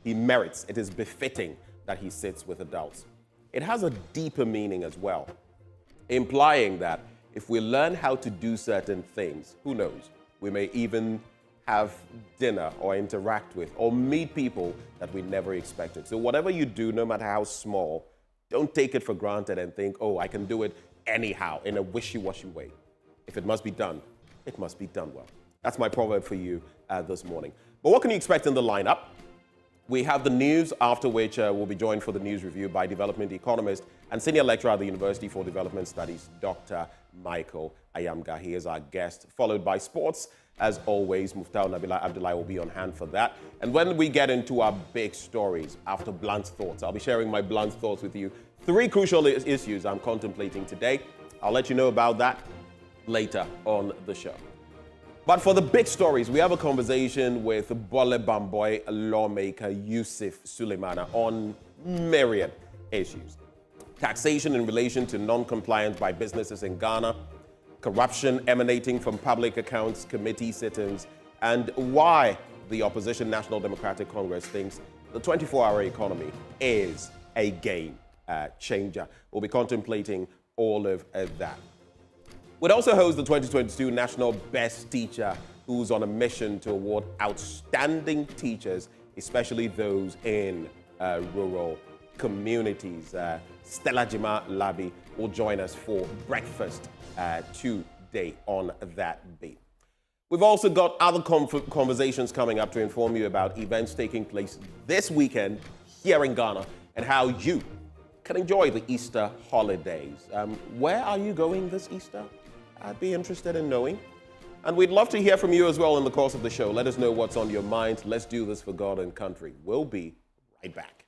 he merits, it is befitting that he sits with adults. It has a deeper meaning as well, implying that if we learn how to do certain things, who knows, we may even have dinner or interact with or meet people that we never expected. So whatever you do, no matter how small, don't take it for granted and think, oh, I can do it anyhow in a wishy-washy way. If it must be done, it must be done well. That's my proverb for you this morning. But what can you expect in the lineup? We have the news, after which we'll be joined for the news review by development economist and senior lecturer at the University for Development Studies, Dr. Michael Ayamga. He is our guest, followed by sports. As always, Muftau Nabila Abdullah will be on hand for that. And when we get into our big stories, after Blunt Thoughts, I'll be sharing my blunt thoughts with you. 3 crucial issues I'm contemplating today. I'll let you know about that later on the show. But for the big stories, we have a conversation with Bole Bamboy lawmaker Yusuf Suleimana on myriad issues. Taxation in relation to non-compliance by businesses in Ghana, corruption emanating from public accounts committee sittings, and why the opposition National Democratic Congress thinks the 24-hour economy is a game changer. We'll be contemplating all of that. We'd also host the 2022 National Best Teacher, who's on a mission to award outstanding teachers, especially those in rural communities. Stella Jima Labi will join us for breakfast today on that beat. We've also got other conversations coming up to inform you about events taking place this weekend here in Ghana and how you can enjoy the Easter holidays. Where are you going this Easter? I'd be interested in knowing. And we'd love to hear from you as well in the course of the show. Let us know what's on your mind. Let's do this for God and country. We'll be right back.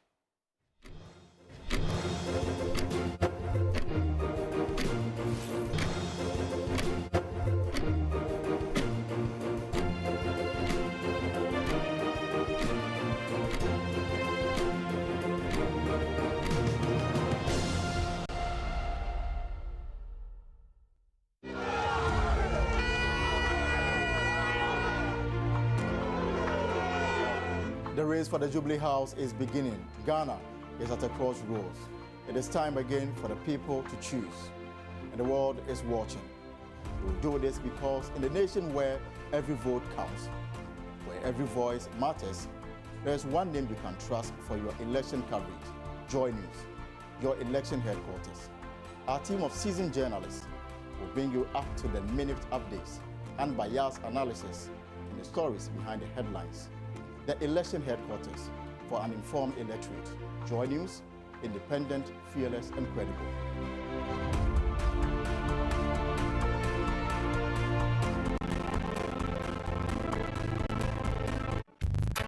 The race for the Jubilee House is beginning. Ghana is at a crossroads. It is time again for the people to choose. And the world is watching. We'll do this because in the nation where every vote counts, where every voice matters, there's one name you can trust for your election coverage: JoyNews, your election headquarters. Our team of seasoned journalists will bring you up-to-the-minute updates and biased analysis in the stories behind the headlines. The election headquarters for an informed electorate. JoyNews, independent, fearless, and credible.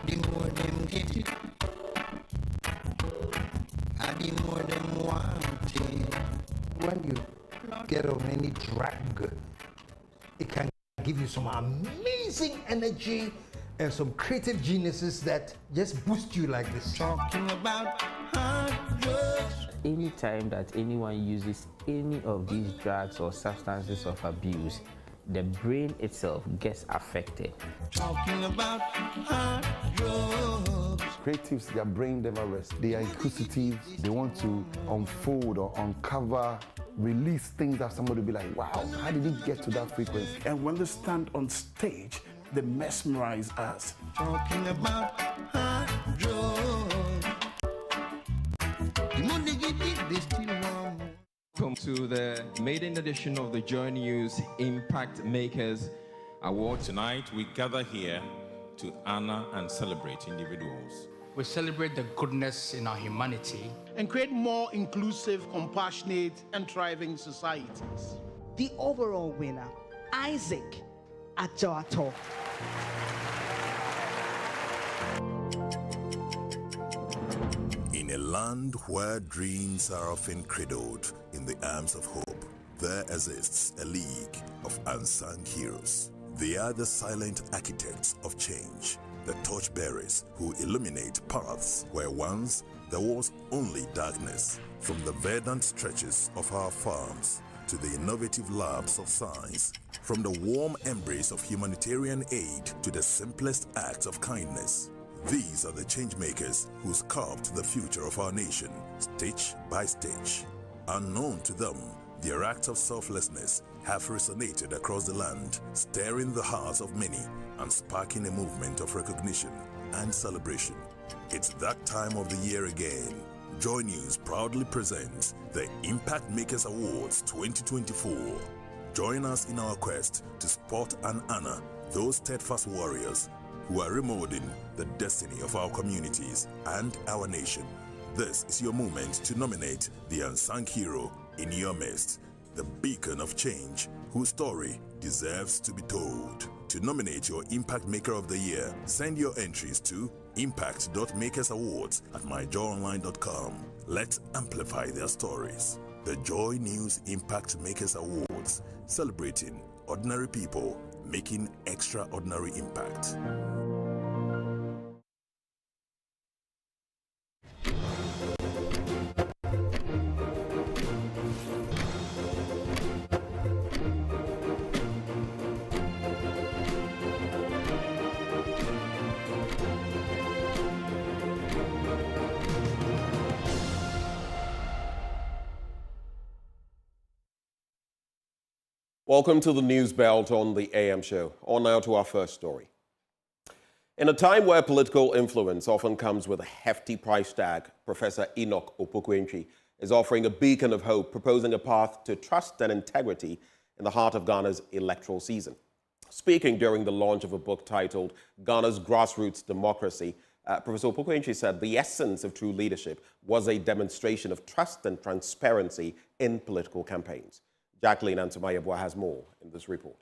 The more them get it, and the more them want it. When you get on any drug, it can give you some amazing energy and some creative geniuses that just boost you like this. Talking about hard drugs. Anytime that anyone uses any of these drugs or substances of abuse, the brain itself gets affected. Talking about hard drugs. Creatives, their brain never rests. They are inquisitive. They want to unfold or uncover, release things that somebody will be like, wow, how did he get to that frequency? And when they stand on stage, they mesmerize us. Talking about hard drugs. The more they get it, they still want more. Welcome to the maiden edition of the JoyNews Impact Makers Award. Tonight, we gather here to honor and celebrate individuals. We celebrate the goodness in our humanity and create more inclusive, compassionate, and thriving societies. The overall winner, Isaac Ajato. In a land where dreams are often cradled in the arms of hope, there exists a league of unsung heroes. They are the silent architects of change, the torchbearers who illuminate paths where once there was only darkness. From the verdant stretches of our farms to the innovative labs of science, from the warm embrace of humanitarian aid to the simplest acts of kindness, These are the change makers who sculpt the future of our nation, stage by stage. Unknown to them, their acts of selflessness have resonated across the land, stirring the hearts of many and sparking a movement of recognition and celebration. It's that time of the year again. JoyNews proudly presents the Impact Makers Awards 2024. Join us in our quest to spot and honor those steadfast warriors who are remolding the destiny of our communities and our nation. This is your moment to nominate the unsung hero in your midst, the beacon of change whose story deserves to be told. To nominate your Impact Maker of the Year, send your entries to impact.makersawards@myjoyonline.com. Let's amplify their stories. The Joy News Impact Makers Awards, celebrating ordinary people making extraordinary impact. Welcome to the News Belt on the AM show. On now to our first story. In a time where political influence often comes with a hefty price tag, Professor Enoch Opoku-Antwi is offering a beacon of hope, proposing a path to trust and integrity in the heart of Ghana's electoral season. Speaking during the launch of a book titled Ghana's Grassroots Democracy, Professor Opoku-Antwi said the essence of true leadership was a demonstration of trust and transparency in political campaigns. Jacqueline Antomayabwa has more in this report.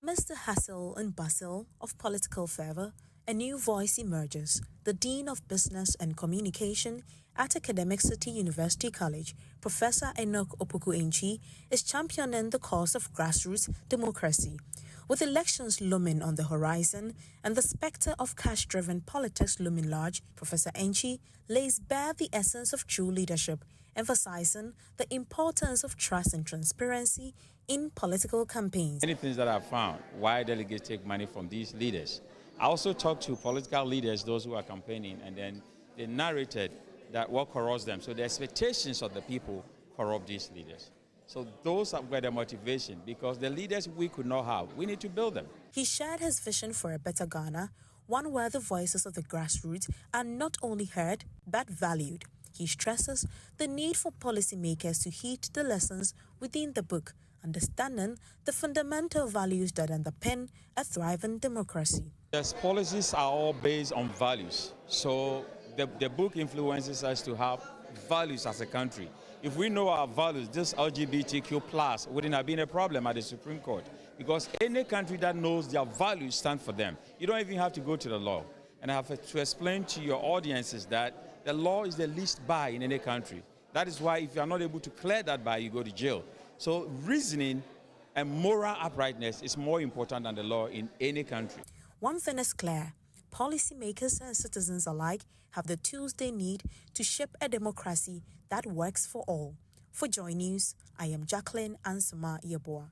Amidst the hustle and bustle of political fervor, a new voice emerges. The Dean of Business and Communication at Academic City University College, Professor Enoch Opoku-Antwi, is championing the cause of grassroots democracy. With elections looming on the horizon and the spectre of cash-driven politics looming large, Professor Antwi lays bare the essence of true leadership, emphasizing the importance of trust and transparency in political campaigns. Many things that I've found why delegates take money from these leaders. I also talked to political leaders, those who are campaigning, and then they narrated that what corrupts them. So the expectations of the people corrupt these leaders. So those are where the motivation, because the leaders we could not have, we need to build them. He shared his vision for a better Ghana, one where the voices of the grassroots are not only heard, but valued. He stresses the need for policymakers to heed the lessons within the book, understanding the fundamental values that underpin a thriving democracy. Yes, policies are all based on values. So the book influences us to have values as a country. If we know our values, this LGBTQ+ wouldn't have been a problem at the Supreme Court, because any country that knows their values stand for them. You don't even have to go to the law. And I have to explain to your audiences that the law is the least bar in any country. That is why if you are not able to clear that bar, you go to jail. So reasoning and moral uprightness is more important than the law in any country. One thing is clear. Policymakers and citizens alike have the tools they need to shape a democracy that works for all. For Joy News, I am Jacqueline Antomayabwa.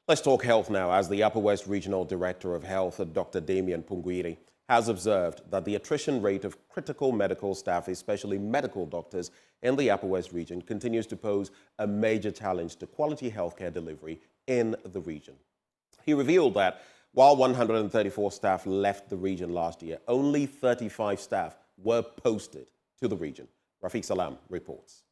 Let's talk health now, as the Upper West Regional Director of Health, Dr. Damien Pungwiri, has observed that the attrition rate of critical medical staff, especially medical doctors, in the Upper West region continues to pose a major challenge to quality healthcare delivery in the region. He revealed that while 134 staff left the region last year, only 35 staff were posted to the region. Rafiq Salam reports.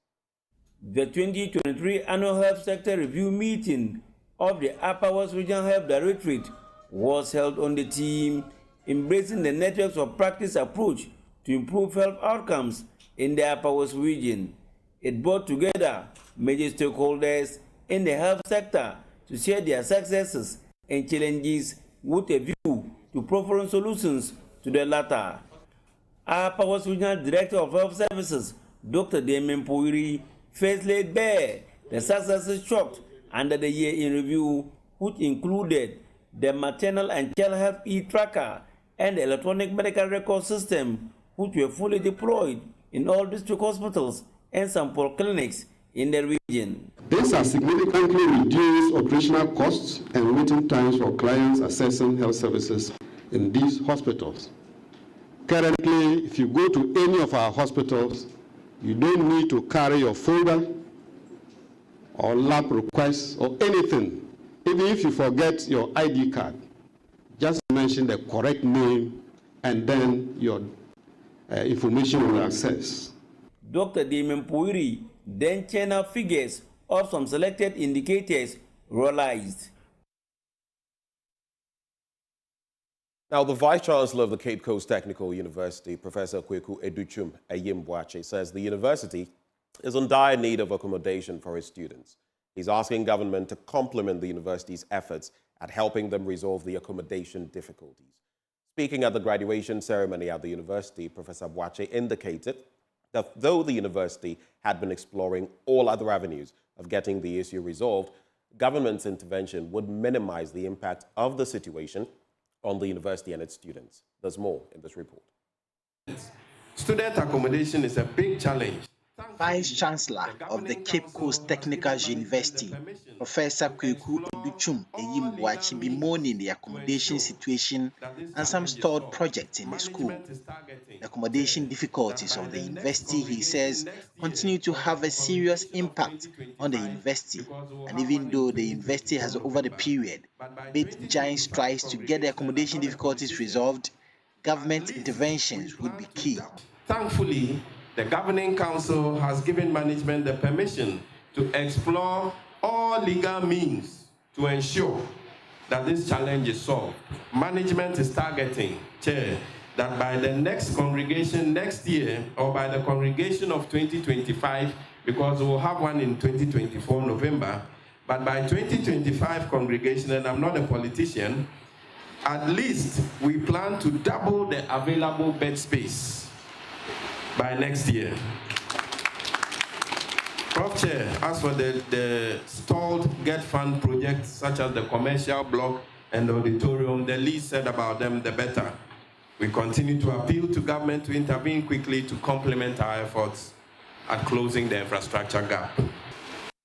The 2023 Annual Health Sector Review meeting of the Upper West Regional Health Directorate was held on the theme embracing the networks of practice approach to improve health outcomes in the Upper West region. It brought together major stakeholders in the health sector to share their successes and challenges with a view to providing solutions to the latter. Upper West Regional Director of Health Services, Dr. Damien Pungwiri, first laid bare the successes chalked under the year in review, which included the maternal and child health e-tracker and the electronic medical record system, which were fully deployed in all district hospitals and sample clinics in the region. This has significantly reduced operational costs and waiting times for clients accessing health services in these hospitals. Currently, if you go to any of our hospitals, you don't need to carry your folder or lab requests or anything. Even if you forget your ID card, just mention the correct name and then your information will access. Dr. Damien Puiri then channeled figures of some selected indicators realized. Now, the Vice-Chancellor of the Cape Coast Technical University, Professor Kweku Educhum Ayimbuache, says the university is in dire need of accommodation for its students. He's asking government to complement the university's efforts at helping them resolve the accommodation difficulties. Speaking at the graduation ceremony at the university, Professor Buache indicated that though the university had been exploring all other avenues of getting the issue resolved, government's intervention would minimize the impact of the situation on the university and its students. There's more in this report. Student accommodation is a big challenge. Vice-Chancellor of the Cape Coast Technical University, Professor Kweku Educhum Ayimbuache, bemoaning the accommodation situation and some stalled projects in the school. The accommodation difficulties of the university, he says, continue to have a serious impact on the university. And even though the university has over the period made giant strides to get the accommodation difficulties resolved, government interventions would be key. Thankfully, the Governing Council has given management the permission to explore all legal means to ensure that this challenge is solved. Management is targeting, Chair, that by the next congregation next year, or by the congregation of 2025, because we'll have one in 2024 November, but by 2025 congregation, and I'm not a politician, at least we plan to double the available bed space by next year. Prof. Chair, as for the stalled Get Fund projects, such as the commercial block and the auditorium, the least said about them, the better. We continue to appeal to government to intervene quickly to complement our efforts at closing the infrastructure gap.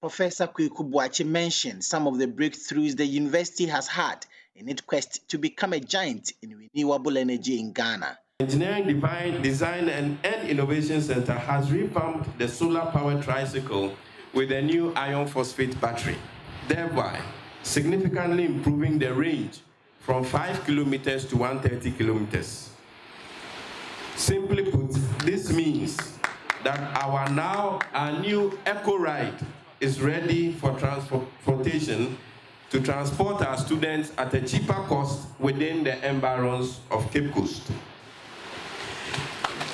Professor Kweku Buache mentioned some of the breakthroughs the university has had in its quest to become a giant in renewable energy in Ghana. Engineering Design and Innovation Center has revamped the solar-powered tricycle with a new iron phosphate battery, thereby significantly improving the range from 5 kilometers to 130 kilometers. Simply put, this means that our new Eco Ride is ready for transportation to transport our students at a cheaper cost within the environs of Cape Coast.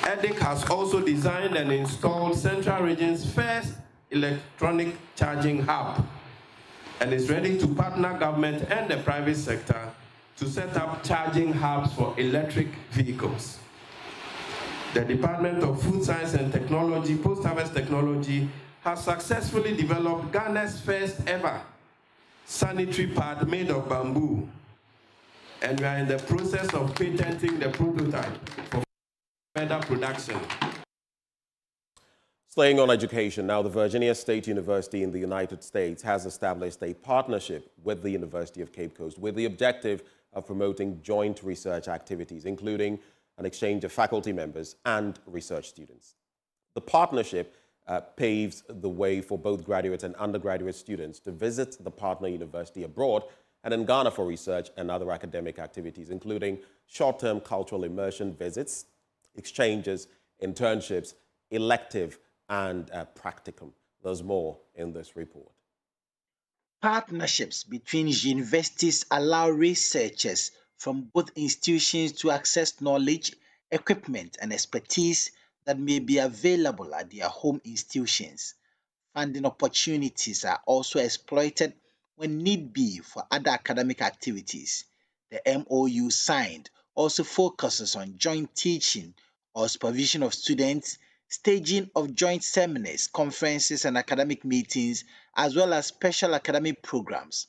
EDIC has also designed and installed Central Region's first electronic charging hub and is ready to partner government and the private sector to set up charging hubs for electric vehicles. The Department of Food Science and Technology, Post-Harvest Technology, has successfully developed Ghana's first ever sanitary pad made of bamboo, and we are in the process of patenting the prototype for further production. Staying on education, now the Virginia State University in the United States has established a partnership with the University of Cape Coast with the objective of promoting joint research activities, including an exchange of faculty members and research students. The partnership paves the way for both graduate and undergraduate students to visit the partner university abroad and in Ghana for research and other academic activities, including short-term cultural immersion visits, exchanges, internships, elective, and practicum. There's more in this report. Partnerships between universities allow researchers from both institutions to access knowledge, equipment, and expertise that may be available at their home institutions. Funding opportunities are also exploited when need be for other academic activities. The MOU signed also focuses on joint teaching or supervision of students, staging of joint seminars, conferences, and academic meetings, as well as special academic programs.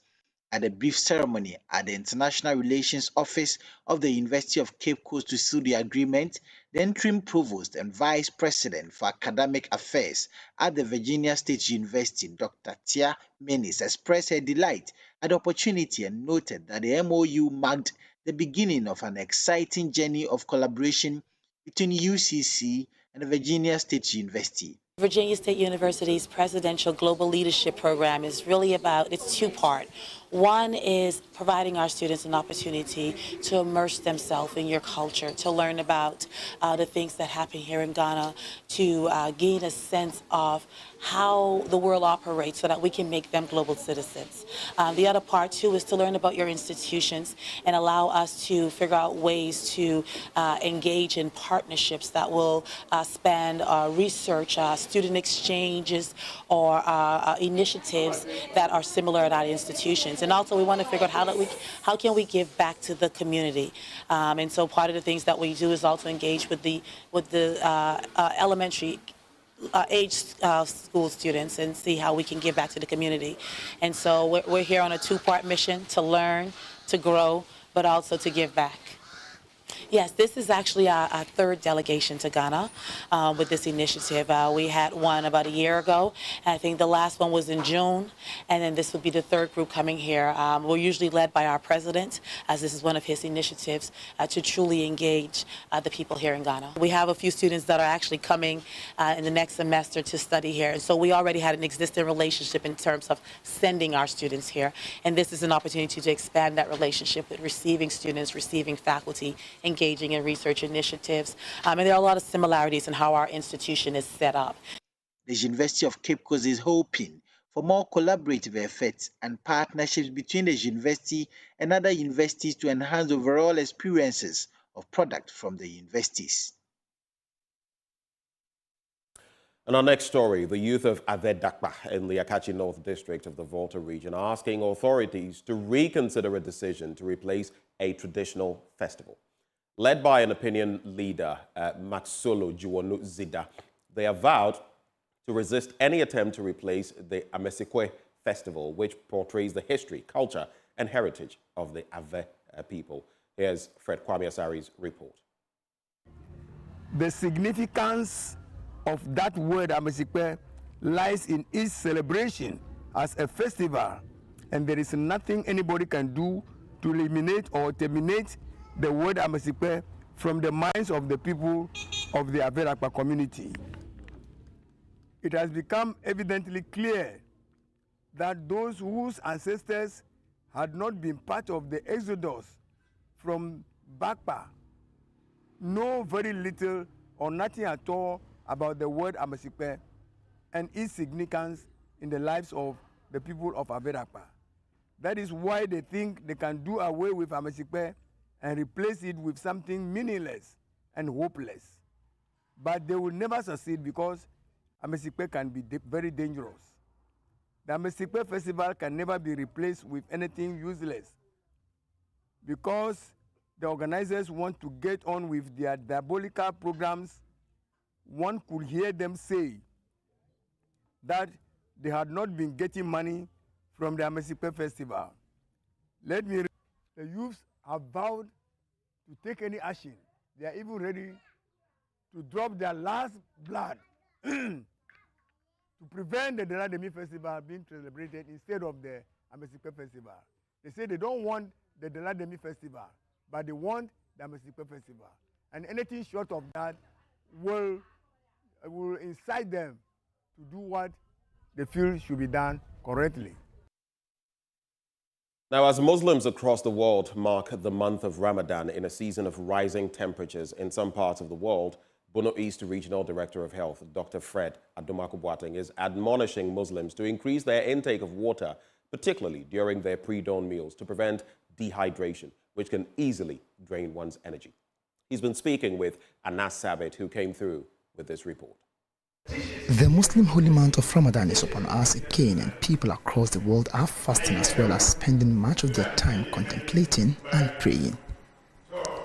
At a brief ceremony at the International Relations Office of the University of Cape Coast to seal the agreement, the interim provost and vice president for academic affairs at the Virginia State University, Dr. Tia Menis, expressed her delight at the opportunity and noted that the MOU marked the beginning of an exciting journey of collaboration between UCC and the Virginia State University. Virginia State University's Presidential Global Leadership Program is really about, it's two-part. One is providing our students an opportunity to immerse themselves in your culture, to learn about the things that happen here in Ghana, to gain a sense of how the world operates so that we can make them global citizens. The other part, too, is to learn about your institutions and allow us to figure out ways to engage in partnerships that will span research, student exchanges, or initiatives that are similar at our institutions. And also, we want to figure out how can we give back to the community. And so, part of the things that we do is also engage with the elementary age school students and see how we can give back to the community. And so, we're here on a two-part mission: to learn, to grow, but also to give back. Yes, this is actually our third delegation to Ghana with this initiative. We had one about a year ago, and I think the last one was in June, and then this would be the third group coming here. We're usually led by our president, as this is one of his initiatives to truly engage the people here in Ghana. We have a few students that are actually coming in the next semester to study here, and so we already had an existing relationship in terms of sending our students here, and this is an opportunity to expand that relationship with receiving students, receiving faculty, engaging in research initiatives, and there are a lot of similarities in how our institution is set up. The University of Cape Coast is hoping for more collaborative efforts and partnerships between the university and other universities to enhance overall experiences of product from the universities. And our next story, the youth of Avedakpa in the Akachi North District of the Volta region are asking authorities to reconsider a decision to replace a traditional festival. Led by an opinion leader, Maxolo Juwonu Zida, they have vowed to resist any attempt to replace the Amesikwe festival, which portrays the history, culture, and heritage of the Ave people. Here's Fred Kwame Asari's report. The significance of that word Amesikwe lies in its celebration as a festival, and there is nothing anybody can do to eliminate or terminate the word Amesikwe from the minds of the people of the Avedakpa community. It has become evidently clear that those whose ancestors had not been part of the exodus from Bakpa know very little or nothing at all about the word Amesikwe and its significance in the lives of the people of Avedakpa. That is why they think they can do away with Amesikwe and replace it with something meaningless and hopeless. But they will never succeed because Amesikwe can be very dangerous. The Amesikwe festival can never be replaced with anything useless because the organizers want to get on with their diabolical programs. One could hear them say that they had not been getting money from the Amesikwe festival. Let me the youths have vowed to take any action. They are even ready to drop their last blood to prevent the Delademi festival being celebrated instead of the Amesikwe festival. They say they don't want the Delademi festival, but they want the Amesikwe festival. And anything short of that will incite them to do what they feel should be done correctly. Now, as Muslims across the world mark the month of Ramadan in a season of rising temperatures in some parts of the world, Bono East Regional Director of Health, Dr. Fred Adomaku-Boateng, is admonishing Muslims to increase their intake of water, particularly during their pre-dawn meals, to prevent dehydration, which can easily drain one's energy. He's been speaking with Anas Sabit, who came through with this report. The Muslim holy month of Ramadan is upon us again, and people across the world are fasting as well as spending much of their time contemplating and praying.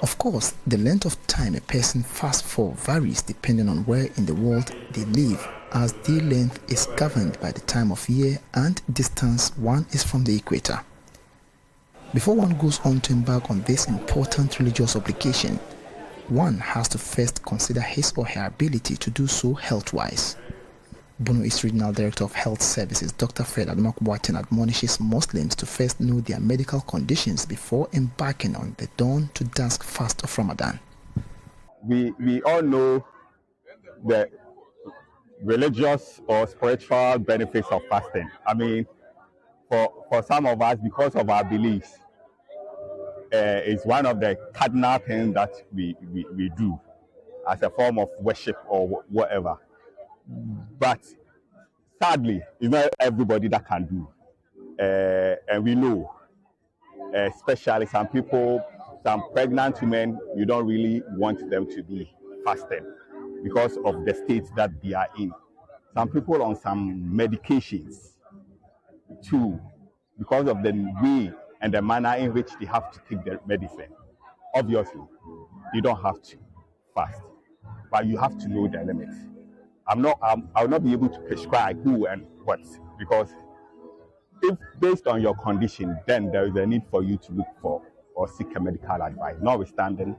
Of course, the length of time a person fasts for varies depending on where in the world they live, as day length is governed by the time of year and distance one is from the equator. Before one goes on to embark on this important religious obligation, one has to first consider his or her ability to do so health-wise. Bono East Regional Director of Health Services, Dr. Fred Admakwatin, admonishes Muslims to first know their medical conditions before embarking on the dawn to dusk fast of Ramadan. We all know the religious or spiritual benefits of fasting. I mean, for some of us, because of our beliefs, it's one of the cardinal things that we do as a form of worship or whatever. But sadly, it's not everybody that can do. And we know, especially some people, some pregnant women, you don't really want them to be fasting because of the state that they are in. Some people on some medications too, because of the way and the manner in which they have to take their medicine. Obviously, you don't have to fast, but you have to know the limits. I'll not be able to prescribe who and what, because if based on your condition, then there is a need for you to look for or seek a medical advice. Notwithstanding,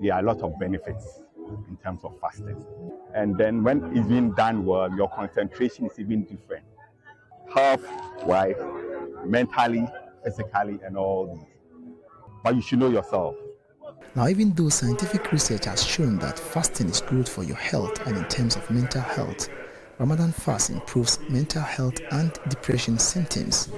there are a lot of benefits in terms of fasting. And then when it's being done well, your concentration is even different. Health-wise, mentally, physically, and all these. But you should know yourself. Now, even though scientific research has shown that fasting is good for your health and in terms of mental health, Ramadan fast improves mental health and depression symptoms.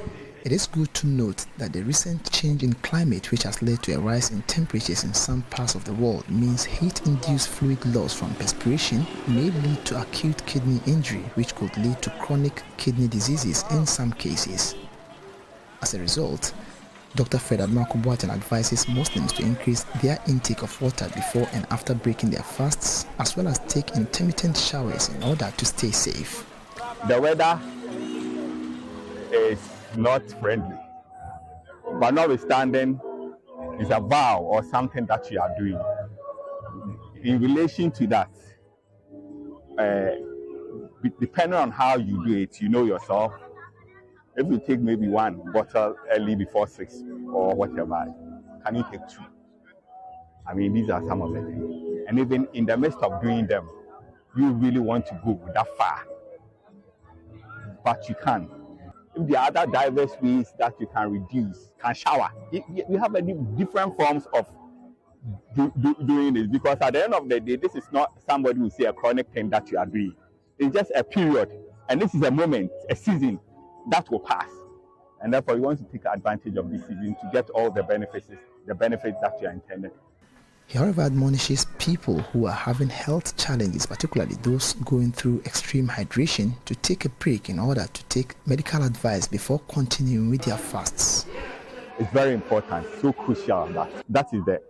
It is good to note that the recent change in climate, which has led to a rise in temperatures in some parts of the world, means heat-induced fluid loss from perspiration may lead to acute kidney injury, which could lead to chronic kidney diseases in some cases. As a result, Dr. Fred Admakwatin advises Muslims to increase their intake of water before and after breaking their fasts, as well as take intermittent showers in order to stay safe. The weather is not friendly, but notwithstanding, it's a vow or something that you are doing. In relation to that, depending on how you do it, you know yourself. If you take maybe one bottle early before 6 or whatever, can you take 2? I mean, these are some of the things. And even in the midst of doing them, you really want to go that far, but you can't. If there are other diverse ways that you can reduce, can shower. We have different forms of doing this, because at the end of the day, this is not somebody who say a chronic thing that you are doing. It's just a period, and this is a moment, a season that will pass, and therefore you want to take advantage of this season to get all the benefits that you are intended. He, however, admonishes people who are having health challenges, particularly those going through extreme hydration, to take a break in order to take medical advice before continuing with their fasts. It's very important, so crucial that is the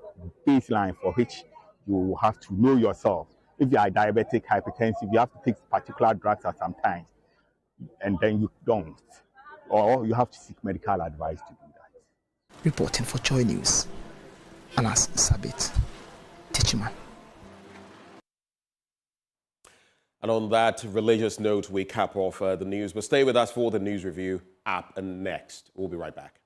baseline for which you have to know yourself. If you are diabetic, hypertensive, you have to take particular drugs at some times, and then you don't, or you have to seek medical advice to do that. Reporting for JoyNews, Anas Sabit, Tichiman. And on that religious note, we cap off the news. But stay with us for the news review app and next. We'll be right back.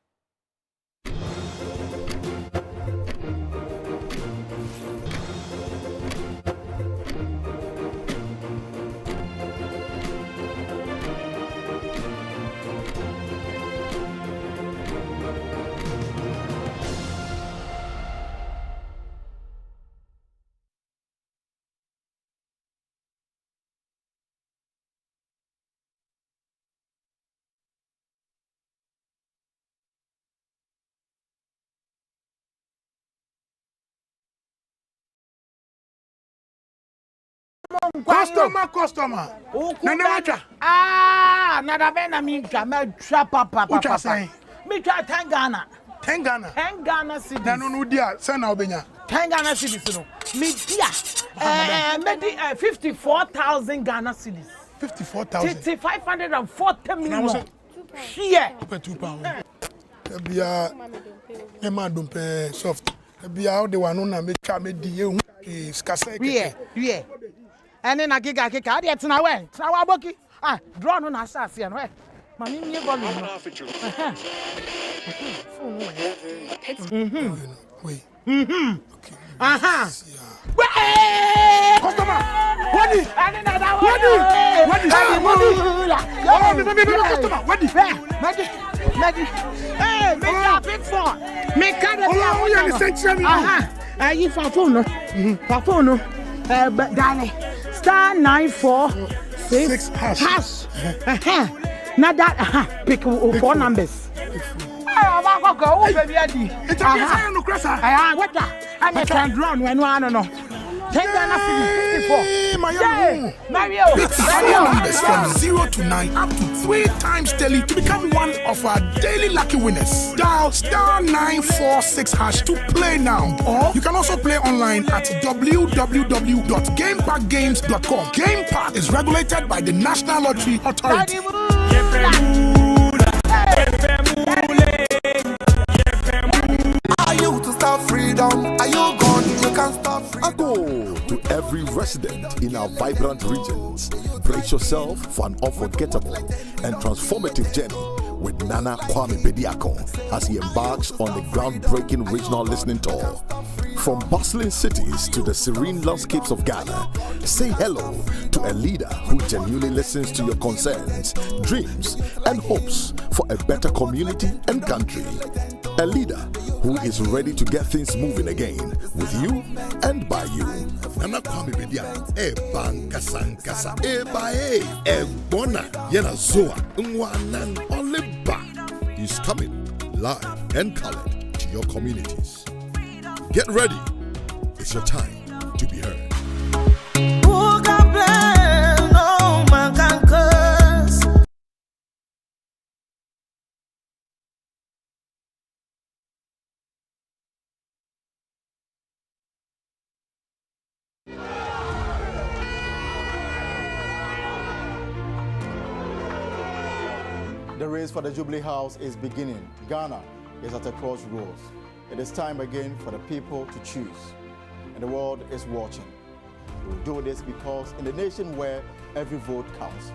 Customer. Nana ah, nada bena mi me papa. Ucha say. Me twa 10 Ghana. 10 Ghana. 10 Ghana cedis. Nano no dia, say na obenya. 10 Ghana cedis no. Me dia. Me di 54,000 Ghana cedis. 54,000. 540 million. Here. Open 2 pounds. Ebia ema dompe soft. Ebia o de wanu na me twa me di ehun skasa keke. Yeah. Ene na giga keka ade tena we. Tena wa boki. Draw no na asase no we. Mami mi volume no. Phone Wait. Customer! Wadi! Hey, make a big phone. Make a you for phone. For phone. Darling. Star 946 hash. Now that pick 4 numbers. It's a what that? I can run when I don't know. Take that 54. Mario. Numbers from 0 to 9 up to 3 times daily to become one of our daily lucky winners. Dial star 946 hash to play now. Or you can also play online at www.gamepackgames.com. Game Park is regulated by the National Lottery Authority. Are you to stop freedom? Are you gone? You can stop freedom. A goal to every resident in our vibrant regions. Brace yourself for an unforgettable and transformative journey with Nana Kwame Bediako as he embarks on the groundbreaking regional listening tour. From bustling cities to the serene landscapes of Ghana, say hello to a leader who genuinely listens to your concerns, dreams, and hopes for a better community and country. A leader who is ready to get things moving again with you and by you. Nana Kwame Bediako, banga sankasa, bae, bona, yena zoa, ngwanan oliba. He's coming live and colored to your communities. Get ready. It's your time to be heard. Who can blame? No man can curse. The race for the Jubilee House is beginning. Ghana is at a crossroads. It is time again for the people to choose. And the world is watching. We will do this because in a nation where every vote counts,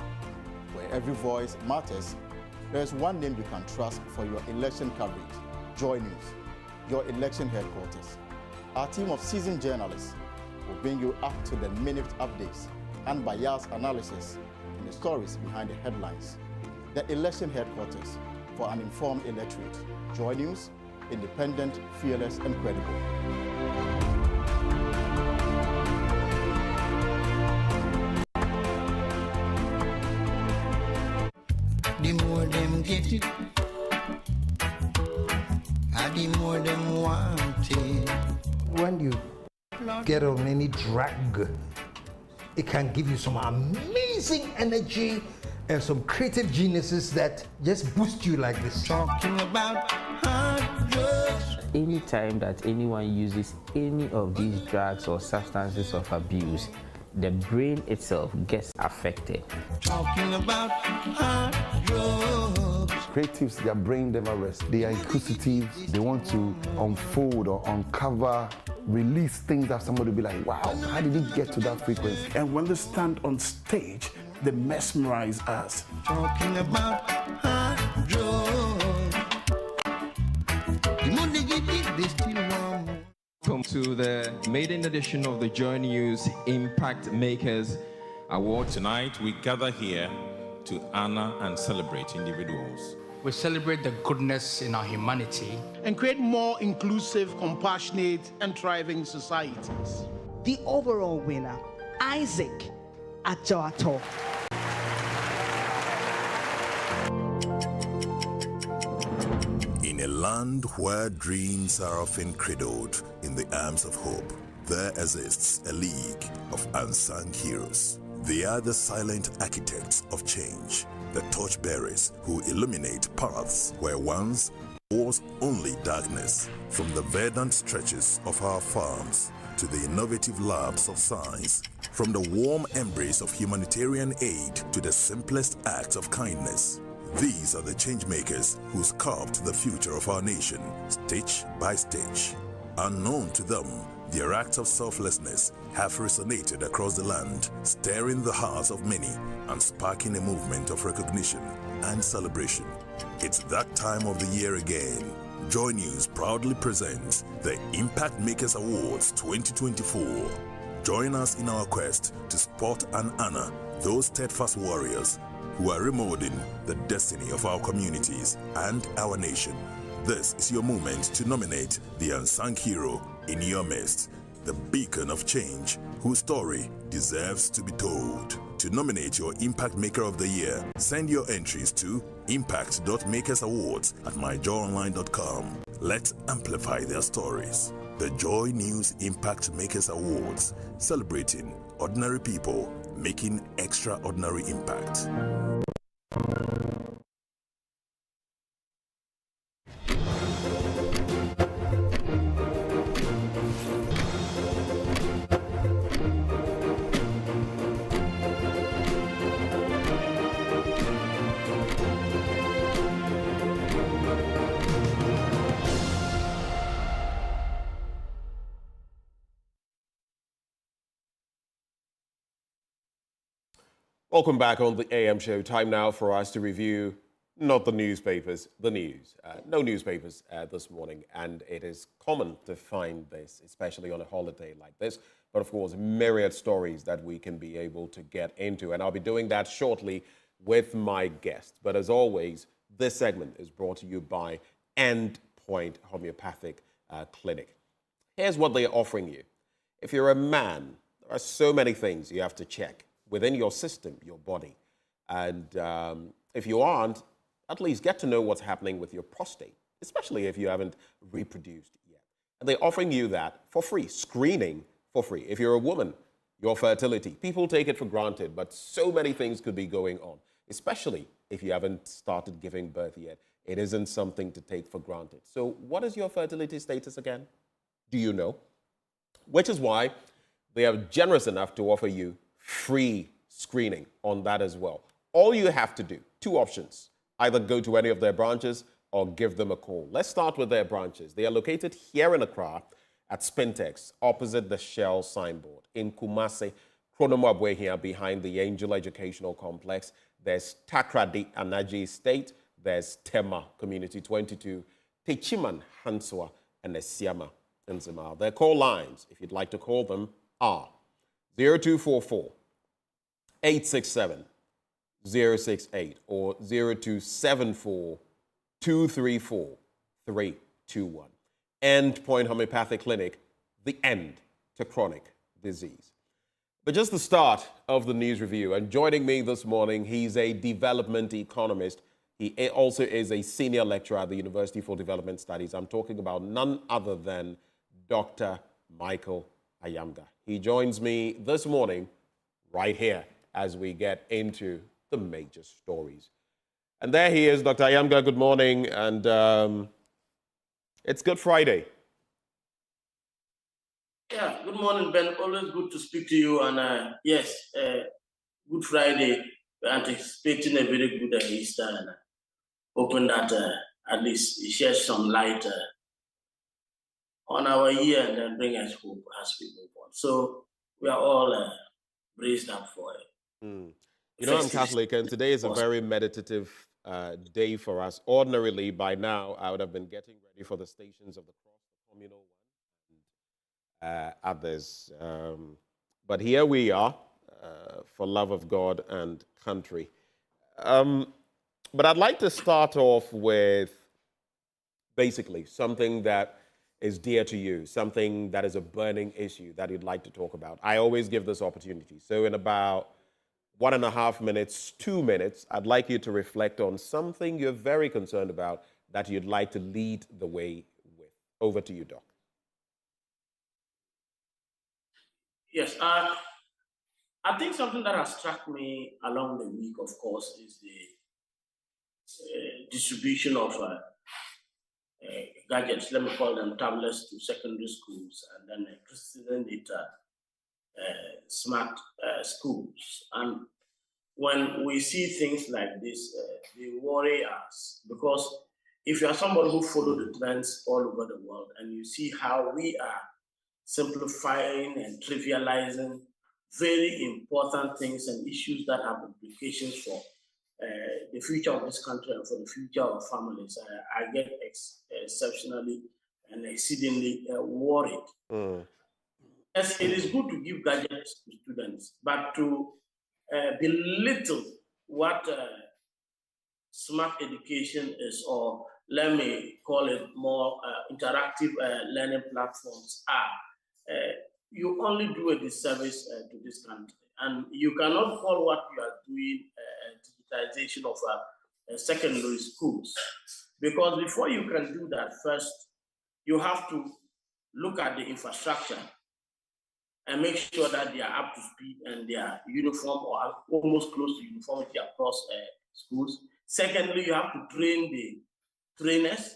where every voice matters, there is one name you can trust for your election coverage: JoyNews, your election headquarters. Our team of seasoned journalists will bring you up-to-the-minute updates, unbiased analysis, and the stories behind the headlines. The election headquarters for an informed electorate. JoyNews, independent, fearless, and credible. The more them get it, the more them want it. When you get on any drug, it can give you some amazing energy and some creative geniuses that just boost you like this. Talking about hard drugs. Anytime that anyone uses any of these drugs or substances of abuse, the brain itself gets affected. Talking about hard drugs. Creatives, their brain never rests. They are inquisitive. They want to unfold or uncover, release things that somebody will be like, wow, how did he get to that frequency? And when they stand on stage, they mesmerize us. Talking about hard drugs. The more they get it, they still want more. Welcome to the maiden edition of the JoyNews Impact Makers Award. Tonight we gather here to honor and celebrate individuals. We celebrate the goodness in our humanity And create more inclusive, compassionate, and thriving societies. The overall winner, Isaac Ajawato. In a land where dreams are often cradled in the arms of hope, there exists a league of unsung heroes. They are the silent architects of change, the torchbearers who illuminate paths where once was only darkness. From the verdant stretches of our farms to the innovative labs of science, from the warm embrace of humanitarian aid to the simplest acts of kindness. These are the change makers who sculpt the future of our nation, stitch by stitch. Unknown to them, their acts of selflessness have resonated across the land, stirring the hearts of many and sparking a movement of recognition and celebration. It's that time of the year again. JoyNews proudly presents the Impact Makers Awards 2024. Join us in our quest to spot and honor those steadfast warriors who are remolding the destiny of our communities and our nation. This is your moment to nominate the unsung hero in your midst, the beacon of change whose story deserves to be told. To nominate your Impact Maker of the Year, send your entries to impact.makersawards@myjoyonline.com. Let's amplify their stories. The Joy News Impact Makers Awards, celebrating ordinary people making extraordinary impact. Welcome back on the AM show. Time now for us to review not the newspapers, the news. No newspapers this morning, and it is common to find this, especially on a holiday like this. But of course, myriad stories that we can be able to get into, and I'll be doing that shortly with my guest. But as always, this segment is brought to you by Endpoint Homeopathic Clinic. Here's what they're offering you. If you're a man, there are so many things you have to check within your system, your body. And if you aren't, at least get to know what's happening with your prostate, especially if you haven't reproduced yet. And they're offering you that for free, screening for free. If you're a woman, your fertility. People take it for granted, but so many things could be going on, especially if you haven't started giving birth yet. It isn't something to take for granted. So what is your fertility status again? Do you know? Which is why they are generous enough to offer you free screening on that as well. All you have to do, two options, either go to any of their branches or give them a call. Let's start with their branches. They are located here in Accra at Spintex, opposite the Shell signboard. In Kumasi, Kronomabwe here behind the Angel Educational Complex. There's Takrady Anaji Estate. There's Tema Community 22, Techiman Hanswa, and Esiama in Zimal. Their call lines, if you'd like to call them, are 0244 867 068 or 0274 234 321. Endpoint Homeopathic Clinic, the end to chronic disease. But just the start of the news review, and joining me this morning, he's a development economist. He also is a senior lecturer at the University for Development Studies. I'm talking about none other than Dr. Michael Ayamga. He joins me this morning right here as we get into the major stories. And there he is, Dr. Ayamga. Good morning. And it's Good Friday. Yeah, good morning, Ben. Always good to speak to you. And yes, Good Friday. We're anticipating a very good Easter, and hoping that at least it sheds some light on our year and then bring us hope as we move on. So we are all braced up for it. You know, I'm Catholic, and today is a very meditative day for us. Ordinarily, by now, I would have been getting ready for the Stations of the Cross, the communal one, and others. But here we are, for love of God and country. But I'd like to start off with basically something that is dear to you, something that is a burning issue that you'd like to talk about. I always give this opportunity. So in about 1.5 minutes, 2 minutes, I'd like you to reflect on something you're very concerned about that you'd like to lead the way with. Over to you, Doc. Yes, I think something that has struck me along the week, of course, is the distribution of gadgets, let me call them tablets, to secondary schools, and then preceding it smart schools. And when we see things like this, they worry us, because if you are somebody who follows the trends all over the world and you see how we are simplifying and trivializing very important things and issues that have implications for the future of this country and for the future of families, I get exceptionally and exceedingly worried. Yes, it is good to give gadgets to students, but to belittle what smart education is, or let me call it more interactive learning platforms are, you only do a disservice to this country. And you cannot call what you are doing digitization of secondary schools. Because before you can do that, first, you have to look at the infrastructure and make sure that they are up to speed and they are uniform or are almost close to uniformity across schools. Secondly, you have to train the trainers.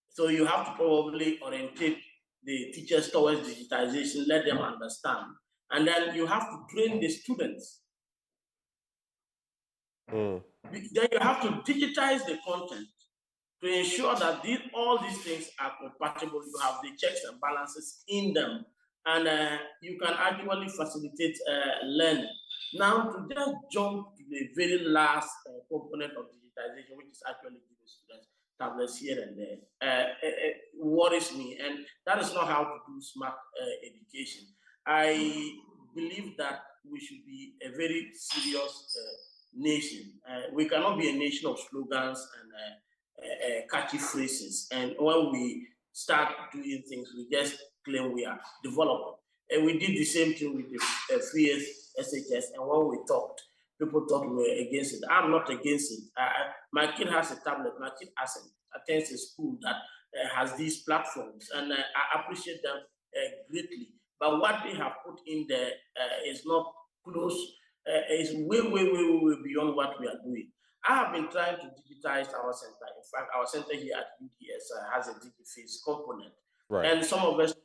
So you have to probably orientate the teachers towards digitization, let them understand. And then you have to train the students. Then you have to digitize the content to ensure that all these things are compatible. You have the checks and balances in them, and you can actually facilitate learning. Now, to just jump to the very last component of digitization, which is actually giving students tablets here and there, worries me, and that is not how to do smart education. I believe that we should be a very serious nation. We cannot be a nation of slogans and catchy phrases. And when we start doing things, we just claim we are developing. And we did the same thing with the 3 years SHS. And when we talked, people thought we were against it. I'm not against it. My kid has a tablet. My kid attends a school that has these platforms, and I appreciate them greatly. But what they have put in there is not close. Is way beyond what we are doing. I have been trying to digitize our center. In fact, our center here at UDS has a DigiFace component. Right. And some of us,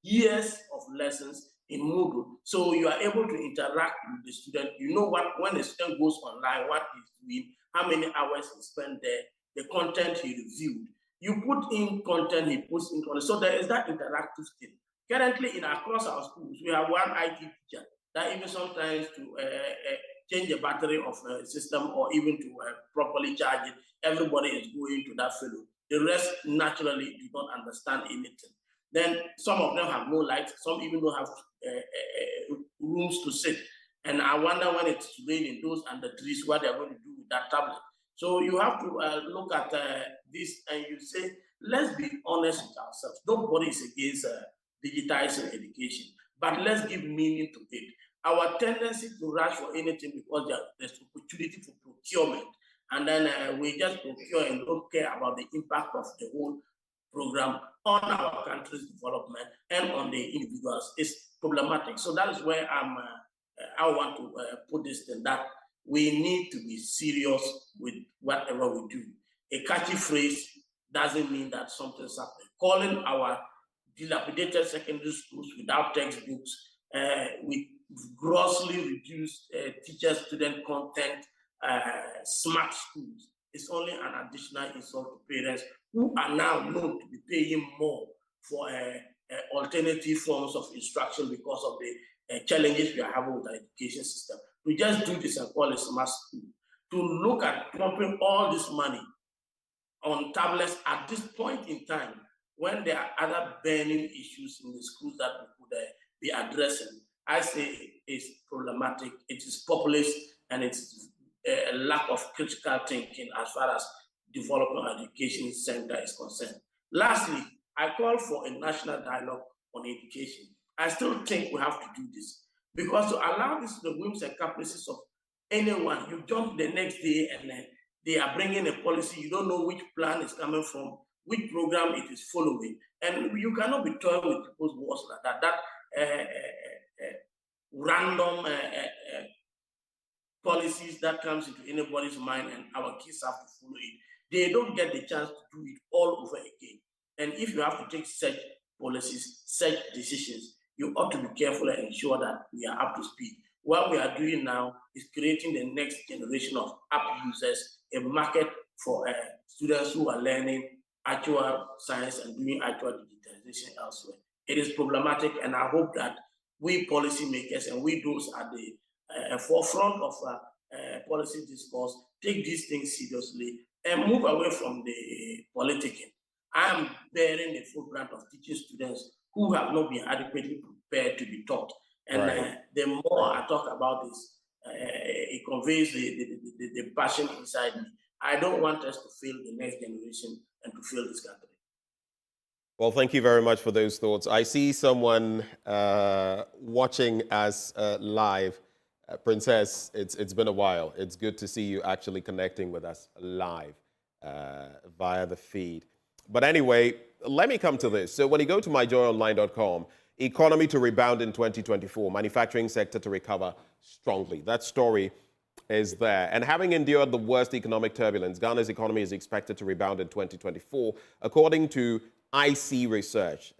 years of lessons in Moodle. So you are able to interact with the student. You know when the student goes online, what he's doing, how many hours he spent there, the content he reviewed. You put in content, he puts in content. So there is that interactive thing. Currently, across our schools, we have one IT teacher that even sometimes to change the battery of a system or even to properly charge it, everybody is going to that fellow. The rest naturally do not understand anything. Then some of them have no lights, some even don't have rooms to sit. And I wonder when it's raining, those under trees, what they're going to do with that tablet. So you have to look at this and you say, let's be honest with ourselves. Nobody is against digitizing education, but let's give meaning to it. Our tendency to rush for anything because there's opportunity for procurement, and then we just procure and don't care about the impact of the whole program on our country's development and on the individuals is problematic. So that is where I want to put this thing, that we need to be serious with whatever we do. A catchy phrase doesn't mean that something's happening. Calling our dilapidated secondary schools without textbooks, with grossly reduced teacher-student content, smart schools, is only an additional insult to parents who are now known to be paying more for alternative forms of instruction because of the challenges we are having with our education system. We just do this and call it smart school. To look at pumping all this money on tablets at this point in time, when there are other burning issues in the schools that we could be addressing, I say it's problematic, it is populist, and it's a lack of critical thinking as far as developing our education center is concerned. Lastly, I call for a national dialogue on education. I still think we have to do this, because to allow this to the whims and caprices of anyone, you jump the next day and they are bringing a policy, you don't know which plan is coming from, which program it is following, and you cannot be toying with people's words like that. Random policies that comes into anybody's mind, and our kids have to follow it. They don't get the chance to do it all over again. And if you have to take such policies, such decisions, you ought to be careful and ensure that we are up to speed. What we are doing now is creating the next generation of app users, a market for students who are learning actual science and doing actual digitization elsewhere. It is problematic, and I hope that we policymakers and we those at the forefront of policy discourse, take these things seriously, and move away from the politicking. I am bearing the full brunt of teaching students who have not been adequately prepared to be taught. And the more I talk about this, it conveys the passion inside me. I don't want us to fail the next generation and to fail this country. Well, thank you very much for those thoughts. I see someone watching us live. Princess, it's been a while. It's good to see you actually connecting with us live via the feed. But anyway, let me come to this. So when you go to myjoyonline.com, economy to rebound in 2024, manufacturing sector to recover strongly. That story is there. And having endured the worst economic turbulence, Ghana's economy is expected to rebound in 2024, according to IC research.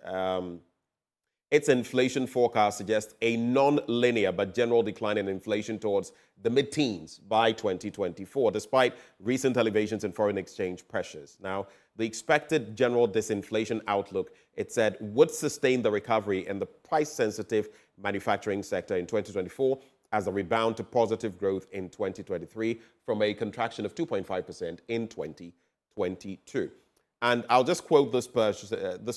Its inflation forecast suggests a non-linear but general decline in inflation towards the mid-teens by 2024, despite recent elevations in foreign exchange pressures. Now, the expected general disinflation outlook, it said, would sustain the recovery in the price-sensitive manufacturing sector in 2024 as a rebound to positive growth in 2023 from a contraction of 2.5% in 2022. And I'll just quote this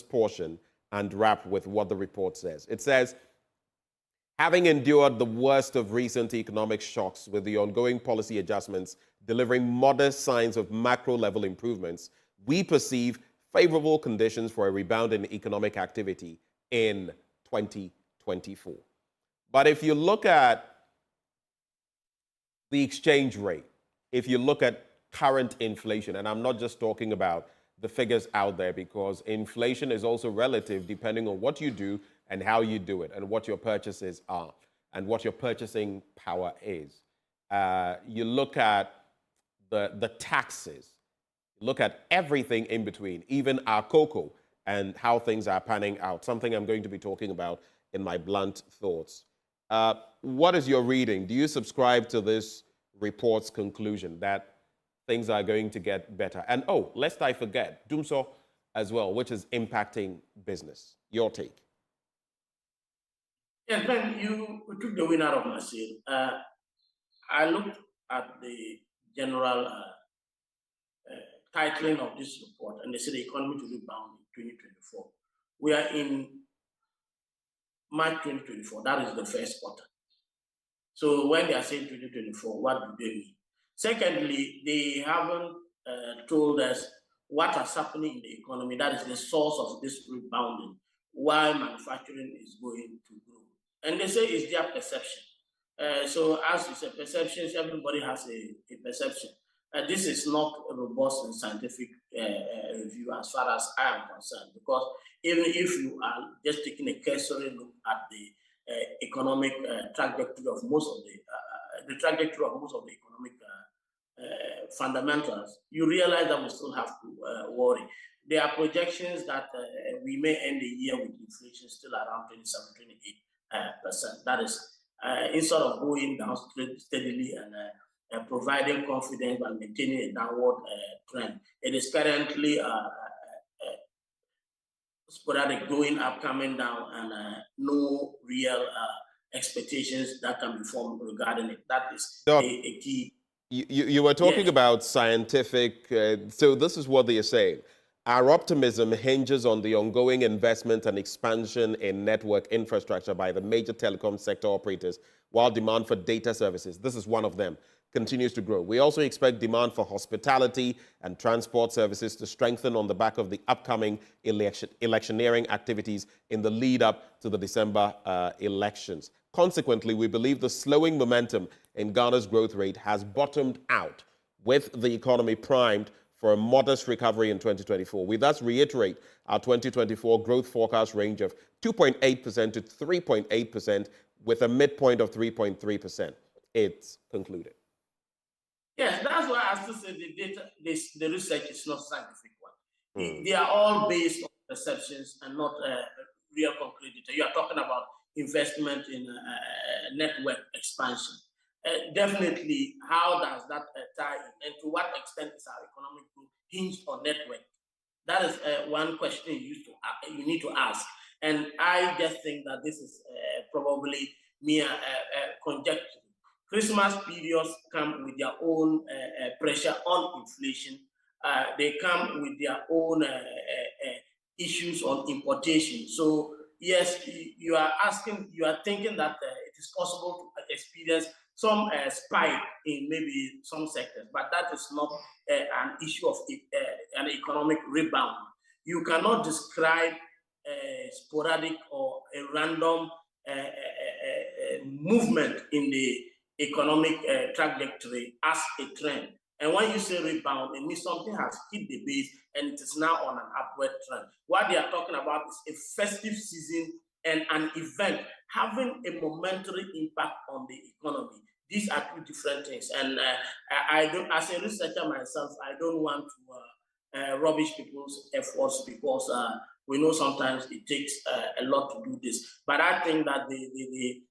portion and wrap with what the report says. It says, having endured the worst of recent economic shocks with the ongoing policy adjustments delivering modest signs of macro-level improvements, we perceive favorable conditions for a rebound in economic activity in 2024. But if you look at the exchange rate, if you look at current inflation, and I'm not just talking about the figures out there, because inflation is also relative depending on what you do and how you do it and what your purchases are and what your purchasing power is. You look at the taxes, look at everything in between, even our cocoa and how things are panning out, something I'm going to be talking about in my blunt thoughts. What is your reading? Do you subscribe to this report's conclusion that things are going to get better? And lest I forget, Dumso as well, which is impacting business. Your take. Yes, Ben, you took the wind out of my sail. I looked at the general titling of this report, and they said the economy to rebound in 2024. We are in March 2024. That is the first quarter. So when they are saying 2024, what do they mean? Secondly, they haven't told us what is happening in the economy. That is the source of this rebounding, why manufacturing is going to grow. And they say it's their perception. So as you said, perceptions, everybody has a perception. This is not a robust and scientific review as far as I am concerned, because even if you are just taking a cursory look at the economic trajectory of most of the trajectory of most of the economic fundamentals, you realize that we still have to worry. There are projections that we may end the year with inflation still around 27-28%. That is, instead of going down steadily and providing confidence by maintaining a downward trend, it is currently sporadic, going up, coming down, and no real expectations that can be formed regarding it. That is a key. You were talking about scientific, so this is what they are saying. Our optimism hinges on the ongoing investment and expansion in network infrastructure by the major telecom sector operators, while demand for data services, this is one of them, continues to grow. We also expect demand for hospitality and transport services to strengthen on the back of the upcoming electioneering activities in the lead up to the December elections. Consequently, we believe the slowing momentum in Ghana's growth rate has bottomed out, with the economy primed for a modest recovery in 2024. We thus reiterate our 2024 growth forecast range of 2.8% to 3.8%, with a midpoint of 3.3%. It's concluded. Yes, that's why I still say the data, the research is not scientific one. They are all based on perceptions and not real concrete data. You are talking about investment in network expansion. Definitely, how does that tie in? And to what extent is our economic growth hinged on network? That is one question you need to ask. And I just think that this is probably mere conjecture. Christmas periods come with their own pressure on inflation. They come with their own issues on importation. So yes, you are thinking that it is possible to experience some spike in maybe some sectors, but that is not an issue of an economic rebound. You cannot describe sporadic or a random movement in the economic trajectory as a trend. And when you say rebound, it means something has hit the base and it is now on an upward trend. What they are talking about is a festive season and an event having a momentary impact on the economy. These are two different things. And I don't, as a researcher myself, I don't want to rubbish people's efforts because we know sometimes it takes a lot to do this. But I think that the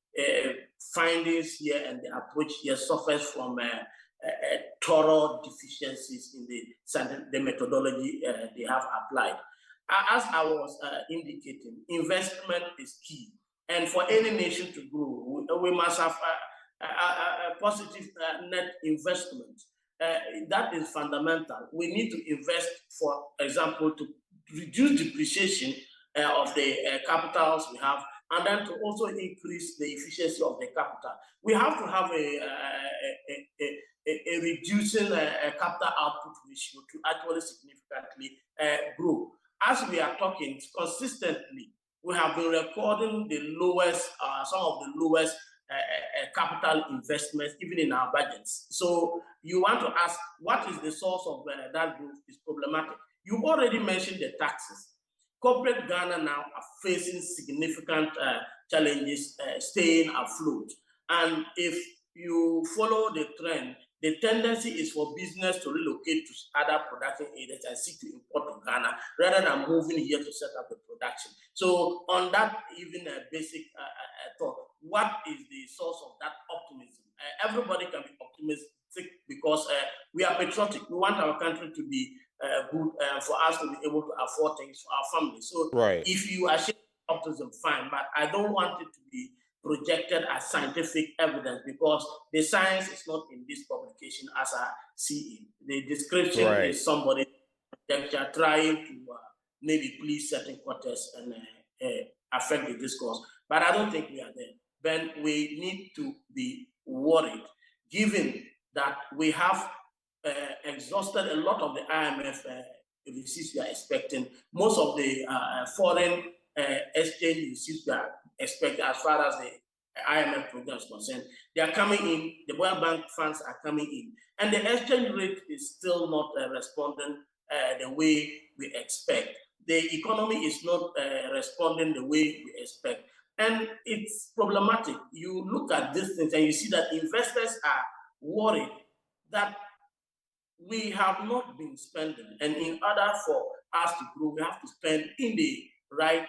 findings here and the approach here suffers from thorough deficiencies in the methodology they have applied. As I was indicating, investment is key. And for any nation to grow, we must have a positive net investment. That is fundamental. We need to invest, for example, to reduce depreciation of the capitals we have, and then to also increase the efficiency of the capital. We have to have a reducing capital output ratio to actually significantly grow. As we are talking consistently, we have been recording the lowest, some of the lowest capital investments, even in our budgets. So you want to ask, what is the source of that growth is problematic? You already mentioned the taxes. Corporate Ghana now are facing significant challenges staying afloat. And if you follow the trend, the tendency is for business to relocate to other production areas and seek to import to Ghana rather than moving here to set up the production. So on that even basic thought, what is the source of that optimism? Everybody can be optimistic because we are patriotic. We want our country to be good for us to be able to afford things for our families. So if you are sharing optimism, fine, but I don't want it to be projected as scientific evidence because the science is not in this publication as I see it. The description is somebody trying to maybe please certain quarters and affect the discourse. But I don't think we are there. Then we need to be worried, given that we have exhausted a lot of the IMF receipts we are expecting. Most of the foreign exchange receipts we are expecting as far as the IMF program is concerned, they are coming in, the World Bank funds are coming in, and the exchange rate is still not responding the way we expect. The economy is not responding the way we expect. And it's problematic. You look at these things and you see that investors are worried that we have not been spending. And in order for us to grow, we have to spend in the right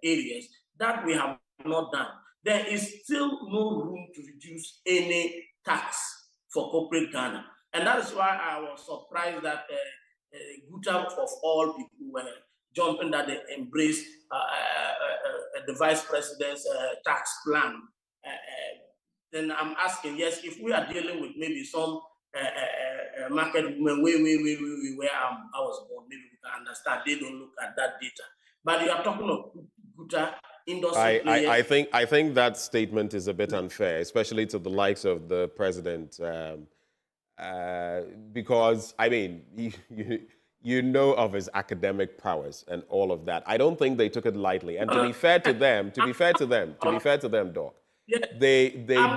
areas that we have not done. There is still no room to reduce any tax for corporate Ghana. And that is why I was surprised that Guta of all people were jumping that they embraced the vice president's tax plan. Then I'm asking, yes, if we are dealing with maybe some market women where I was born, maybe we can understand. They don't look at that data. But you are talking of Guta industry players. I think that statement is a bit unfair, especially to the likes of the president, because I mean, you know of his academic prowess and all of that. I don't think they took it lightly. And to be fair to them, Doc, they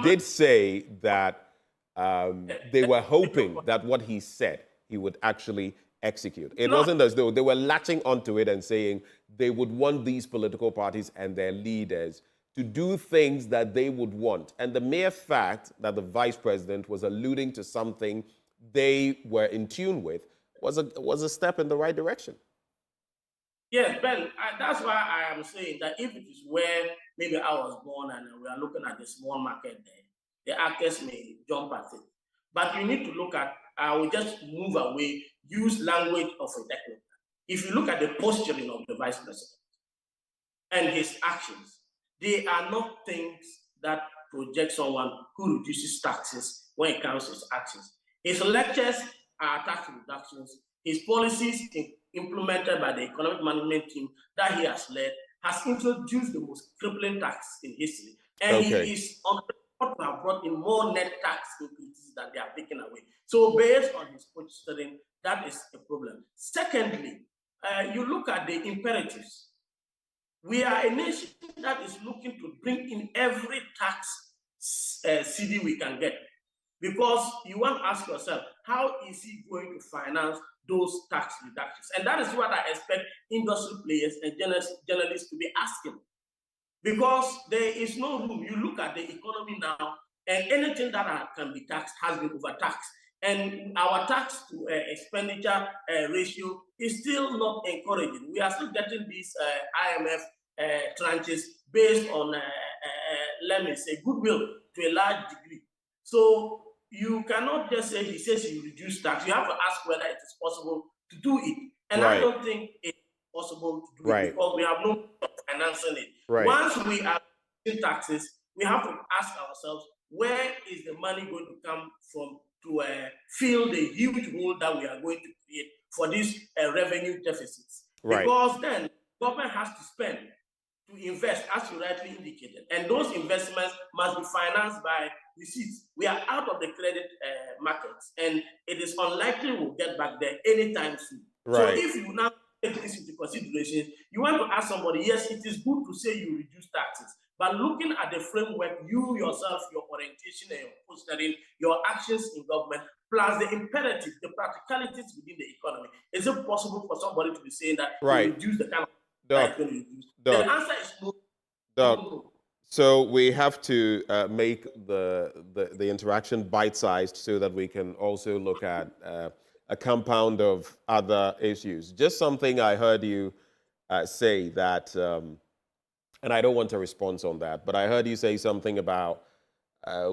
did say that they were hoping that what he said he would actually execute. It wasn't as though they were latching onto it and saying they would want these political parties and their leaders to do things that they would want. And the mere fact that the vice president was alluding to something they were in tune with was a step in the right direction. Yes, Ben, that's why I am saying that if it is where maybe I was born and we are looking at the small market there, the actors may jump at it. But you need to look at, I will just move away, use language of a technical. If you look at the posturing of the vice president and his actions, they are not things that project someone who reduces taxes when it comes to his actions. His lectures are tax reductions. His policies implemented by the economic management team that he has led has introduced the most crippling tax in history. And he is on record to have brought in more net tax increases than they are taking away. So based on his posturing, that is a problem. Secondly, you look at the imperatives. We are a nation that is looking to bring in every tax CD we can get, because you want to ask yourself, how is he going to finance those tax reductions? And that is what I expect industry players and journalists to be asking, because there is no room. You look at the economy now, and anything that can be taxed has been overtaxed. And our tax to expenditure ratio is still not encouraging. We are still getting these IMF tranches based on, let me say, goodwill to a large degree. So you cannot just say, he says you reduce tax. You have to ask whether it is possible to do it. And I don't think it's possible to do it, because we have no financing it. Once we are paying taxes, we have to ask ourselves, where is the money going to come from to fill the huge hole that we are going to create for these revenue deficits? Because then government has to spend to invest, as you rightly indicated, and those investments must be financed by receipts. We are out of the credit markets, and it is unlikely we'll get back there anytime soon. So if you now take this into consideration, you want to ask somebody, yes, it is good to say you reduce taxes, but looking at the framework, you yourself, your orientation and your posturing, your actions in government, plus the imperative, the practicalities within the economy, is it possible for somebody to be saying that you reduce the kind of the answer is no. No. So we have to make the interaction bite-sized so that we can also look at a compound of other issues. Just something I heard you say that, and I don't want a response on that, but I heard you say something about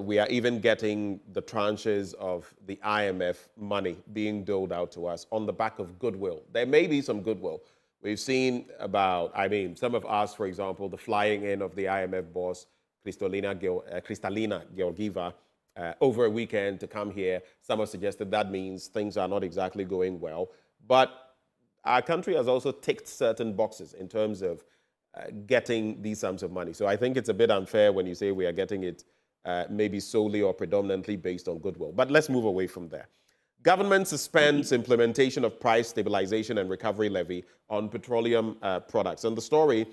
we are even getting the tranches of the IMF money being doled out to us on the back of goodwill. There may be some goodwill. We've seen about, some of us, for example, the flying in of the IMF boss, Kristalina Georgieva, over a weekend to come here. Some have suggested that means things are not exactly going well. But our country has also ticked certain boxes in terms of getting these sums of money. So I think it's a bit unfair when you say we are getting it maybe solely or predominantly based on goodwill. But let's move away from there. Government suspends implementation of price stabilization and recovery levy on petroleum products. And the story,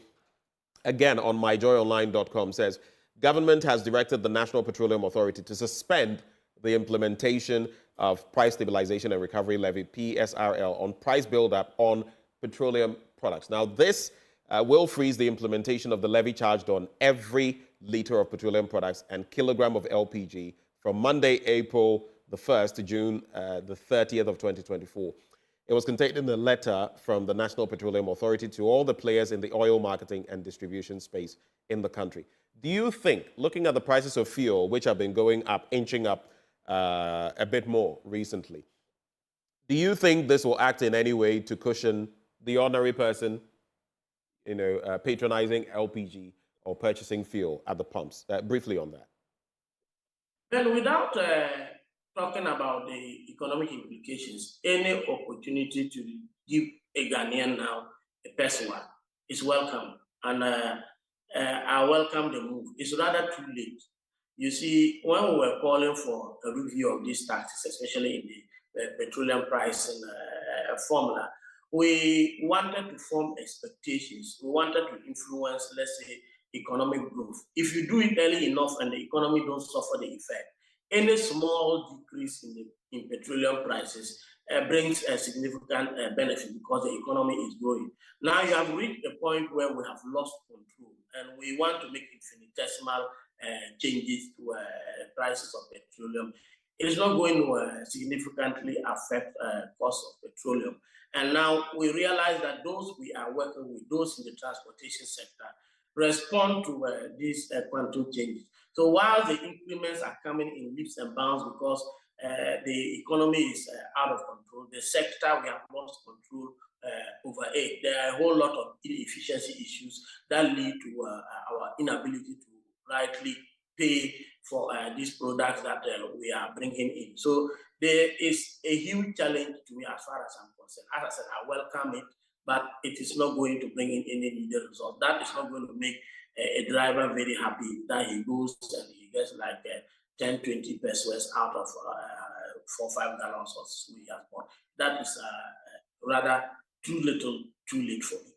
again, on myjoyonline.com says, government has directed the National Petroleum Authority to suspend the implementation of price stabilization and recovery levy, PSRL, on price buildup on petroleum products. Now, this will freeze the implementation of the levy charged on every liter of petroleum products and kilogram of LPG from Monday, April the 1st to June the 30th of 2024. It was contained in a letter from the National Petroleum Authority to all the players in the oil marketing and distribution space in the country. Do you think, looking at the prices of fuel, which have been going up, inching up a bit more recently, do you think this will act in any way to cushion the ordinary person, patronizing LPG or purchasing fuel at the pumps? Briefly on that. Well, without talking about the economic implications, any opportunity to give a Ghanaian now a person one is welcome. And I welcome the move. It's rather too late. You see, when we were calling for a review of these taxes, especially in the petroleum pricing formula, we wanted to form expectations. We wanted to influence, let's say, economic growth. If you do it early enough and the economy don't suffer the effect, any small decrease in petroleum prices brings a significant benefit because the economy is growing. Now you have reached a point where we have lost control and we want to make infinitesimal changes to prices of petroleum. It is not going to significantly affect cost of petroleum. And now we realize that those we are working with, those in the transportation sector, respond to these quantum changes. So while the increments are coming in leaps and bounds because the economy is out of control, the sector, we have lost control over it. There are a whole lot of inefficiency issues that lead to our inability to rightly pay for these products that we are bringing in. So there is a huge challenge to me as far as I'm concerned. As I said, I welcome it, but it is not going to bring in any needed result. That is not going to make a driver very happy that he goes and he gets like 10, 20 pesos out of 4 or 5 gallons of soya. That is rather too little, too late for me.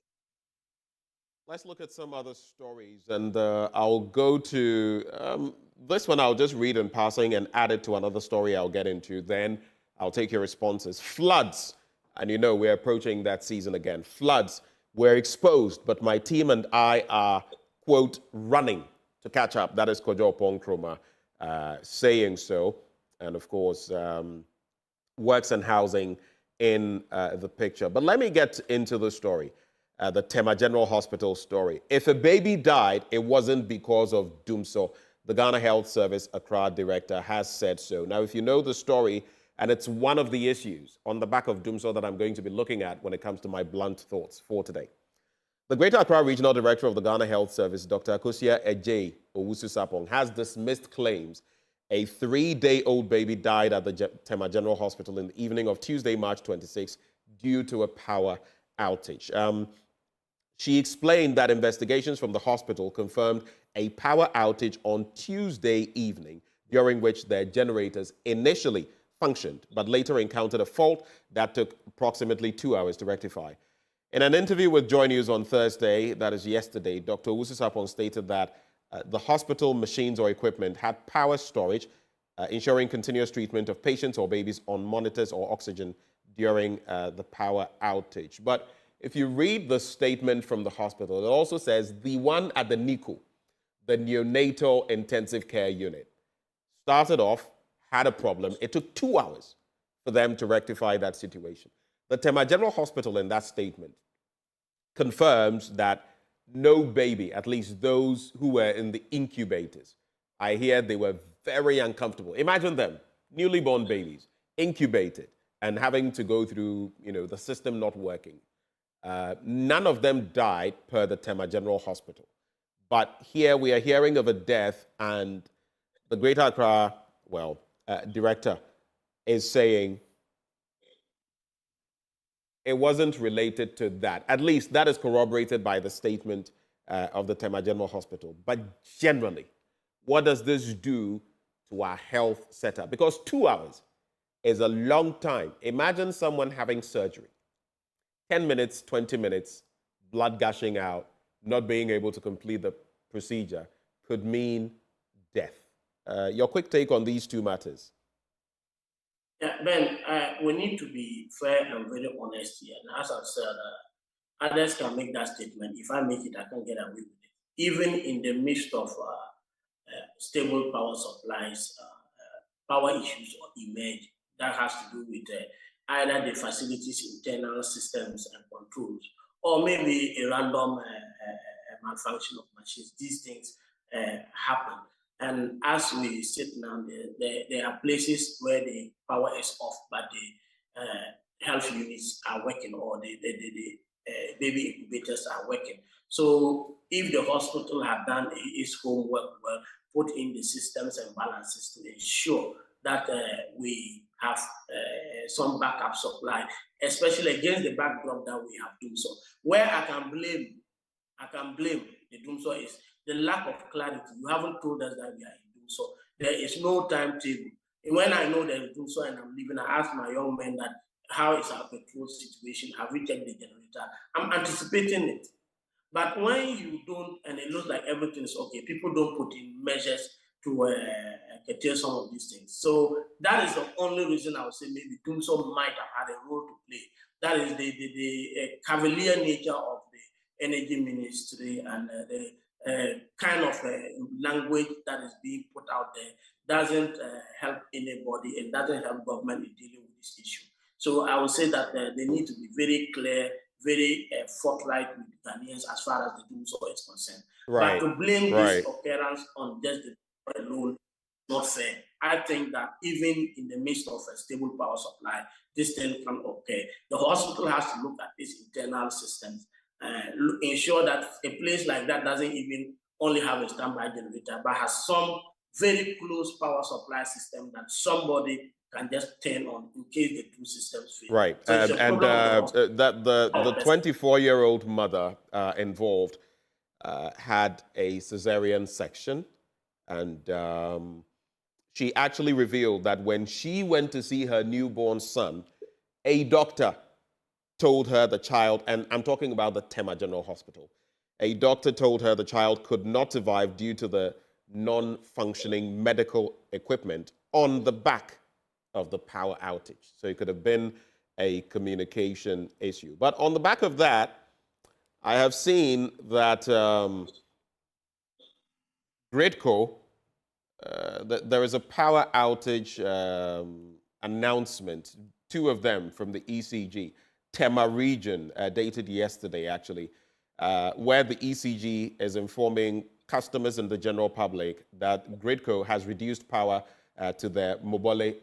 Let's look at some other stories, and I'll go to this one. I'll just read in passing and add it to another story I'll get into. Then I'll take your responses. Floods, and you know we're approaching that season again. Floods were exposed, but my team and I are, quote, running to catch up. That is Kojo Pongkroma saying so. And of course, works and housing in the picture. But let me get into the story. The Tema General Hospital story. If a baby died, it wasn't because of Dumso. The Ghana Health Service Accra director has said so. Now, if you know the story, and it's one of the issues on the back of Dumso that I'm going to be looking at when it comes to my blunt thoughts for today. The Greater Accra Regional Director of the Ghana Health Service, Dr. Akosia Ejay Owusu-Sapong, has dismissed claims a 3-day-old baby died at the Tema General Hospital in the evening of Tuesday, March 26, due to a power outage. She explained that investigations from the hospital confirmed a power outage on Tuesday evening, during which their generators initially functioned, but later encountered a fault that took approximately 2 hours to rectify. In an interview with JoyNews on Thursday, that is yesterday, Dr. Owusu-Sapong stated that the hospital machines or equipment had power storage, ensuring continuous treatment of patients or babies on monitors or oxygen during the power outage. But if you read the statement from the hospital, it also says the one at the NICU, the neonatal intensive care unit, started off, had a problem. It took 2 hours for them to rectify that situation. The Tema General Hospital in that statement confirms that no baby, at least those who were in the incubators, I hear they were very uncomfortable. Imagine them, newly born babies, incubated, and having to go through, the system not working. None of them died per the Tema General Hospital. But here we are hearing of a death, and the Greater Accra, director is saying it wasn't related to that. At least that is corroborated by the statement of the Tema General Hospital. But generally, what does this do to our health setup? Because 2 hours is a long time. Imagine someone having surgery. 10 minutes, 20 minutes, blood gushing out, not being able to complete the procedure could mean death. Your quick take on these two matters. Yeah, Ben, we need to be fair and very honest here. And as I've said, others can make that statement. If I make it, I can get away with it. Even in the midst of stable power supplies, power issues or emerge that has to do with either the facilities' internal systems and controls, or maybe a random malfunction of machines. These things happen. And as we sit now, there are places where the power is off, but the health units are working, or the baby incubators are working. So if the hospital had done its homework well, put in the systems and balances to ensure that we have some backup supply, especially against the backdrop that we have done so. Where I can blame the Dumso is the lack of clarity. You haven't told us that we are in Dumso. There is no timetable. When I know there is Dumso and I'm leaving, I ask my young men that, how is our petrol situation? Have we checked the generator? I'm anticipating it. But when you don't, and it looks like everything is okay, people don't put in measures to curtail some of these things. So that is the only reason I would say maybe Dumso might have had a role to play. That is the cavalier nature of the Energy Ministry and the kind of language that is being put out there doesn't help anybody and doesn't help government in dealing with this issue. So I would say that they need to be very clear, very forthright with Ghanaians as far as the Dumso is concerned. Right. But to blame this occurrence on just the alone, not fair. I think that even in the midst of a stable power supply, this thing can occur. The hospital has to look at its internal systems, ensure that a place like that doesn't even only have a standby generator, but has some very close power supply system that somebody can just turn on in case the two systems fail. Right, So it's a and problem that the 24-year-old mother involved had a cesarean section, and she actually revealed that when she went to see her newborn son, a doctor told her the child, and I'm talking about the Tema General Hospital, a doctor told her the child could not survive due to the non-functioning medical equipment on the back of the power outage. So it could have been a communication issue. But on the back of that, I have seen that Gridco, there is a power outage announcement, two of them from the ECG, Tema region, dated yesterday actually, where the ECG is informing customers and the general public that Gridco has reduced power to their Mobole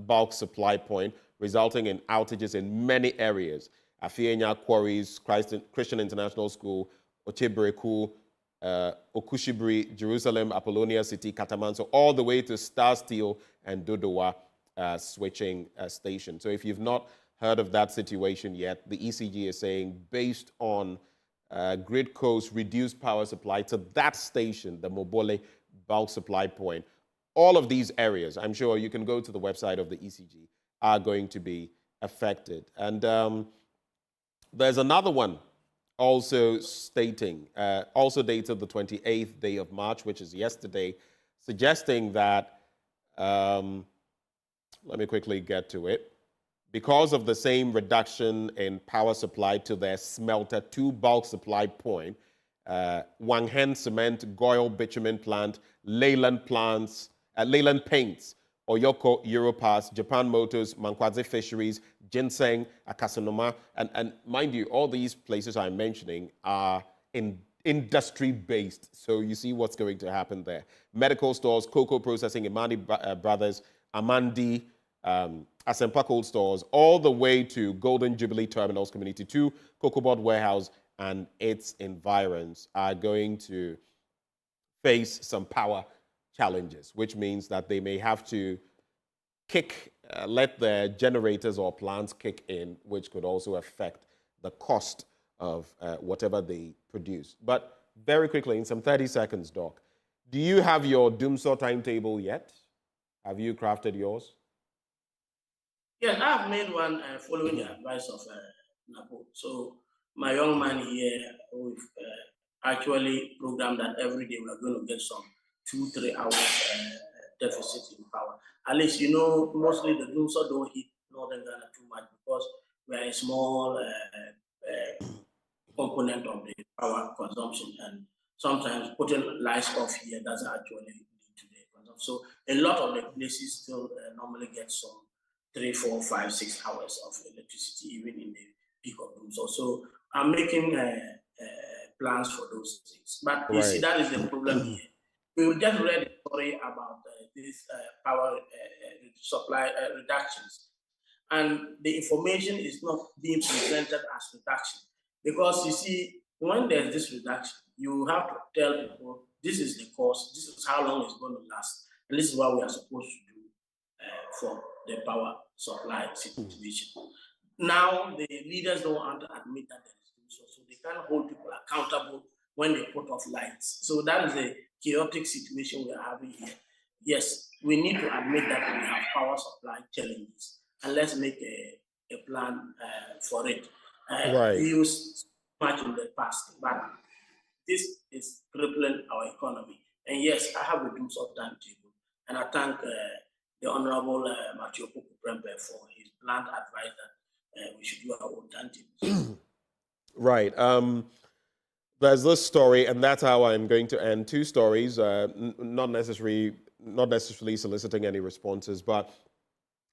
bulk supply point, resulting in outages in many areas. Afienya Quarries, Christian International School, Ochebreku, Okushibri, Jerusalem, Apollonia City, Katamanso, all the way to Star Steel and Dodowa switching station. So if you've not heard of that situation yet, the ECG is saying based on Gridco's reduced power supply to that station, the Mobole bulk supply point, all of these areas, I'm sure you can go to the website of the ECG, are going to be affected. And there's another one also stating, also dated the 28th day of March, which is yesterday, suggesting that, let me quickly get to it, because of the same reduction in power supply to their smelter 2 bulk supply point, Wanghen Cement, Goyle Bitumen Plant, Leyland Paints, Oyoko Europass, Japan Motors, Mankwadze Fisheries, Ginseng, Akasanoma, and mind you, all these places I'm mentioning are industry-based, so you see what's going to happen there. Medical stores, cocoa processing, Imani Brothers, Amandi, Asempa Cold Stores, all the way to Golden Jubilee Terminals Community 2, Cocobot Warehouse, and its environs are going to face some power challenges, which means that they may have to let their generators or plants kick in, which could also affect the cost of whatever they produce. But very quickly, in some 30 seconds, Doc, do you have your Doomsaw timetable yet? Have you crafted yours? Yes, I've made one following the advice of Napo. So my young man here, we've actually programmed that every day we're going to get some 2-3 hours deficit in power. At least, you know, mostly the Doomsaw don't hit Northern Ghana too much because we are a small component of the power consumption, and sometimes putting lights off here doesn't actually lead to the consumption. So a lot of the places still normally get some 3, 4, 5, 6 hours of electricity, even in the peak of Doomsaw. So I'm making plans for those things. But you see, that is the problem here. We just read a story about this power supply reductions. And the information is not being presented as reduction. Because you see, when there's this reduction, you have to tell people, this is the cost, this is how long it's going to last, and this is what we are supposed to do for the power supply situation. Now, the leaders don't want to admit that there is Doomsaw, so they can't hold people accountable when they put off lights. So that is a chaotic situation we are having here. Yes, we need to admit that we have power supply challenges, and let's make a plan for it. We used much in the past, but this is crippling our economy. And yes, I have a Doomsaw timetable, and I thank the Honorable Matthew Prempe for his blunt advice that we should do our own timetable. Right. There's this story, and that's how I'm going to end. 2 stories, not necessarily soliciting any responses, but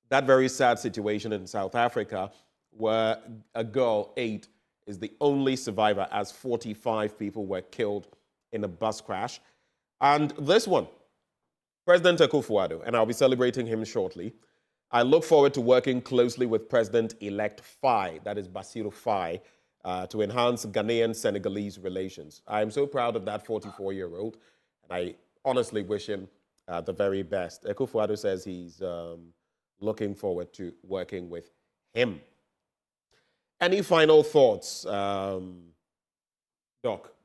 that very sad situation in South Africa where a girl, 8, is the only survivor as 45 people were killed in a bus crash. And this one, President Akufo-Addo, and I'll be celebrating him shortly. I look forward to working closely with President-elect Faye, that is Basiru Faye, to enhance Ghanaian-Senegalese relations. I am so proud of that 44-year-old, and I honestly wish him the very best. Akufo-Addo says he's looking forward to working with him. Any final thoughts, Dr.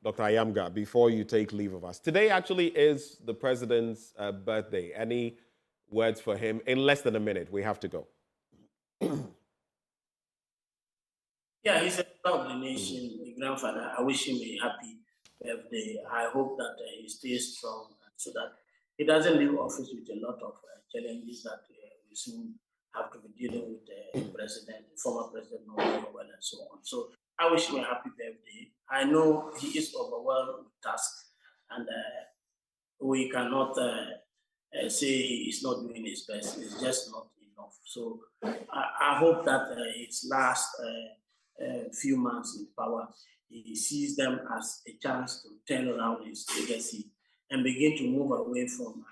Ayamga, before you take leave of us? Today actually is the president's birthday. Any words for him? In less than a minute, we have to go. Yeah, he's a proud of the nation, a grandfather. I wish him a happy birthday. I hope that he stays strong so that he doesn't leave office with a lot of challenges that we soon have to be dealing with the president, the former president, and so on. So I wish him a happy birthday. I know he is overwhelmed with tasks, and we cannot say he is not doing his best. It's just not enough. So I hope that his last few months in power, he sees them as a chance to turn around his legacy and begin to move away from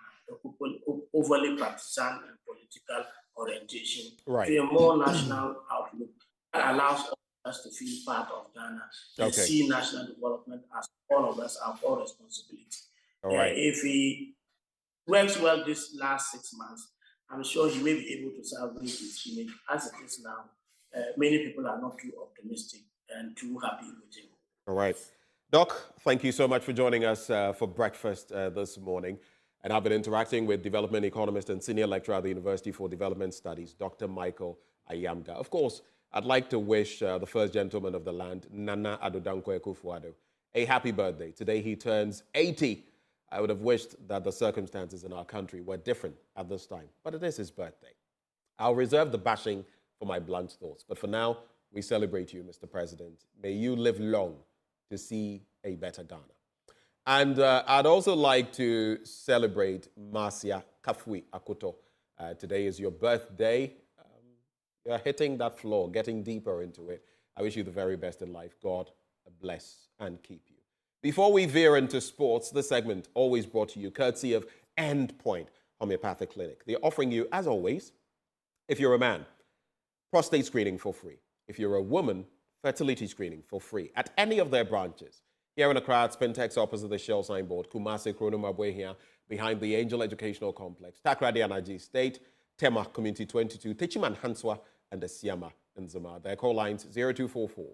overly partisan and political orientation to a more national outlook that allows us to feel part of Ghana and see national development as all of us have all responsibility. If he works well this last 6 months, I'm sure he may be able to salvage his image. As it is now, many people are not too optimistic and too happy with him. All right. Doc, thank you so much for joining us for breakfast this morning. And I've been interacting with development economist and senior lecturer at the University for Development Studies, Dr. Michael Ayamga. Of course, I'd like to wish the first gentleman of the land, Nana Addo Dankwa Akufo-Addo, a happy birthday. Today he turns 80. I would have wished that the circumstances in our country were different at this time, but it is his birthday. I'll reserve the bashing for my blunt thoughts, but for now, we celebrate you, Mr. President. May you live long to see a better Ghana. And I'd also like to celebrate Marcia Kafui Akoto. Today is your birthday. You're hitting that floor, getting deeper into it. I wish you the very best in life. God bless and keep you. Before we veer into sports, this segment always brought to you courtesy of Endpoint Homeopathic Clinic. They're offering you, as always, if you're a man, prostate screening for free. If you're a woman, fertility screening for free at any of their branches. Here in Accra, at Spintex opposite the Shell signboard, Kumasi, Kronumabwe here, behind the Angel Educational Complex, Takrady Anaji State, Tema Community 22, Techiman Hanswa, and the Siama in Zama. Their call lines 0244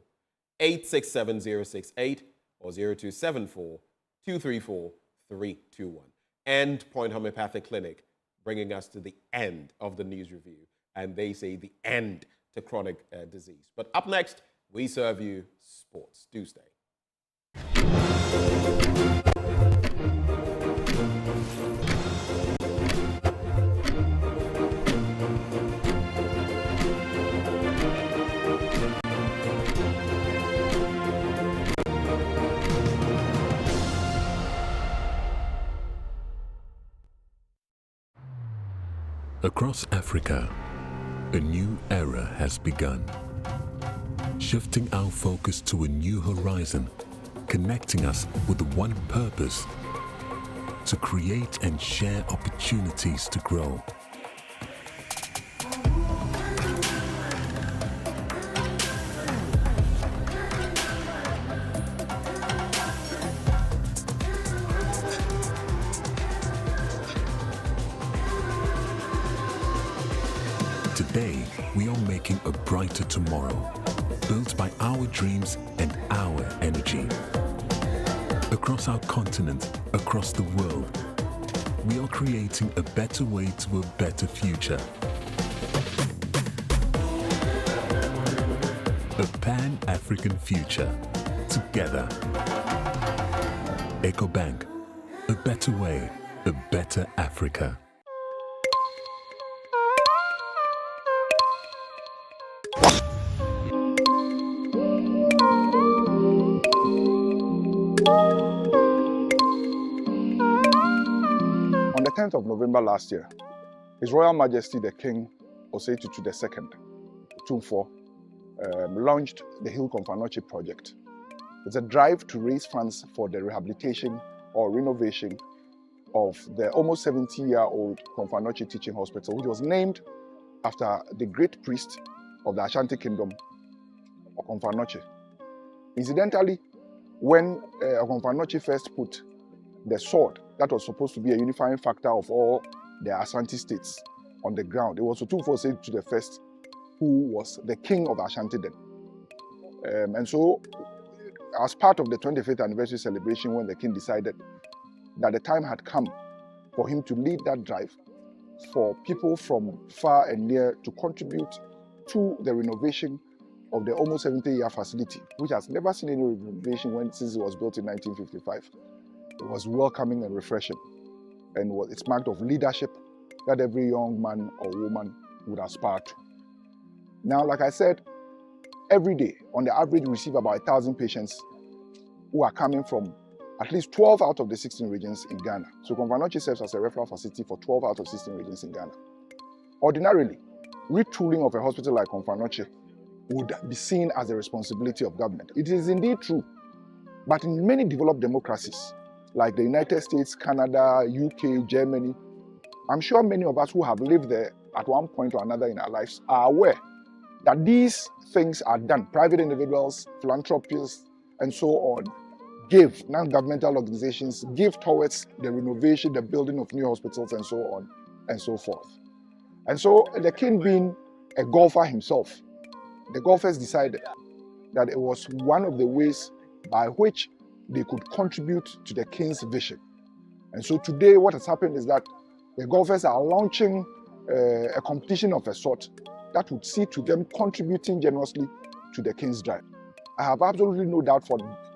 867 068 or 0274 234 321. Endpoint Homeopathic Clinic, bringing us to the end of the news review. And they say the end to chronic disease. But up next, we serve you sports. Do stay. Across Africa, a new era has begun, shifting our focus to a new horizon, connecting us with one purpose: to create and share opportunities to grow. Today, we are making a brighter tomorrow, built by our dreams and our energy. Across our continent, across the world, we are creating a better way to a better future. A Pan-African future, together. EcoBank, a better way, a better Africa. On the 10th of November last year, His Royal Majesty the King Osei Tutu II, Tumfo, launched the Hill Komfanoche project. It's a drive to raise funds for the rehabilitation or renovation of the almost 70-year-old Komfanoche Teaching Hospital, which was named after the great priest of the Ashanti Kingdom, Komfanoche. Incidentally, when Okomfo first put the sword that was supposed to be a unifying factor of all the Ashanti states on the ground, it was Otumfuo Osei to the first who was the king of Ashanti then. And so, as part of the 25th anniversary celebration, when the king decided that the time had come for him to lead that drive, for people from far and near to contribute to the renovation of the almost 70-year facility, which has never seen any renovation since it was built in 1955. It was welcoming and refreshing, and it's marked of leadership that every young man or woman would aspire to. Now, like I said, every day, on the average, we receive about 1,000 patients who are coming from at least 12 out of the 16 regions in Ghana. So Okomfo serves as a referral facility for 12 out of 16 regions in Ghana. Ordinarily, retooling of a hospital like Okomfo would be seen as a responsibility of government. It is indeed true, but in many developed democracies, like the United States, Canada, UK, Germany, I'm sure many of us who have lived there at one point or another in our lives are aware that these things are done. Private individuals, philanthropists, and so on give, non-governmental organizations give towards the renovation, the building of new hospitals, and so on and so forth. And so the king, being a golfer himself, the golfers decided that it was one of the ways by which they could contribute to the king's vision. And so today what has happened is that the golfers are launching a competition of a sort that would see to them contributing generously to the king's drive. I have absolutely no doubt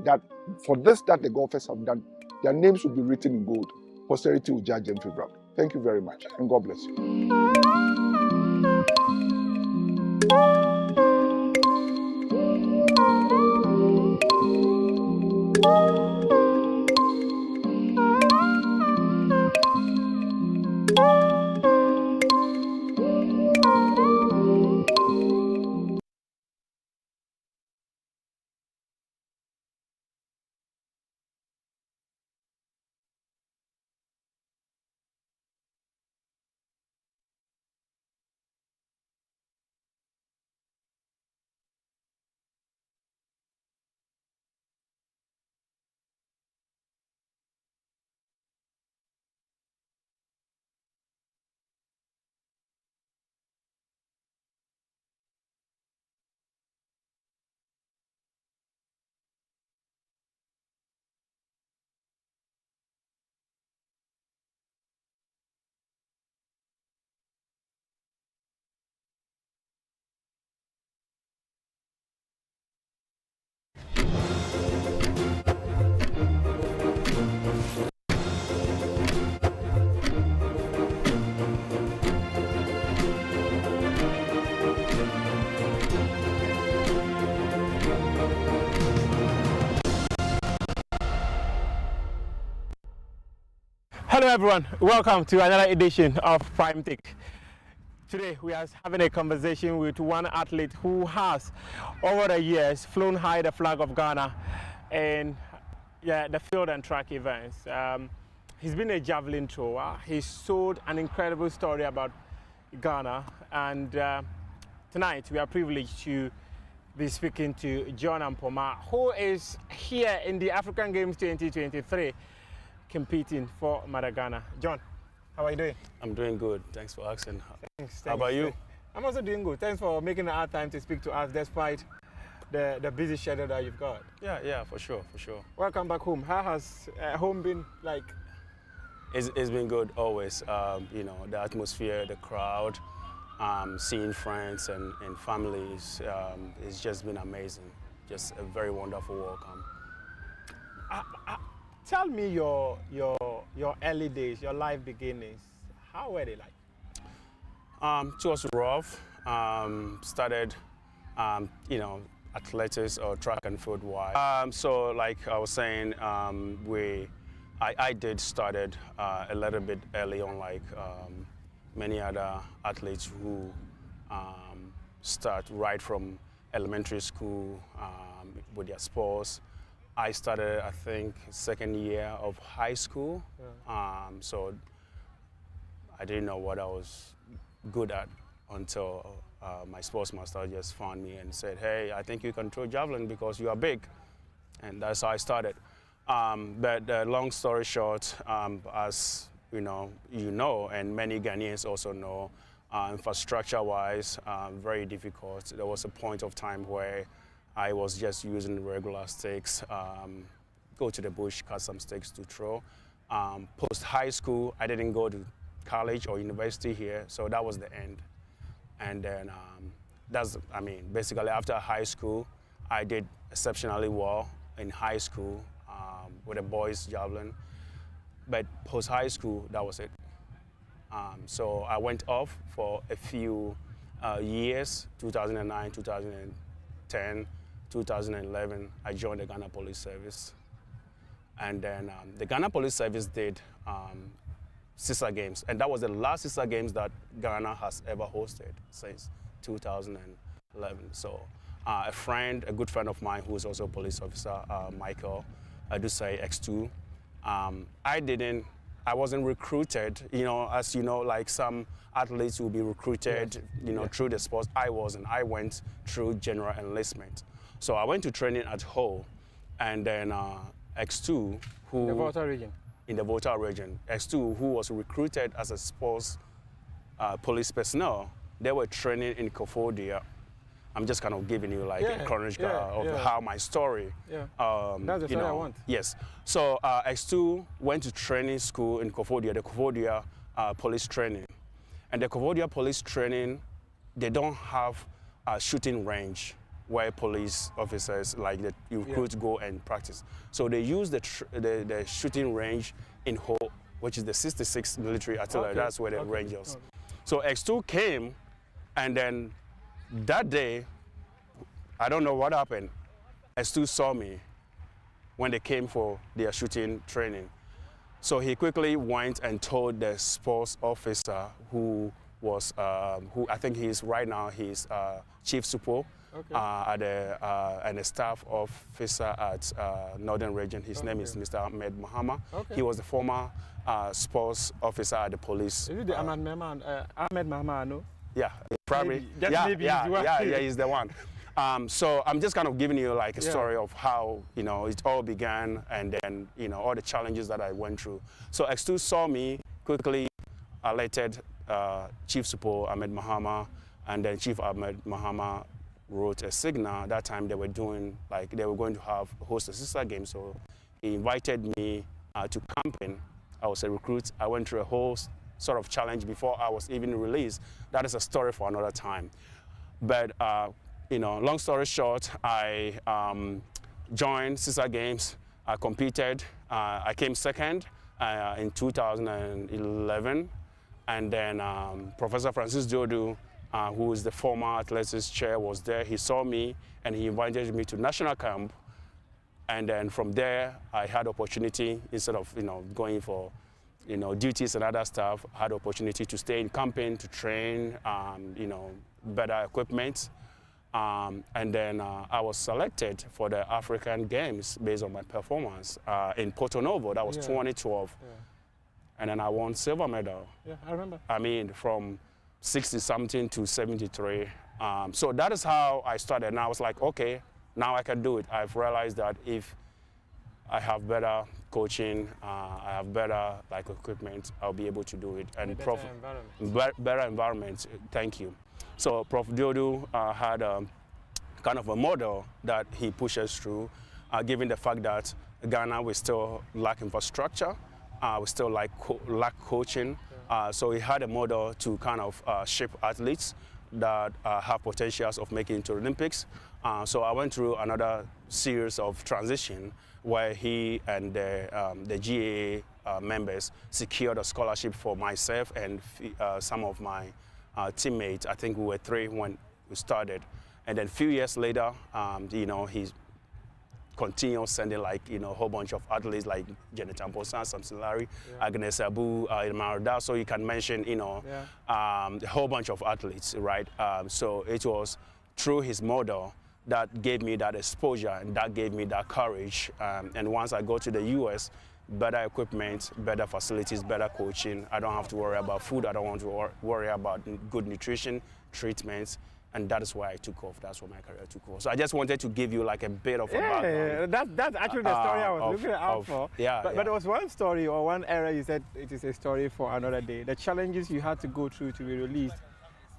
that the golfers have done, their names will be written in gold. Posterity will judge them favorably. Thank you very much, and God bless you. Hello everyone, welcome to another edition of Prime Take. Today we are having a conversation with one athlete who has over the years flown high the flag of Ghana in the field and track events. He's been a javelin thrower. He's told an incredible story about Ghana, and tonight we are privileged to be speaking to John Ampoma, who is here in the African Games 2023. Competing for Ghana. John, how are you doing? I'm doing good. Thanks for asking. Thanks. How about you? I'm also doing good. Thanks for making our time to speak to us despite the busy schedule that you've got. Yeah, for sure. Welcome back home. How has home been like? It's been good always. You know, the atmosphere, the crowd, seeing friends and families. It's just been amazing. Just a very wonderful welcome. Tell me your early days, your life beginnings. How were they like? It was rough. Started, you know, athletics or track and field wise. So like I was saying, I did started a little bit early on, like many other athletes who start right from elementary school with their sports. I started, I think, second year of high school. Yeah. So I didn't know what I was good at until my sports master just found me and said, hey, I think you can throw javelin because you are big. And that's how I started. But long story short, as you know, and many Ghanaians also know, infrastructure-wise, very difficult. There was a point of time where I was just using regular sticks, go to the bush, cut some sticks to throw. Post-high school, I didn't go to college or university here, so that was the end. And then basically after high school, I did exceptionally well in high school with a boys javelin. But post-high school, that was it. So I went off for a few years, 2009, 2010, 2011, I joined the Ghana Police Service. And then the Ghana Police Service did CISA Games, and that was the last CISA Games that Ghana has ever hosted since 2011. So a good friend of mine who is also a police officer, Michael, I do say X2, I wasn't recruited, as you know, like some athletes will be recruited, through the sports. I wasn't. I went through general enlistment. So I went to training at Hull, and then X2, who... In the Volta region. In the Volta region. X2, who was recruited as a sports police personnel, they were training in Kofodia. I'm just kind of giving you like a chronological of how my story. Yeah. That's the story I want. Yes. So X2 went to training school in Kofodia, the Kofodia police training. And the Kofodia police training, they don't have a shooting range where police officers like the recruits go and practice. So they use the shooting range in Hull, which is the 66 military artillery. Okay. That's where the range is. Okay. So X2 came, and then that day, I don't know what happened. X2 saw me when they came for their shooting training. So he quickly went and told the sports officer who was, who I think he's right now, he's Chief Supo, and a staff officer at Northern Region. His name is Mr. Ahmed Mahama. He was the former sports officer at the police. Is it the Ahmed Mahama, no? Yeah, probably. Maybe he's the one. So I'm just kind of giving you like a story of how, it all began, and then, all the challenges that I went through. So X2 saw me, quickly alerted Chief Supo Ahmed Mahama, and then Chief Ahmed Mahama wrote a signal. That time they were doing, like, they were going to host a CISA game, so he invited me to camping. I was a recruit. I went through a whole sort of challenge before I was even released. That is a story for another time. But, long story short, I joined CISA Games. I competed. I came second in 2011. And then Professor Francis Jodu, who is the former athletics chair, was there. He saw me, and he invited me to national camp. And then from there, I had opportunity, instead of going for duties and other stuff, I had opportunity to stay in camping, to train, better equipment. And then I was selected for the African Games based on my performance in Porto Novo. That was 2012. Yeah. And then I won silver medal. Yeah, I remember. I mean, from 60-something to 73. So that is how I started. And I was like, okay, now I can do it. I've realized that if I have better coaching, I have better equipment, I'll be able to do it. And better environment. Thank you. So Prof. Diodu had kind of a model that he pushes through, given the fact that Ghana, we still lack infrastructure, we still lack coaching. So he had a model to kind of shape athletes that have potentials of making it to the Olympics. So I went through another series of transition where he and the GAA members secured a scholarship for myself and some of my teammates. I think we were 3 when we started. And then a few years later, he continued sending a whole bunch of athletes like Janet Amposa, Samson Larry, Agnes Abu, Marada. So you can mention, a whole bunch of athletes, right? So it was through his model that gave me that exposure and that gave me that courage. And once I go to the US, better equipment, better facilities, better coaching. I don't have to worry about food. I don't want to worry about good nutrition, treatments. And that is why I took off. That's why my career took off. So I just wanted to give you like a bit of a background. Yeah, that's actually the story I was looking out for. Yeah, but there was one story or one era you said it is a story for another day. The challenges you had to go through to be released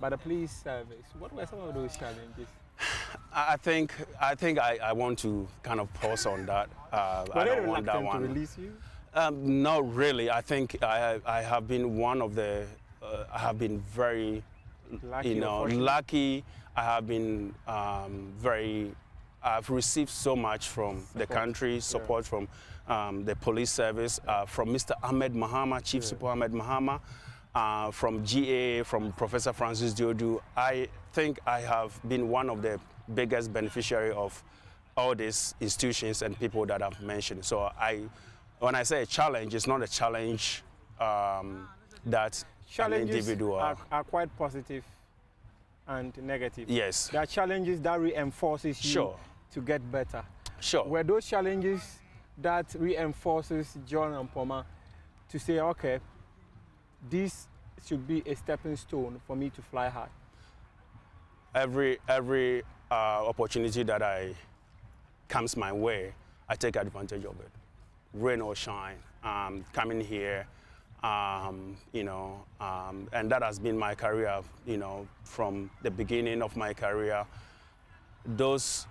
by the police service. What were some of those challenges? I think I want to kind of pause on that. Were they reluctant to release you? Not really. I think I have been one of the. I have been very, lucky. I have been I've received so much from the country, support from the police service, from Mr. Ahmed Mahama, Chief Super Ahmed Mahama, from GA, from Professor Francis Diodu. I think I have been one of the biggest beneficiary of all these institutions and people that I've mentioned. So when I say a challenge, it's not a challenge that challenges an individual are quite positive and negative. Yes. There are challenges that reinforces you to get better. Sure. Were those challenges that reinforces John and Poma to say, okay, this should be a stepping stone for me to fly high? Every opportunity that comes my way, I take advantage of it. Rain or shine, coming here, and that has been my career, from the beginning of my career. Those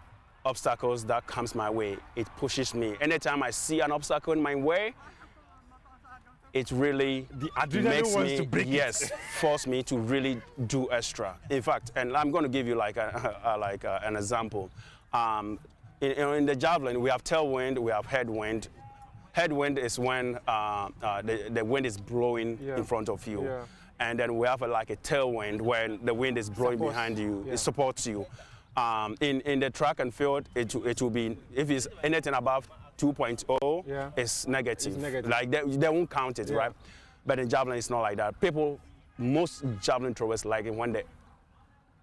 obstacles that comes my way, it pushes me. Anytime I see an obstacle in my way, it really makes me, force me to really do extra. In fact, and I'm going to give you like an example. In the javelin, we have tailwind, we have headwind. Headwind is when the wind is blowing in front of you. Yeah. And then we have like a tailwind when the wind is blowing behind you. Yeah. It supports you. In the track and field, it will be, if it's anything above 2.0, it's negative. It's negative. Like they won't count it, right? But in javelin, it's not like that. Most javelin throwers like it when the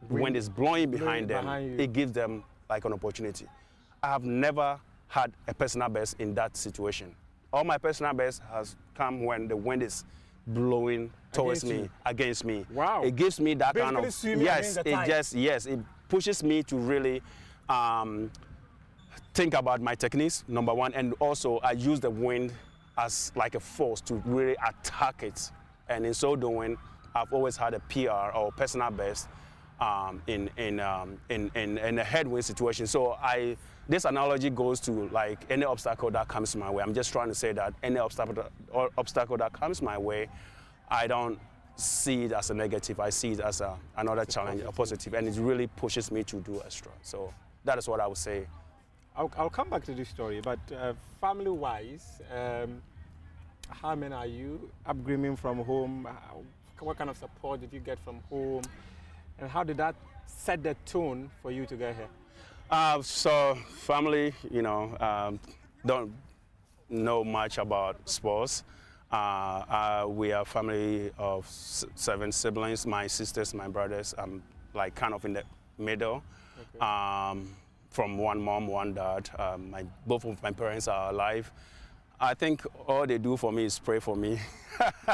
wind is blowing behind them. It gives them like an opportunity. I have never had a personal best in that situation. All my personal best has come when the wind is blowing towards me, against me. Wow. It gives me that kind of, it pushes me to really think about my techniques, number one, and also I use the wind as like a force to really attack it. And in so doing, I've always had a PR or personal best in a headwind situation. So this analogy goes to like any obstacle that comes my way. I'm just trying to say that any obstacle that comes my way, I don't see it as a negative. I see it as another challenge, a positive, and it really pushes me to do extra. So that is what I would say. I'll come back to this story, but family-wise, how many are you? Upbringing from home, what kind of support did you get from home? And how did that set the tone for you to get here? So family, don't know much about sports. We are a family of 7 siblings, my sisters, my brothers. I'm like kind of in the middle. Okay. From one mom, one dad. Both of my parents are alive. I think all they do for me is pray for me.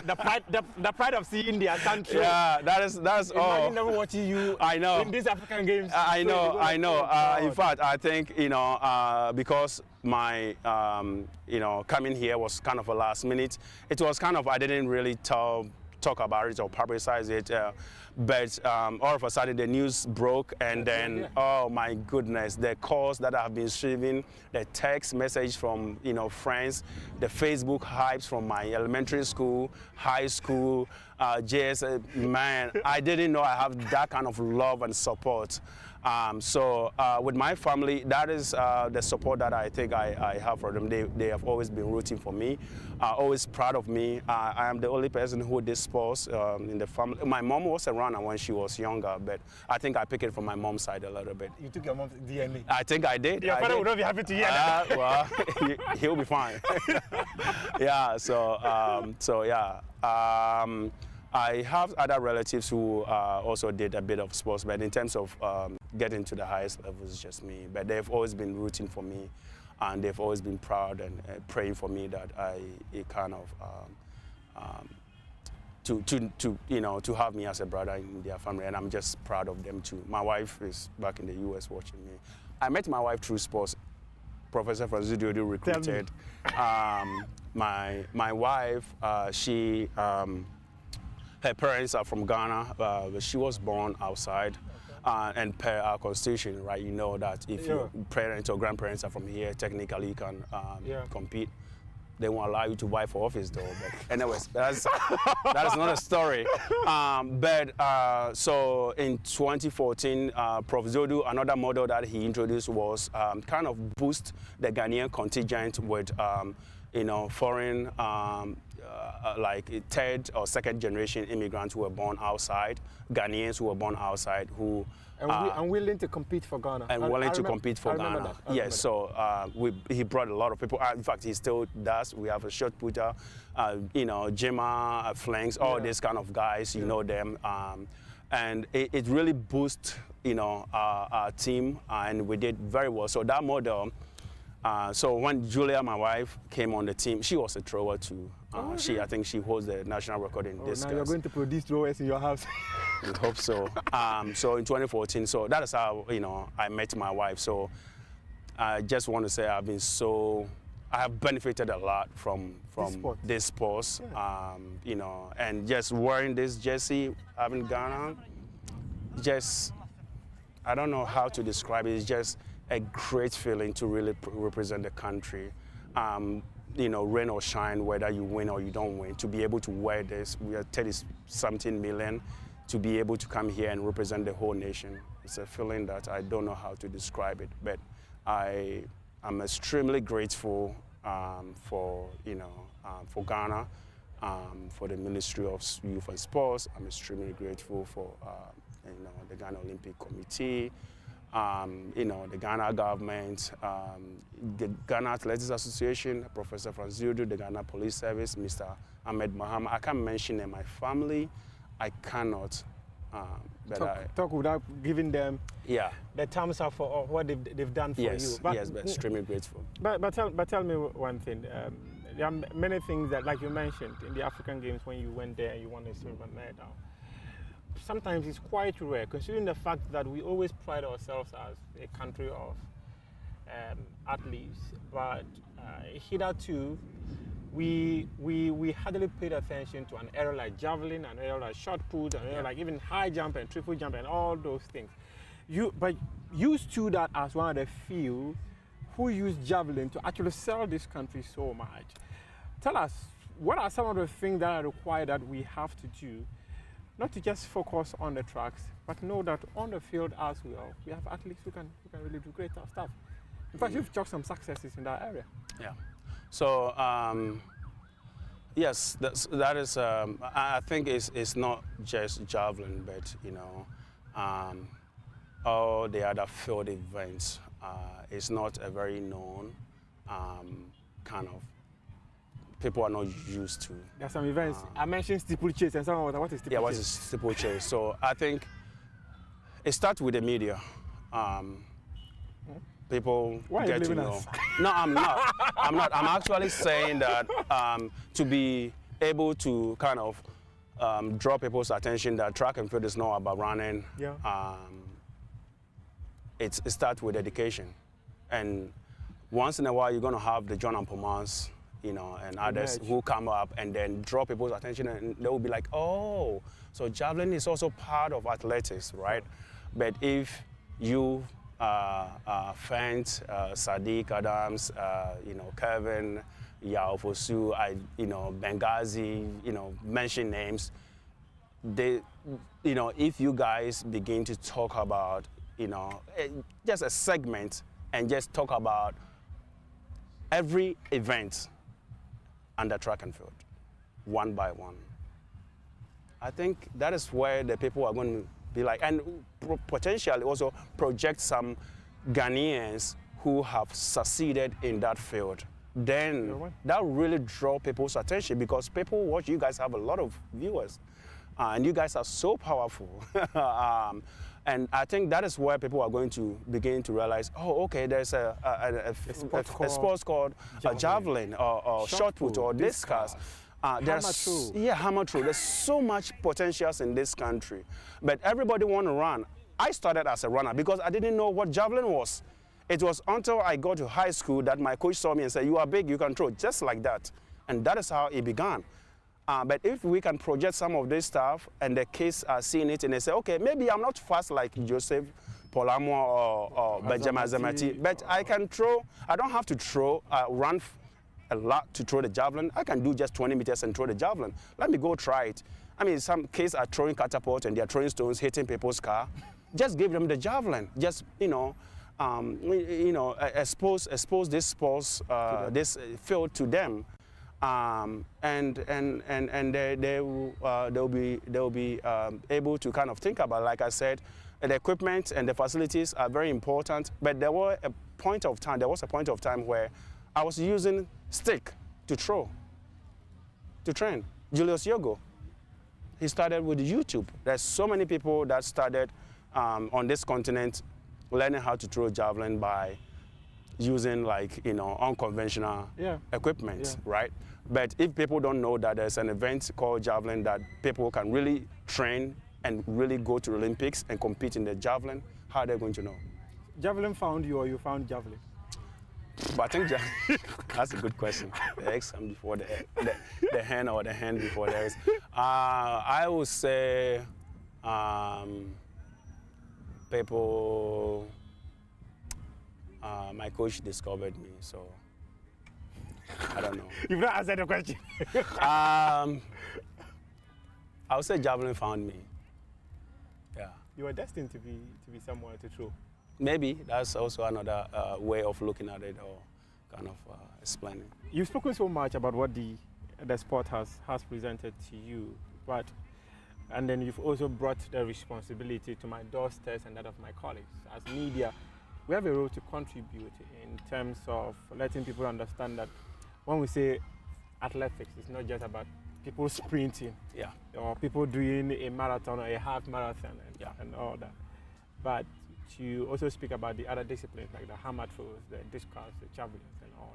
the pride of seeing their country. Yeah, that's all. Imagine never watching you in these African games. I know. In fact, I think, because my, coming here was kind of a last minute. It was kind of, I didn't really talk about it or publicize it. But all of a sudden the news broke, and then, oh my goodness, the calls that I have been receiving, the text message from friends, the Facebook hypes from my elementary school, high school, JS, man, I didn't know I have that kind of love and support. So with my family, that is the support that I think I have for them. They have always been rooting for me, always proud of me. I am the only person who did sports in the family. My mom was a runner when she was younger, but I think I picked it from my mom's side a little bit. You took your mom's DNA? I think I did. Your father would not be happy to hear that. Well, he'll be fine. Yeah, so yeah. I have other relatives who also did a bit of sports, but in terms of getting to the highest levels, it's just me. But they've always been rooting for me, and they've always been proud and praying for me that to have me as a brother in their family, and I'm just proud of them too. My wife is back in the US watching me. I met my wife through sports. Professor Francis recruited my wife. Her parents are from Ghana, but she was born outside. And per our constitution, right, you know that if your parents or grandparents are from here, technically you can compete. They won't allow you to vie for office though. But anyways, that is another story. So in 2014, Prof. Zodu, another model that he introduced was kind of boost the Ghanaian contingent with foreign like third or second generation immigrants who were born outside, Ghanaians who were born outside, who and willing to compete for Ghana. And willing to compete for Ghana. Yes, so he brought a lot of people. In fact, he still does. We have a shot putter, Jima, Flanks, all these kind of guys, you know them. And it really boosts, our team, and we did very well. So that model, so when Julia, my wife, came on the team, she was a thrower too. I think she holds the national record in discus. Now you're going to produce throwers in your house. We hope so. So in 2014, so that is how I met my wife. So I just want to say I have benefited a lot from this sports. And just wearing this jersey, having Ghana, I don't know how to describe it. It's just a great feeling to really represent the country. Rain or shine, whether you win or you don't win, to be able to wear this, we are 30-something million, to be able to come here and represent the whole nation. It's a feeling that I don't know how to describe it, but I'm extremely grateful for Ghana, for the Ministry of Youth and Sports. I'm extremely grateful for the Ghana Olympic Committee, the Ghana government, the Ghana Athletics Association, Professor Franziodu, the Ghana Police Service, Mr. Ahmed Mahama. I can't mention them. My family, I cannot. Talk without giving them the thumbs up for what they've done for you. But extremely grateful. But tell me one thing. There are many things that, like you mentioned, in the African Games when you went there and you won a silver medal. Sometimes it's quite rare, considering the fact that we always pride ourselves as a country of athletes, but hitherto we hardly paid attention to an area like javelin, an area like shot put, an area like even high jump and triple jump and all those things. But you stood out as one of the few who used javelin to actually sell this country so much. Tell us, what are some of the things that are required that we have to do, not to just focus on the tracks, but know that on the field as well, we have athletes who can really do great stuff. In fact, you've chalked some successes in that area. Yeah. So, yes, that is, I think it's not just javelin, but, all the other field events, it's not a very known kind of, people are not used to. There are some events. I mentioned steeplechase and some of what is steeplechase? Yeah, what is steeplechase? So I think it starts with the media. People get to know. No, I'm not. I'm actually saying that to be able to kind of draw people's attention that track and field is not about running. Yeah. It starts with education. And once in a while, you're going to have the John and Pomans, and others who come up and then draw people's attention, and they will be like, oh, so javelin is also part of athletics, right? But if you Fent, Sadiq Adams, Kevin, Yao Fosu, Benghazi, mention names, they, if you guys begin to talk about, just a segment and just talk about every event under track and field, one by one. I think that is where the people are going to be like, and potentially also project some Ghanaians who have succeeded in that field. Then that really draw people's attention, because people watch, you guys have a lot of viewers, and you guys are so powerful. And I think that is where people are going to begin to realize, oh, okay, there's a sport called javelin or shot put or discus. Hammer throw. There's so much potentials in this country, but everybody want to run. I started as a runner because I didn't know what javelin was. It was until I got to high school that my coach saw me and said, "You are big, you can throw," just like that. And that is how it began. But if we can project some of this stuff and the kids are seeing it and they say, okay, maybe I'm not fast like Joseph Polamo or Benjamin Zamati, but I can throw. I don't have to run a lot to throw the javelin. I can do just 20 meters and throw the javelin. Let me go try it. I mean, some kids are throwing catapult and they're throwing stones, hitting people's car. Just give them the javelin. Just, expose this sports, this field to them. And they'll be able to kind of think about, like I said, the equipment and the facilities are very important. But there was a point of time where I was using stick to throw, to train. Julius Yogo, he started with YouTube. There's so many people that started on this continent learning how to throw javelin by using unconventional equipment, right? But if people don't know that there's an event called javelin that people can really train and really go to the Olympics and compete in the javelin, how are they going to know? Javelin found you or you found javelin? But I think that's a good question. The eggs come before the hen or the hen before the eggs. I would say people, my coach discovered me, so I don't know. You've not answered the question. I would say javelin found me. Yeah. You were destined to be someone to throw. Maybe that's also another way of looking at it or kind of explaining. You've spoken so much about what the sport has presented to you, and then you've also brought the responsibility to my doorsteps and that of my colleagues. As media, we have a role to contribute in terms of letting people understand that when we say athletics, it's not just about people sprinting, or people doing a marathon or a half marathon and all that, but to also speak about the other disciplines like the hammer throws, the discus, the javelins, and all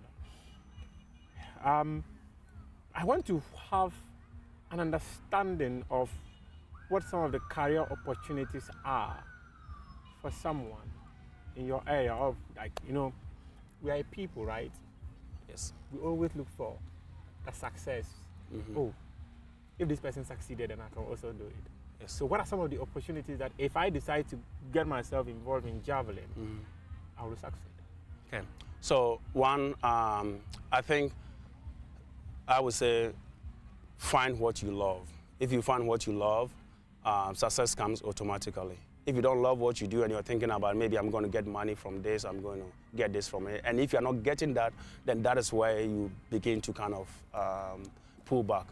that. I want to have an understanding of what some of the career opportunities are for someone in your area of, we are a people, right? Yes. We always look for a success. Mm-hmm. Oh, if this person succeeded, then I can also do it. Yes. So what are some of the opportunities that if I decide to get myself involved in javelin, I will succeed? Okay. So one, I think I would say find what you love. If you find what you love, success comes automatically. If you don't love what you do and you're thinking about maybe I'm going to get money from this, I'm going to get this from it, and if you're not getting that, then that is where you begin to kind of pull back.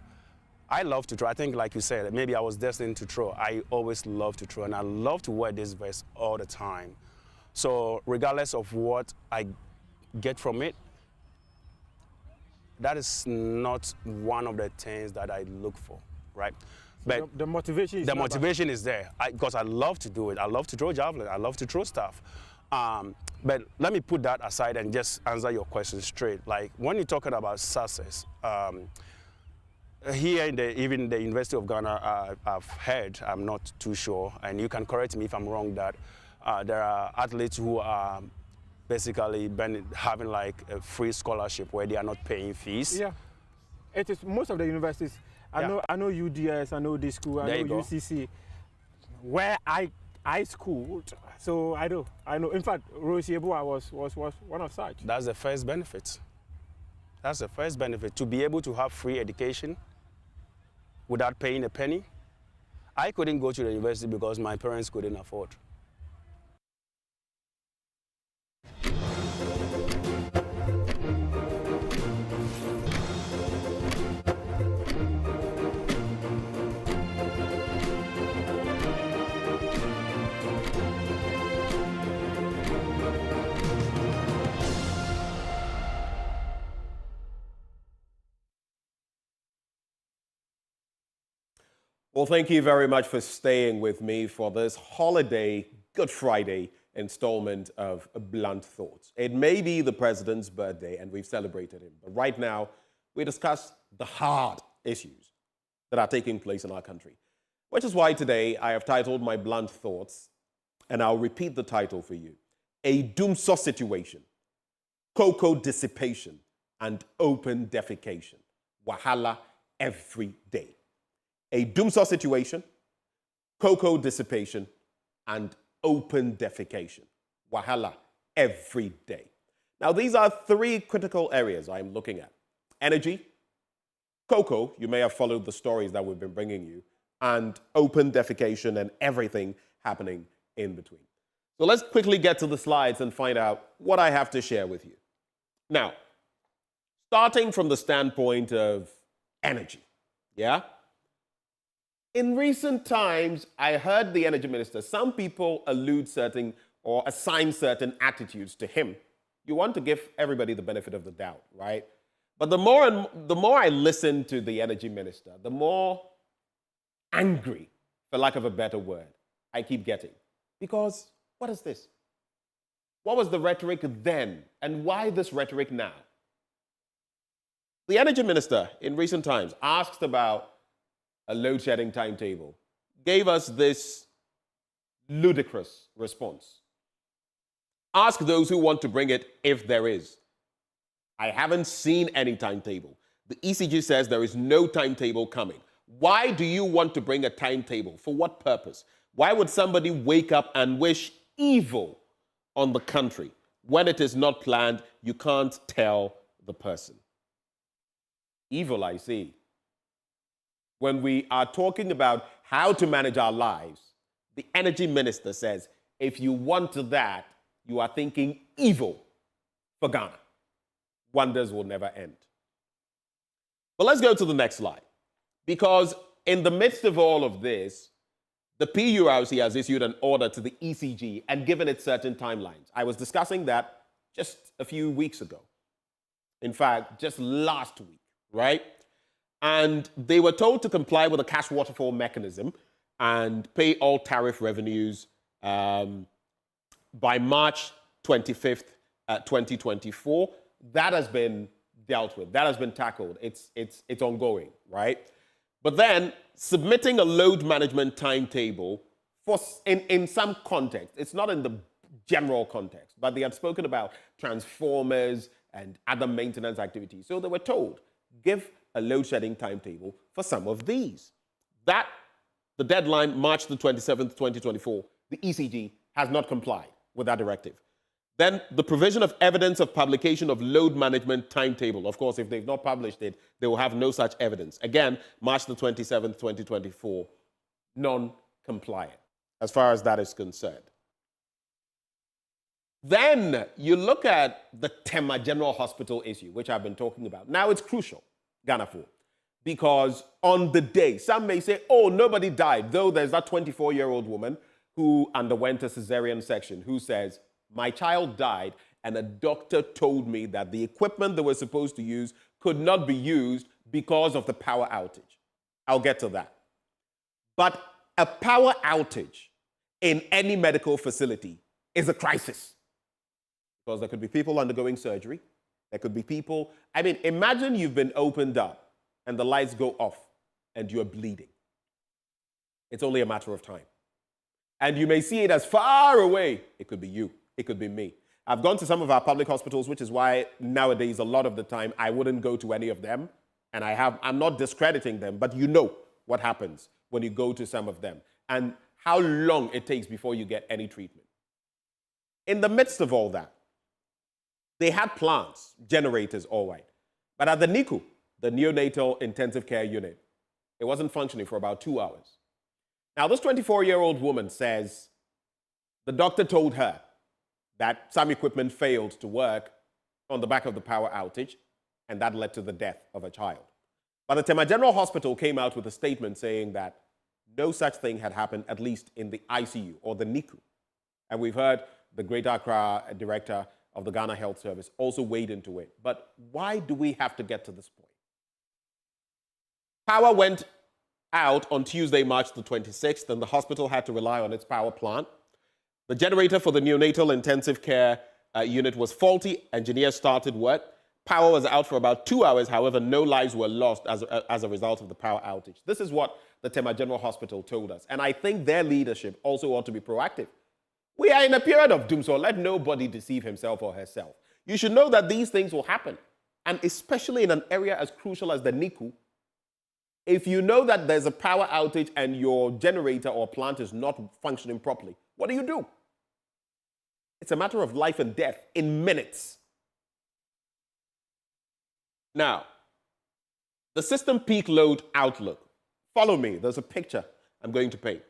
I love to throw. I think, like you said, maybe I was destined to throw. I always love to throw, and I love to wear this vest all the time. So regardless of what I get from it, that is not one of the things that I look for, right? But the motivation is there because I love to do it. I love to throw javelin. I love to throw stuff. But let me put that aside and just answer your question straight. Like when you're talking about success, here in even the University of Ghana, I've heard, I'm not too sure, and you can correct me if I'm wrong, that there are athletes who are basically having like a free scholarship where they are not paying fees. Yeah, it is most of the universities. I know UDS, I know this school, I know UCC, where I schooled, so I know. In fact, Rosie Ebua was one of such. That's the first benefit. That's the first benefit, to be able to have free education without paying a penny. I couldn't go to the university because my parents couldn't afford. Well, thank you very much for staying with me for this holiday, Good Friday installment of Blunt Thoughts. It may be the president's birthday and we've celebrated him, but right now we discuss the heart issues that are taking place in our country. Which is why today I have titled my blunt thoughts, and I'll repeat the title for you: A doomsaw situation, cocoa dissipation, and open defecation. Wahala every day. A doomsaw situation, cocoa dissipation, and open defecation. Wahala every day. Now, these are three critical areas I'm looking at: energy, cocoa, you may have followed the stories that we've been bringing you, and open defecation and everything happening in between. So let's quickly get to the slides and find out what I have to share with you. Now, starting from the standpoint of energy, yeah? In recent times, I heard the energy minister, some people allude certain or assign certain attitudes to him. You want to give everybody the benefit of the doubt, right? But the more I listen to the energy minister, the more angry, for lack of a better word, I keep getting. Because what is this? What was the rhetoric then? And why this rhetoric now? The energy minister in recent times asked about a load shedding timetable, gave us this ludicrous response. Ask those who want to bring it if there is. I haven't seen any timetable. The ECG says there is no timetable coming. Why do you want to bring a timetable? For what purpose? Why would somebody wake up and wish evil on the country? When it is not planned, you can't tell the person. Evil, I see. When we are talking about how to manage our lives, the energy minister says, if you want that, you are thinking evil for Ghana. Wonders will never end. But let's go to the next slide. Because in the midst of all of this, the PURC has issued an order to the ECG and given it certain timelines. I was discussing that just a few weeks ago. In fact, just last week, right? And they were told to comply with a cash waterfall mechanism and pay all tariff revenues by March 25th, 2024. That has been dealt with. That has been tackled. It's ongoing, right? But then submitting a load management timetable for in some context. It's not in the general context, but they had spoken about transformers and other maintenance activities. So they were told, give a load shedding timetable for some of these. That, the deadline, March the 27th, 2024, the ECG has not complied with that directive. Then the provision of evidence of publication of load management timetable. Of course, if they've not published it, they will have no such evidence. Again, March the 27th, 2024, non-compliant as far as that is concerned. Then you look at the Tema General Hospital issue, which I've been talking about. Now it's crucial, Ghana for, because on the day, some may say, oh, nobody died, though there's that 24-year-old woman who underwent a cesarean section who says, my child died, and a doctor told me that the equipment they were supposed to use could not be used because of the power outage. I'll get to that. But a power outage in any medical facility is a crisis. Because there could be people undergoing surgery. There could be people, imagine you've been opened up and the lights go off and you're bleeding. It's only a matter of time. And you may see it as far away. It could be you. It could be me. I've gone to some of our public hospitals, which is why nowadays, a lot of the time, I wouldn't go to any of them. And I'm not discrediting them, but you know what happens when you go to some of them and how long it takes before you get any treatment. In the midst of all that, they had plants, generators, all right. But at the NICU, the neonatal intensive care unit, it wasn't functioning for about 2 hours. Now, this 24-year-old woman says the doctor told her that some equipment failed to work on the back of the power outage, and that led to the death of a child. But the Tema General Hospital came out with a statement saying that no such thing had happened, at least in the ICU or the NICU. And we've heard the Greater Accra director of the Ghana Health Service also weighed into it. But why do we have to get to this point? Power went out on Tuesday, March the 26th, and the hospital had to rely on its power plant. The generator for the neonatal intensive care unit was faulty. Engineers started work, Power was out for about 2 hours. However, no lives were lost as a result of the power outage. This is what the Tema General Hospital told us. And I think their leadership also ought to be proactive. We are in a period of doom, so let nobody deceive himself or herself. You should know that these things will happen. And especially in an area as crucial as the NICU, if you know that there's a power outage and your generator or plant is not functioning properly, what do? It's a matter of life and death in minutes. Now, the system peak load outlook. Follow me. There's a picture I'm going to paint.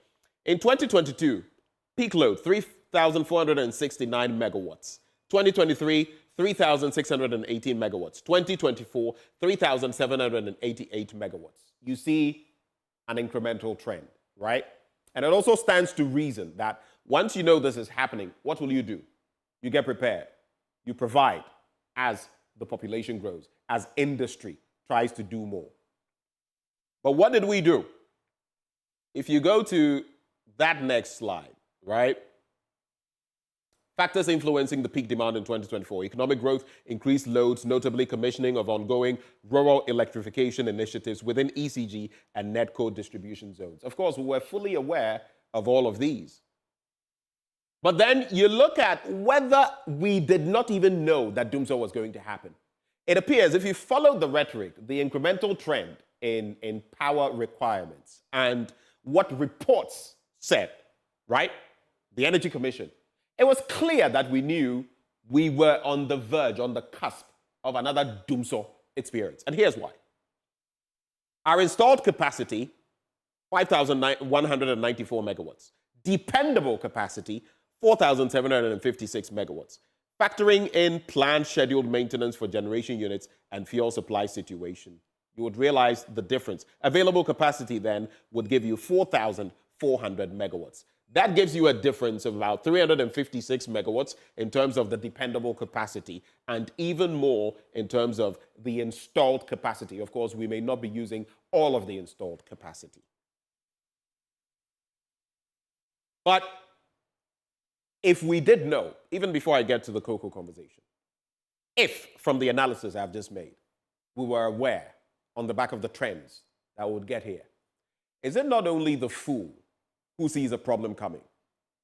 In 2022, peak load, 3,469 megawatts. 2023, 3,618 megawatts. 2024, 3,788 megawatts. You see an incremental trend, right? And it also stands to reason that once you know this is happening, what will you do? You get prepared. You provide as the population grows, as industry tries to do more. But what did we do? If you go to that next slide, right? Factors influencing the peak demand in 2024. Economic growth, increased loads, notably commissioning of ongoing rural electrification initiatives within ECG and NetCo distribution zones. Of course, we were fully aware of all of these. But then you look at whether we did not even know that doomsday was going to happen. It appears, if you follow the rhetoric, the incremental trend in power requirements and what reports said, right? The Energy Commission, it was clear that we knew we were on the verge, on the cusp of another doomsday experience. And here's why. Our installed capacity, 5,194 megawatts. Dependable capacity, 4,756 megawatts. Factoring in planned scheduled maintenance for generation units and fuel supply situation, you would realize the difference. Available capacity then would give you 4,400 megawatts. That gives you a difference of about 356 megawatts in terms of the dependable capacity and even more in terms of the installed capacity. Of course, we may not be using all of the installed capacity. But if we did know, even before I get to the cocoa conversation, if from the analysis I've just made, we were aware on the back of the trends that would get here, is it not only the fool who sees a problem coming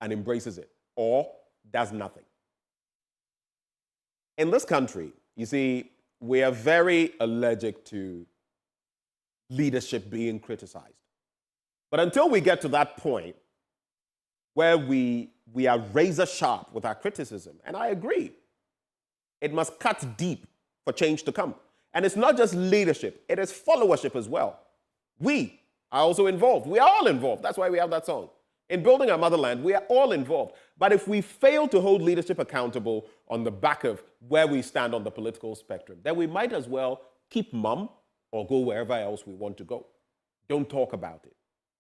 and embraces it or does nothing? In this country, you see, we are very allergic to leadership being criticized. But until we get to that point where we are razor sharp with our criticism, and I agree, it must cut deep for change to come. And it's not just leadership, it is followership as well. We are also involved. We are all involved. That's why we have that song. In building our motherland, we are all involved. But if we fail to hold leadership accountable on the back of where we stand on the political spectrum, then we might as well keep mum or go wherever else we want to go. Don't talk about it.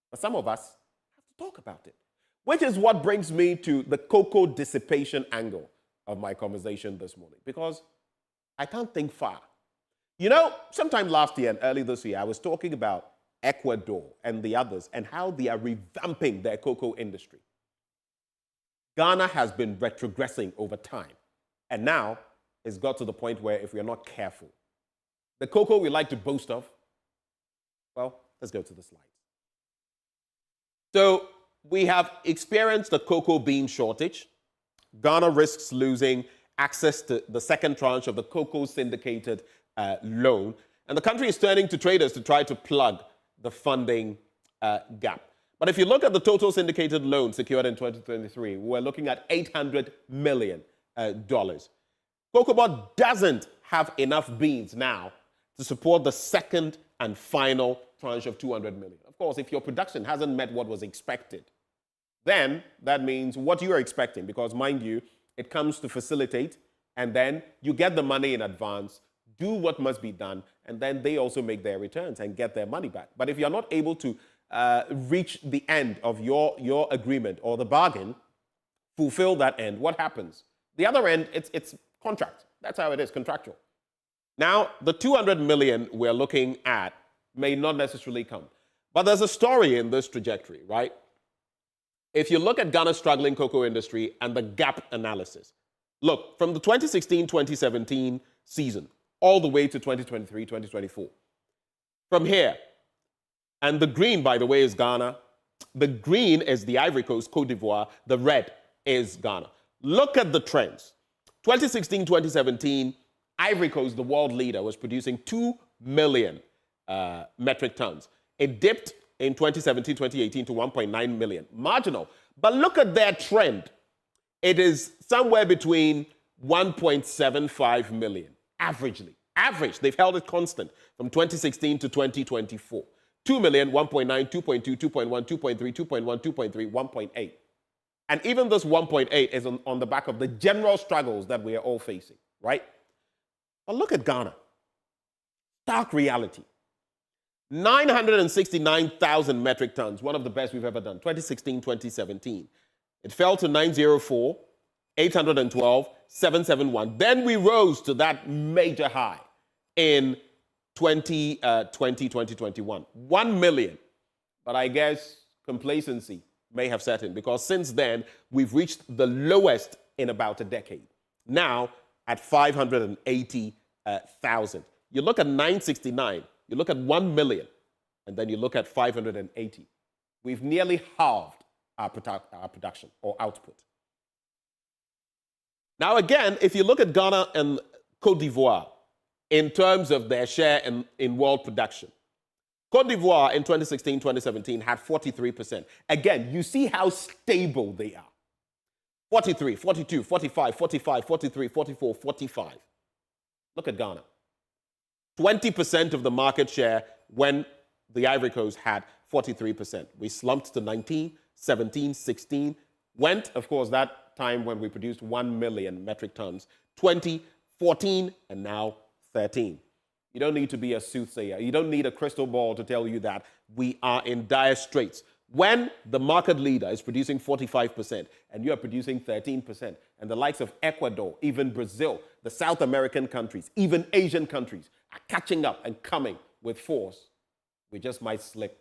But some of us have to talk about it. Which is what brings me to the cocoa dissipation angle of my conversation this morning. Because I can't think far. You know, sometime last year and early this year, I was talking about Ecuador and the others and how they are revamping their cocoa industry. Ghana has been retrogressing over time. And now it's got to the point where if we are not careful, the cocoa we like to boast of, well, let's go to the slides. So we have experienced a cocoa bean shortage. Ghana risks losing access to the second tranche of the cocoa syndicated loan. And the country is turning to traders to try to plug the funding gap. But if you look at the total syndicated loan secured in 2023, we're looking at $800 million. COCOBOD doesn't have enough beans now to support the second and final tranche of $200 million. Of course, if your production hasn't met what was expected, then that means what you are expecting, because mind you, it comes to facilitate, and then you get the money in advance, do what must be done, and then they also make their returns and get their money back. But if you're not able to reach the end of your agreement or the bargain, fulfill that end, what happens? The other end, it's contract. That's how it is, contractual. Now, the $200 million we're looking at may not necessarily come. But there's a story in this trajectory, right? If you look at Ghana's struggling cocoa industry and the gap analysis, look, from the 2016-2017 season, all the way to 2023, 2024. From here, and the green, by the way, is Ghana. The green is the Ivory Coast, Cote d'Ivoire. The red is Ghana. Look at the trends. 2016, 2017, Ivory Coast, the world leader, was producing 2 million metric tons. It dipped in 2017, 2018 to 1.9 million. Marginal. But look at their trend. It is somewhere between 1.75 million, averagely. Average. They've held it constant from 2016 to 2024. 2 million, 1.9, 2.2, 2.1, 2.3, 2.1, 2.3, 1.8. And even this 1.8 is on the back of the general struggles that we are all facing, right? But look at Ghana. Stark reality. 969,000 metric tons, one of the best we've ever done, 2016, 2017. It fell to 904, 812, 771. Then we rose to that major high in 2021. 1 million. But I guess complacency may have set in because since then, we've reached the lowest in about a decade. Now at 580,000. You look at 969, you look at 1 million, and then you look at 580. We've nearly halved our production or output. Now again, if you look at Ghana and Cote d'Ivoire in terms of their share in world production, Cote d'Ivoire in 2016, 2017 had 43%. Again, you see how stable they are. 43, 42, 45, 45, 43, 44, 45. Look at Ghana. 20% of the market share when the Ivory Coast had 43%. We slumped to 19, 17, 16. Went, of course, that time when we produced 1 million metric tons. 20, 14, and now 13. You don't need to be a soothsayer. You don't need a crystal ball to tell you that we are in dire straits. When the market leader is producing 45% and you are producing 13%, and the likes of Ecuador, even Brazil, the South American countries, even Asian countries are catching up and coming with force, we just might slip.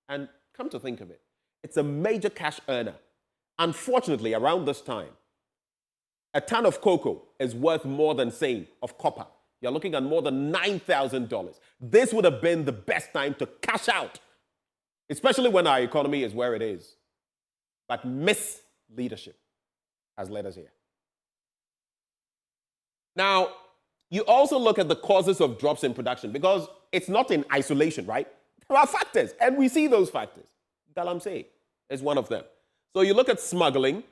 And come to think of it, it's a major cash earner. Unfortunately, around this time, a ton of cocoa is worth more than, say, of copper. You're looking at more than $9,000. This would have been the best time to cash out, especially when our economy is where it is. But misleadership has led us here. Now, you also look at the causes of drops in production because it's not in isolation, right? There are factors, and we see those factors. Galamsey is one of them. So you look at smuggling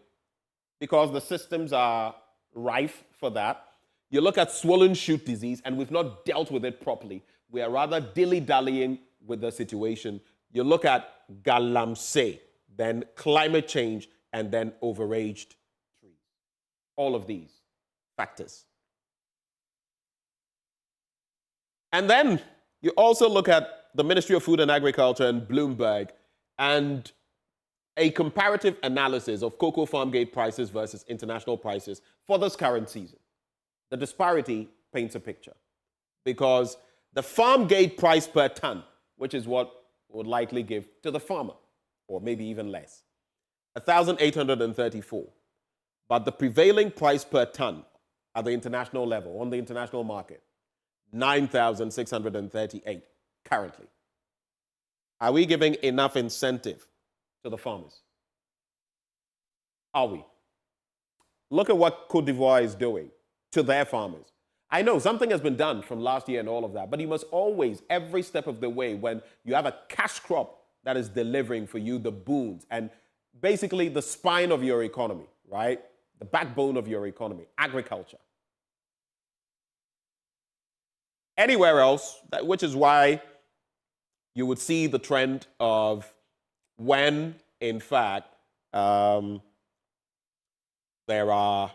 because the systems are rife for that. You look at swollen shoot disease, and we've not dealt with it properly. We are rather dilly-dallying with the situation. You look at galamsey, then climate change, and then overaged trees. All of these factors. And then you also look at the Ministry of Food and Agriculture and Bloomberg and a comparative analysis of cocoa farm gate prices versus international prices for this current season. The disparity paints a picture because the farm gate price per ton, which is what would likely give to the farmer, or maybe even less, 1,834. But the prevailing price per ton at the international level, on the international market, 9,638 currently. Are we giving enough incentive to the farmers? Are we? Look at what Cote d'Ivoire is doing to their farmers. I know something has been done from last year and all of that, but you must always, every step of the way, when you have a cash crop that is delivering for you the boons and basically the spine of your economy, right? The backbone of your economy, agriculture. Anywhere else, which is why you would see the trend of when, in fact, there are.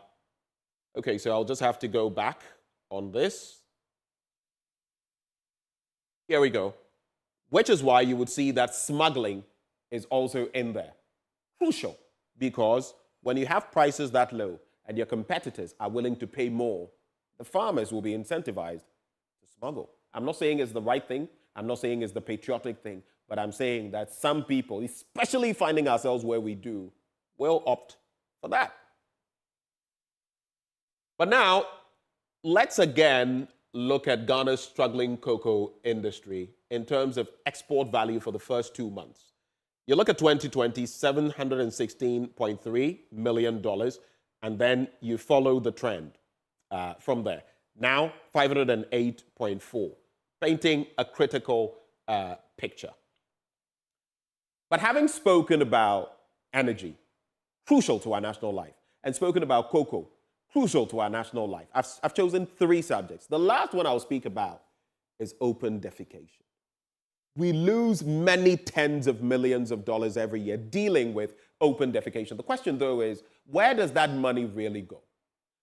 Okay, so I'll just have to go back on this. Here we go. Which is why you would see that smuggling is also in there. Crucial, because when you have prices that low and your competitors are willing to pay more, the farmers will be incentivized to smuggle. I'm not saying it's the right thing. I'm not saying it's the patriotic thing. But I'm saying that some people, especially finding ourselves where we do, will opt for that. But now, let's again look at Ghana's struggling cocoa industry in terms of export value for the first 2 months. You look at 2020, $716.3 million, and then you follow the trend from there. Now, 508.4, painting a critical picture. But having spoken about energy, crucial to our national life, and spoken about cocoa, crucial to our national life, I've chosen 3 subjects. The last one I'll speak about is open defecation. We lose many tens of millions of dollars every year dealing with open defecation. The question, though, is where does that money really go?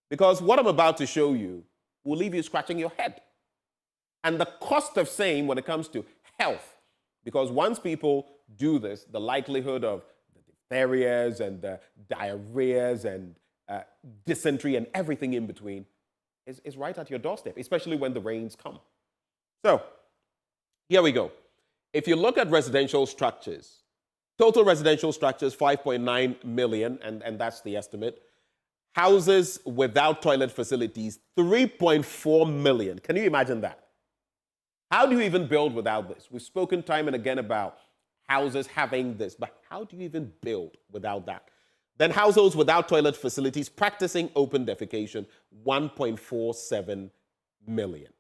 Because what I'm about to show you will leave you scratching your head. And the cost of same when it comes to health, because once people do this, the likelihood of the diphtherias and the diarrheas and dysentery and everything in between is right at your doorstep, especially when the rains come. So, here we go. If you look at residential structures, total residential structures, 5.9 million, and that's the estimate. Houses without toilet facilities, 3.4 million. Can you imagine that? How do you even build without this? We've spoken time and again about houses having this, but how do you even build without that? Then households without toilet facilities practicing open defecation, 1.47 million.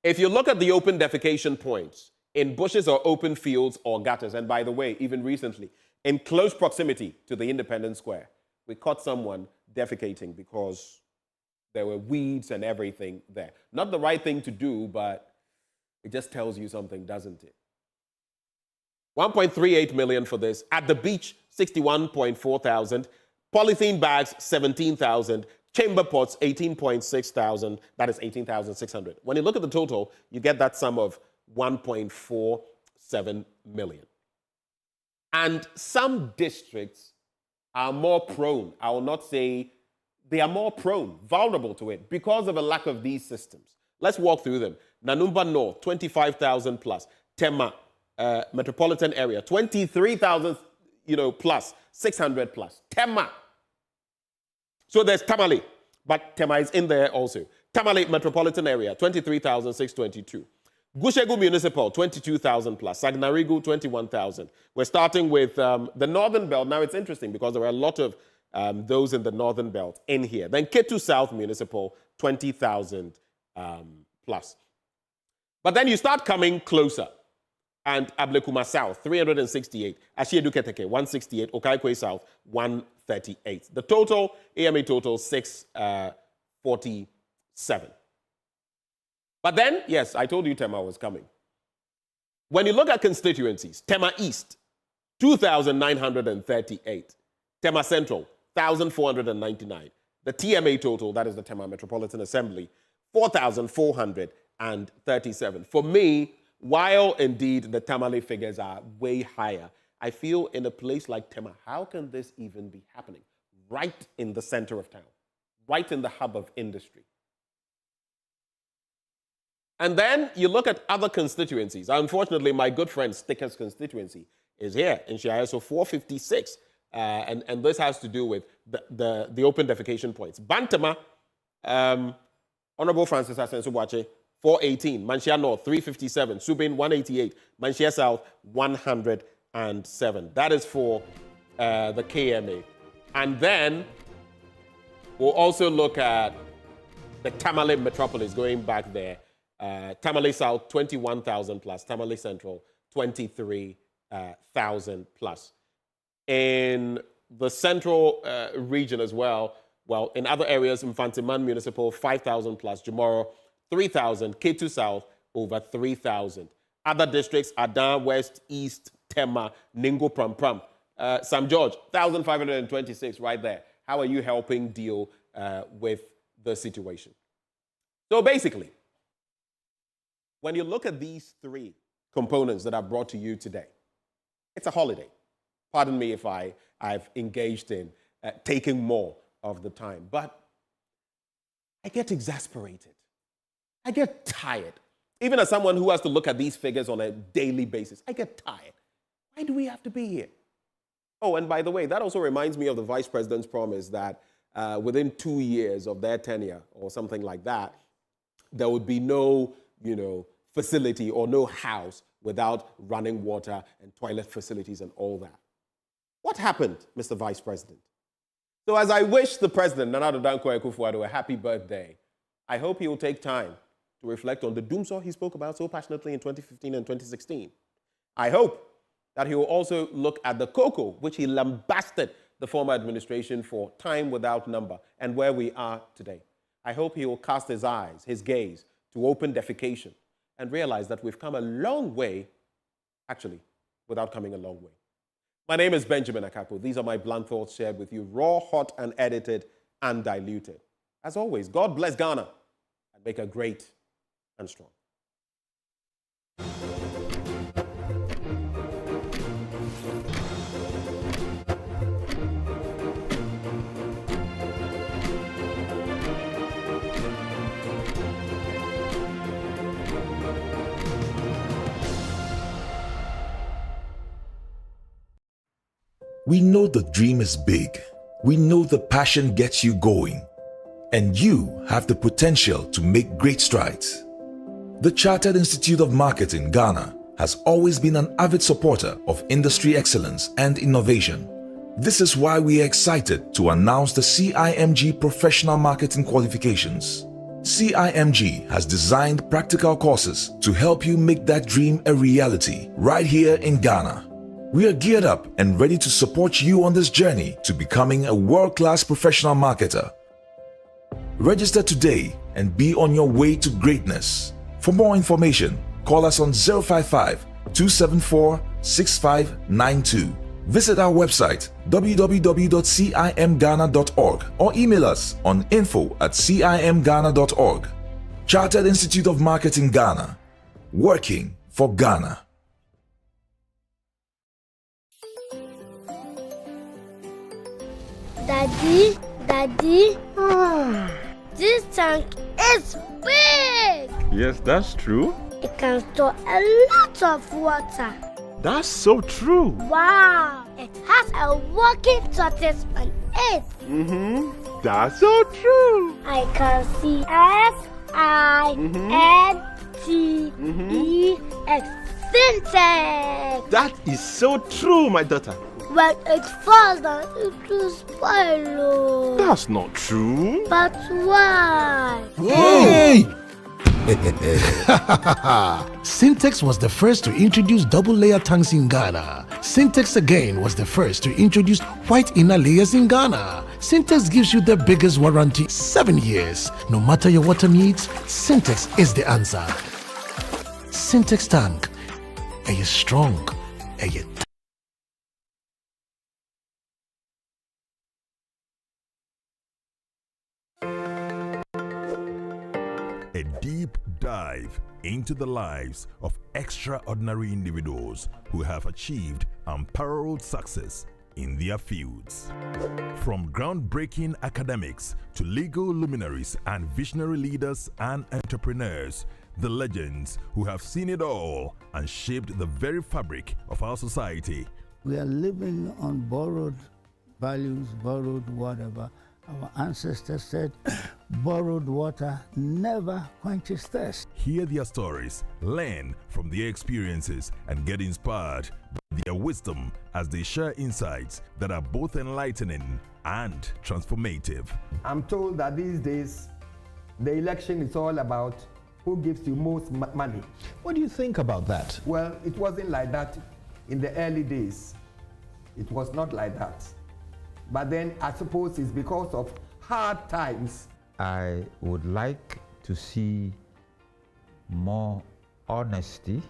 If you look at the open defecation points in bushes or open fields or gutters, and by the way, even recently, in close proximity to the Independence Square, we caught someone defecating because there were weeds and everything there. Not the right thing to do, but it just tells you something, doesn't it? 1.38 million for this. At the beach, 61.4 thousand. Polythene bags, 17,000. Chamber pots, 18.6 thousand. That is 18,600. When you look at the total, you get that sum of 1.47 million. And some districts are more prone, I will not say they are more prone, vulnerable to it because of a lack of these systems. Let's walk through them. Nanumba North, 25,000 plus. Tema, metropolitan area, 23,000, plus, 600 plus. Tema. So there's Tamale, but Tema is in there also. Tamale metropolitan area, 23,622. Gushegu Municipal, 22,000 plus. Sagnarigu, 21,000. We're starting with the Northern Belt. Now, it's interesting because there are a lot of those in the Northern Belt in here. Then Ketu South Municipal, 20,000 plus. But then you start coming closer. And Ablekuma South, 368. Ashiedu Keteke, 168. Okaikwe South, 138. The total, AMA total, 647. But then, yes, I told you Tema was coming. When you look at constituencies, Tema East, 2,938. Tema Central, 1,499. The TMA total, that is the Tema Metropolitan Assembly, 4,437. For me, while indeed the Tamale figures are way higher, I feel in a place like Tema, how can this even be happening? Right in the center of town, right in the hub of industry. And then you look at other constituencies. Unfortunately, my good friend Sticker's constituency is here in Shire, so 456. And this has to do with the open defecation points. Bantama, Honorable Francis Asensubuache, 418. Manchia North, 357. Subin, 188. Manchia South, 107. That is for the KMA. And then we'll also look at the Tamale metropolis going back there. Tamale South, 21,000 plus. Tamale Central, 23,000 plus. In the central region as well, in other areas, Mfantiman Municipal, 5,000 plus. Jomoro, 3,000. Ketu South, over 3,000. Other districts, Adan, West, East, Tema, Ningo, Pram. Sam George, 1,526 right there. How are you helping deal with the situation? So basically, when you look at these 3 components that I've brought to you today, it's a holiday. Pardon me if I've engaged in taking more of the time, but I get exasperated. I get tired. Even as someone who has to look at these figures on a daily basis, I get tired. Why do we have to be here? Oh, and by the way, that also reminds me of the Vice President's promise that within 2 years of their tenure or something like that, there would be no, facility or no house without running water and toilet facilities and all that. What happened, Mr. Vice President? So as I wish the President, Nana Addo Dankwa Akufo-Addo, a happy birthday, I hope he will take time to reflect on the doomsday he spoke about so passionately in 2015 and 2016. I hope that he will also look at the cocoa, which he lambasted the former administration for time without number, and where we are today. I hope he will cast his eyes, his gaze, to open defecation and realize that we've come a long way, actually, without coming a long way. My name is Benjamin Akapo. These are my blunt thoughts shared with you, raw, hot, unedited, and diluted. As always, God bless Ghana and make her great and strong. We know the dream is big. We know the passion gets you going. And you have the potential to make great strides. The Chartered Institute of Marketing, Ghana, has always been an avid supporter of industry excellence and innovation. This is why we are excited to announce the CIMG Professional Marketing Qualifications. CIMG has designed practical courses to help you make that dream a reality right here in Ghana. We are geared up and ready to support you on this journey to becoming a world-class professional marketer. Register today and be on your way to greatness. For more information, call us on 055-274-6592. Visit our website www.cimghana.org or email us on info@cimghana.org. Chartered Institute of Marketing Ghana, working for Ghana. Daddy, this tank is big. Yes, that's true. It can store a lot of water. That's so true. Wow, it has a working tortoise on it. That's so true. I can see SINTEX. Syntax. That is so true, my daughter. When it falls down, it will spoil. That's not true. But why? Hey! Syntex was the first to introduce double-layer tanks in Ghana. Syntex again was the first to introduce white inner layers in Ghana. Syntex gives you the biggest warranty, 7 years. No matter your water needs, Syntex is the answer. Syntex tank. Are you strong? Are you A deep dive into the lives of extraordinary individuals who have achieved unparalleled success in their fields. From groundbreaking academics to legal luminaries and visionary leaders and entrepreneurs, the legends who have seen it all and shaped the very fabric of our society. We are living on borrowed values, borrowed whatever. Our ancestors said, borrowed water never quenches thirst. Hear their stories, learn from their experiences, and get inspired by their wisdom as they share insights that are both enlightening and transformative. I'm told that these days, the election is all about who gives you most money. What do you think about that? Well, it wasn't like that in the early days. It was not like that. But then I suppose it's because of hard times. I would like to see more honesty,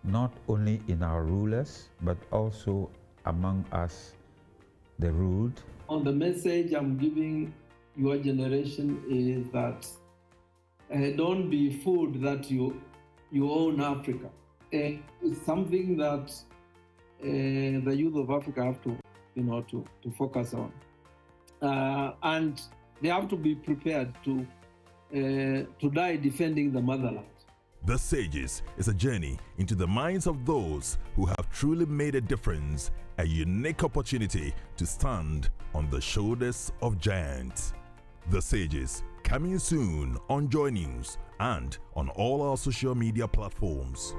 not only in our rulers, but also among us, the ruled. On the message I'm giving your generation is that don't be fooled that you own Africa. It's something that the youth of Africa have to focus on, and they have to be prepared to die defending the motherland. The Sages is a journey into the minds of those who have truly made a difference, a unique opportunity to stand on the shoulders of giants. The Sages, Coming soon on JoyNews and on all our social media platforms.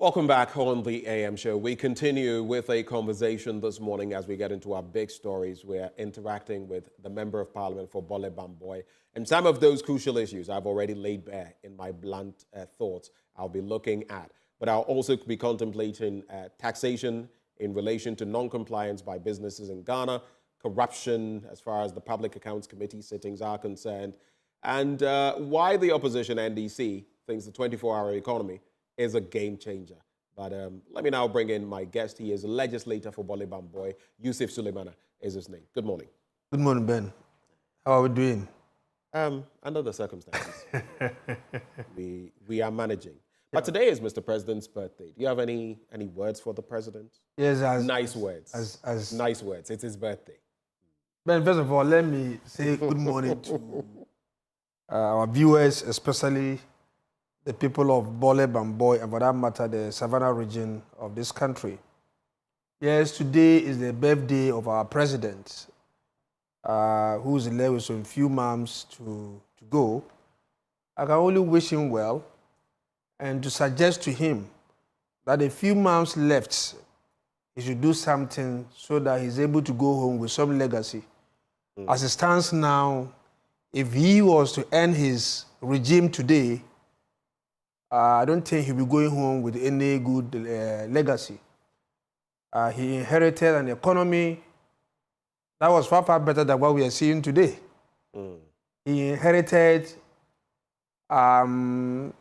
Welcome back on the AM show. We continue with a conversation this morning as we get into our big stories. We're interacting with the Member of Parliament for Bole Bamboy. And some of those crucial issues I've already laid bare in my blunt thoughts I'll be looking at. But I'll also be contemplating taxation in relation to non-compliance by businesses in Ghana, corruption as far as the Public Accounts Committee sittings are concerned, and why the opposition NDC thinks the 24-hour economy is a game changer. But let me now bring in my guest. He is a legislator for Bole Bamboy. Yusuf Suleimana is his name. Good morning. Good morning, Ben. How are we doing? Under the circumstances, we are managing. But today is Mr. President's birthday. Do you have any words for the president? Yes, nice words. Nice words. It's his birthday. Ben, first of all, let me say good morning to our viewers, especially the people of Bole Bamboy, and for that matter, the Savannah region of this country. Yes, today is the birthday of our president, who is left with some few months to go. I can only wish him well and to suggest to him that a few months left, he should do something so that he's able to go home with some legacy. As it stands now, if he was to end his regime today, I don't think he'll be going home with any good legacy. He inherited an economy that was far, far better than what we are seeing today. He inherited a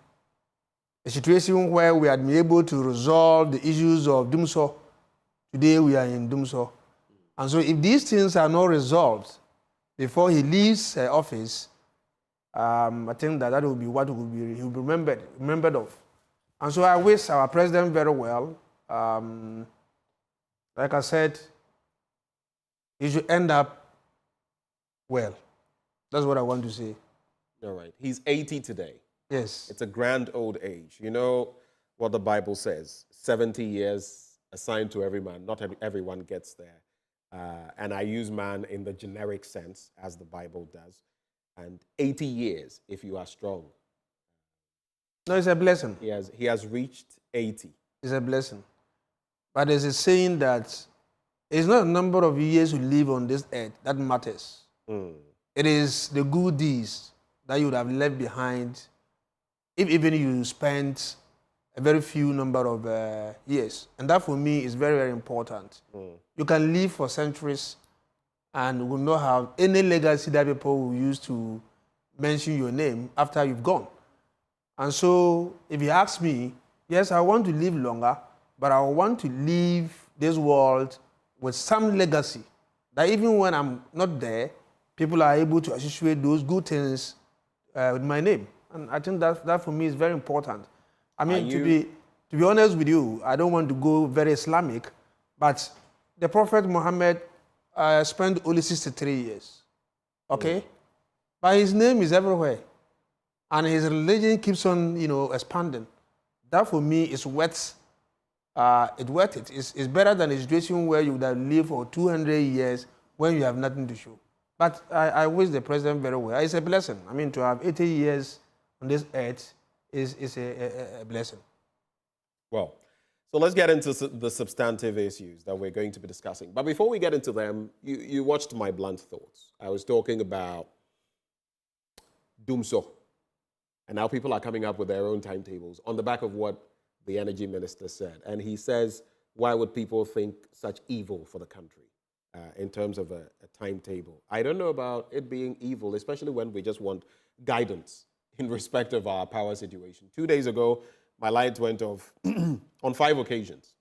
situation where we had been able to resolve the issues of Dumso. Today we are in Dumso. And so if these things are not resolved before he leaves office, I think that will be what he'll be remembered of. And so I wish our president very well. Like I said, he should end up well. That's what I want to say. All right. He's 80 today. Yes. It's a grand old age. You know what the Bible says, 70 years assigned to every man. Not everyone gets there. And I use man in the generic sense, as the Bible does. And 80 years, if you are strong. No, it's a blessing. He has reached 80. It's a blessing. But there's a saying that it's not a number of years you live on this earth that matters. It is the good deeds that you would have left behind if even you spent a very few number of years. And that for me is very, very important. You can live for centuries and will not have any legacy that people will use to mention your name after you've gone. And so, if you ask me, yes, I want to live longer, but I want to leave this world with some legacy, that even when I'm not there, people are able to associate those good things with my name. And I think that for me is very important. I mean, to be honest with you, I don't want to go very Islamic, but the Prophet Muhammad spent only 63 years, okay? But his name is everywhere. And his religion keeps on, expanding. That for me is worth it. It's better than a situation where you would have lived for 200 years when you have nothing to show. But I wish the president very well. It's a blessing. I mean, to have 80 years on this earth is a blessing. Well, so let's get into the substantive issues that we're going to be discussing. But before we get into them, you watched my blunt thoughts. I was talking about Dumso And now people are coming up with their own timetables on the back of what the energy minister said. And he says, why would people think such evil for the country in terms of a timetable? I don't know about it being evil, especially when we just want guidance in respect of our power situation. 2 days ago, my lights went off on 5 occasions.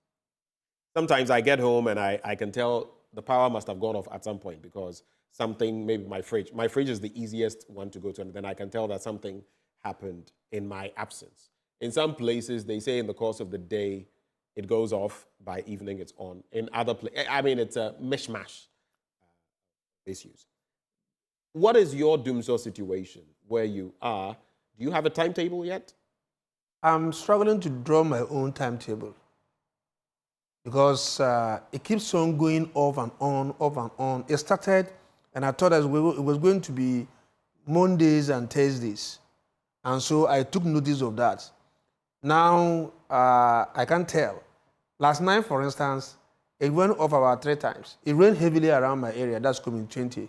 Sometimes I get home and I can tell the power must have gone off at some point because something, maybe my fridge is the easiest one to go to, and then I can tell that something happened in my absence. In some places, they say in the course of the day, it goes off, by evening it's on. In other places, I mean, it's a mishmash issues. What is your doomsday situation where you are? Do you have a timetable yet? I'm struggling to draw my own timetable because it keeps on going off and on, off and on. It started, and I thought it was going to be Mondays and Thursdays. And so I took notice of that. Now, I can't tell. Last night, for instance, it went off about 3 times. It rained heavily around my area, that's coming 20.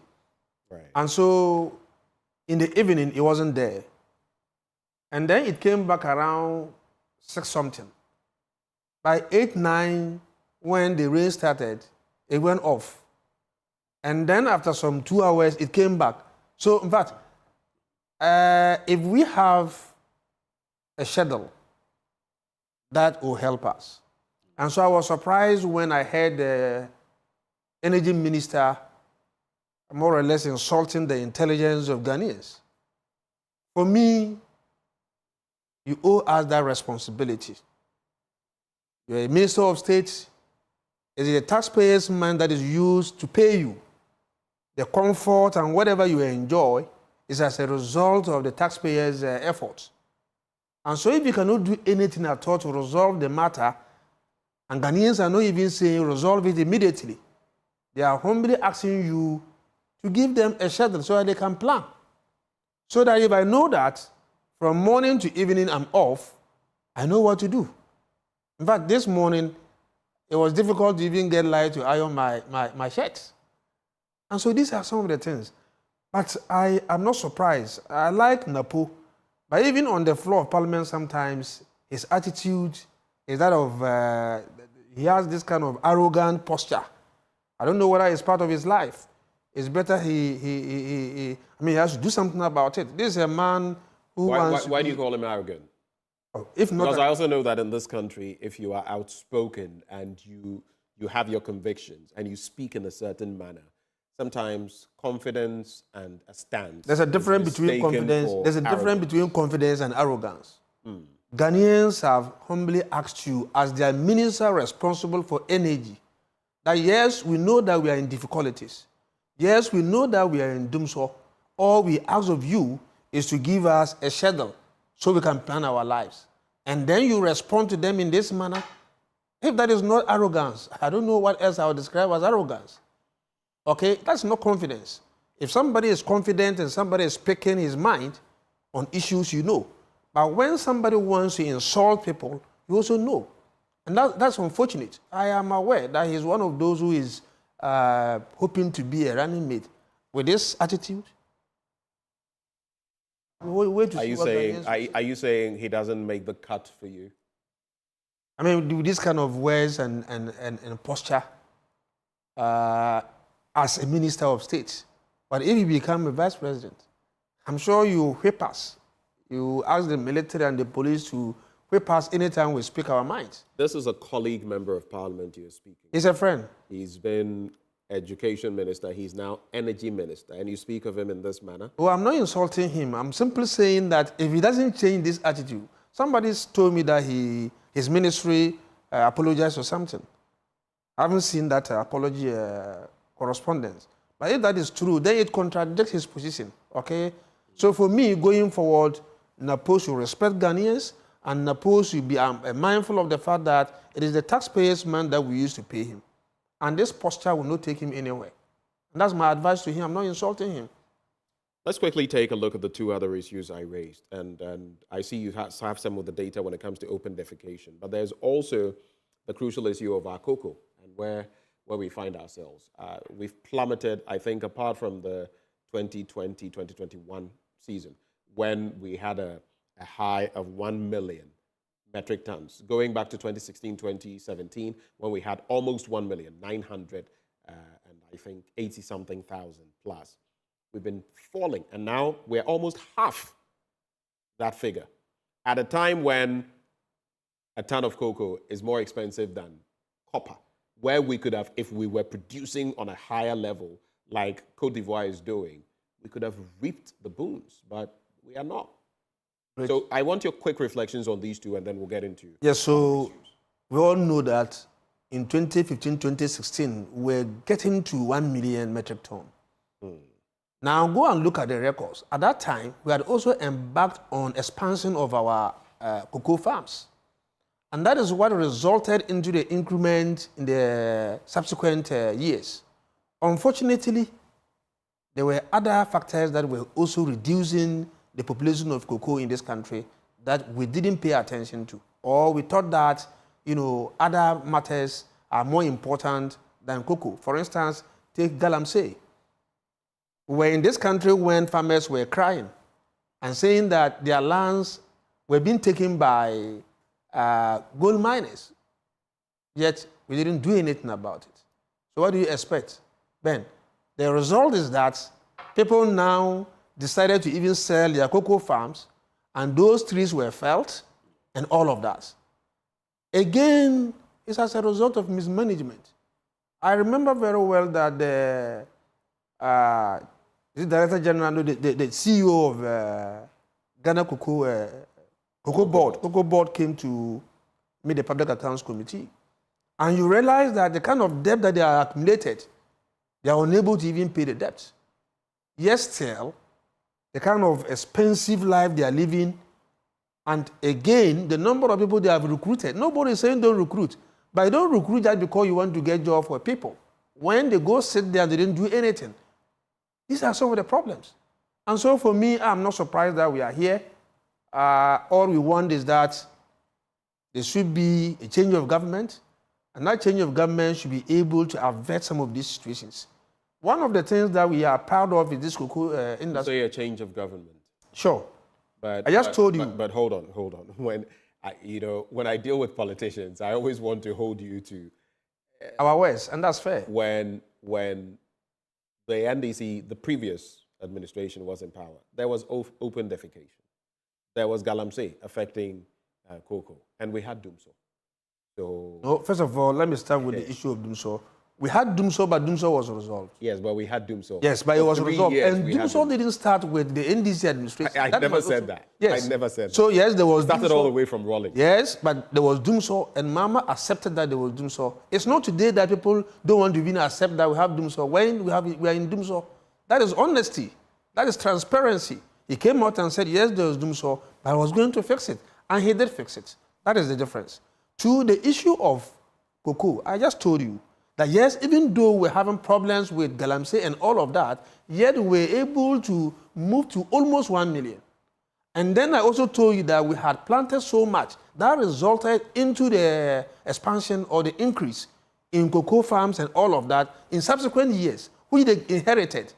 Right. And so in the evening, it wasn't there. And then it came back around 6 something. By 8, 9, when the rain started, it went off. And then after some 2 hours, it came back. So in fact, if we have a schedule, that will help us. And so I was surprised when I heard the energy minister more or less insulting the intelligence of Ghanaians. For me, you owe us that responsibility. You're a minister of state. It is the taxpayers' money that is used to pay you. The comfort and whatever you enjoy is as a result of the taxpayers' efforts. And so if you cannot do anything at all to resolve the matter, and Ghanaians are not even saying resolve it immediately, they are humbly asking you to give them a schedule so that they can plan. So that if I know that from morning to evening I'm off, I know what to do. In fact, this morning, it was difficult to even get light to iron my shirts. And so these are some of the things. But I am not surprised. I like Napo, but even on the floor of Parliament sometimes, his attitude is that of, he has this kind of arrogant posture. I don't know whether it's part of his life. It's better he has to do something about it. This is a man who wants Why do you call him arrogant? If not, because I also know that in this country, if you are outspoken and you have your convictions and you speak in a certain manner, sometimes confidence and a stance. There's a difference between confidence. There's a difference between confidence and arrogance. Ghanaians have humbly asked you, as their minister responsible for energy, that yes, we know that we are in difficulties. Yes, we know that we are in doomsday. All we ask of you is to give us a schedule so we can plan our lives. And then you respond to them in this manner. If that is not arrogance, I don't know what else I would describe as arrogance. Okay, that's not confidence. If somebody is confident and somebody is speaking his mind on issues, you know. But when somebody wants to insult people, you also know. And that's unfortunate. I am aware that he's one of those who is hoping to be a running mate. With this attitude, are you saying he doesn't make the cut for you? I mean, with this kind of words and posture as a minister of state. But if you become a vice president, I'm sure you whip us. You ask the military and the police to whip us anytime we speak our minds. This is a colleague member of parliament you're speaking. He's a friend. He's been education minister. He's now energy minister. And you speak of him in this manner? Well, I'm not insulting him. I'm simply saying that if he doesn't change this attitude, somebody's told me that his ministry apologized or something. I haven't seen that apology correspondence. But if that is true, then it contradicts his position, okay? So for me, going forward, Napo should respect Ghanaians, and Napo should be mindful of the fact that it is the taxpayers' money that we use to pay him. And this posture will not take him anywhere. And that's my advice to him. I'm not insulting him. Let's quickly take a look at the 2 other issues I raised. And I see you have some of the data when it comes to open defecation. But there's also the crucial issue of our cocoa and where we find ourselves. We've plummeted, I think, apart from the 2020-2021 season, when we had a a high of 1 million metric tons. Going back to 2016, 2017, when we had almost 1,900,000 and I think 80-something thousand plus. We've been falling, and now we're almost half that figure. At a time when a ton of cocoa is more expensive than copper, where we could have, if we were producing on a higher level like Cote d'Ivoire is doing, we could have reaped the boons, but we are not. Right. So I want your quick reflections on these two, and then we'll get into Yes, so we all know that in 2015, 2016, we're getting to 1 million metric ton. Now go and look at the records. At that time, we had also embarked on expansion of our cocoa farms. And that is what resulted into the increment in the subsequent years. Unfortunately, there were other factors that were also reducing the population of cocoa in this country that we didn't pay attention to. Or we thought that, other matters are more important than cocoa. For instance, take galamsey. We were in this country when farmers were crying and saying that their lands were being taken by gold miners, yet we didn't do anything about it. So what do you expect? Ben, the result is that people now decided to even sell their cocoa farms, and those trees were felled and all of that. Again, it's as a result of mismanagement. I remember very well that the Director General, the CEO of Ghana Cocoa Board came to meet the Public Accounts Committee. And you realize that the kind of debt that they are accumulated, they are unable to even pay the debt. Yes, still, the kind of expensive life they are living, and again, the number of people they have recruited. Nobody is saying don't recruit, but you don't recruit that because you want to get job for people. When they go sit there and they didn't do anything, these are some of the problems. And so for me, I'm not surprised that we are here. All we want is that there should be a change of government, and that change of government should be able to avert some of these situations. One of the things that we are proud of is this cocoa industry. Say a change of government. Sure. But I just told you. But hold on. When I deal with politicians, I always want to hold you to our words, and that's fair. When the NDC, the previous administration, was in power, there was open defecation. There was galamsey affecting cocoa, and we had Dumso. So, no, first of all, let me start with the issue of Dumso. We had Dumso, but Dumso was resolved. Yes, but we had Dumso. Yes, but it was resolved. And Dumso didn't start with the NDC administration. I never said that. Yes. I never said that. So, yes, there was started Dumso all the way from Rolling. Yes, but there was Dumso, and Mama accepted that there was Dumso. It's not today that people don't want to even accept that we have Dumso. When we are in Dumso, that is honesty. That is transparency. He came out and said, yes, there was Dumso, but I was going to fix it. And he did fix it. That is the difference. To the issue of cocoa, I just told you that yes, even though we're having problems with galamsey and all of that, yet we're able to move to almost 1 million. And then I also told you that we had planted so much that resulted into the expansion or the increase in cocoa farms and all of that in subsequent years, which they inherited.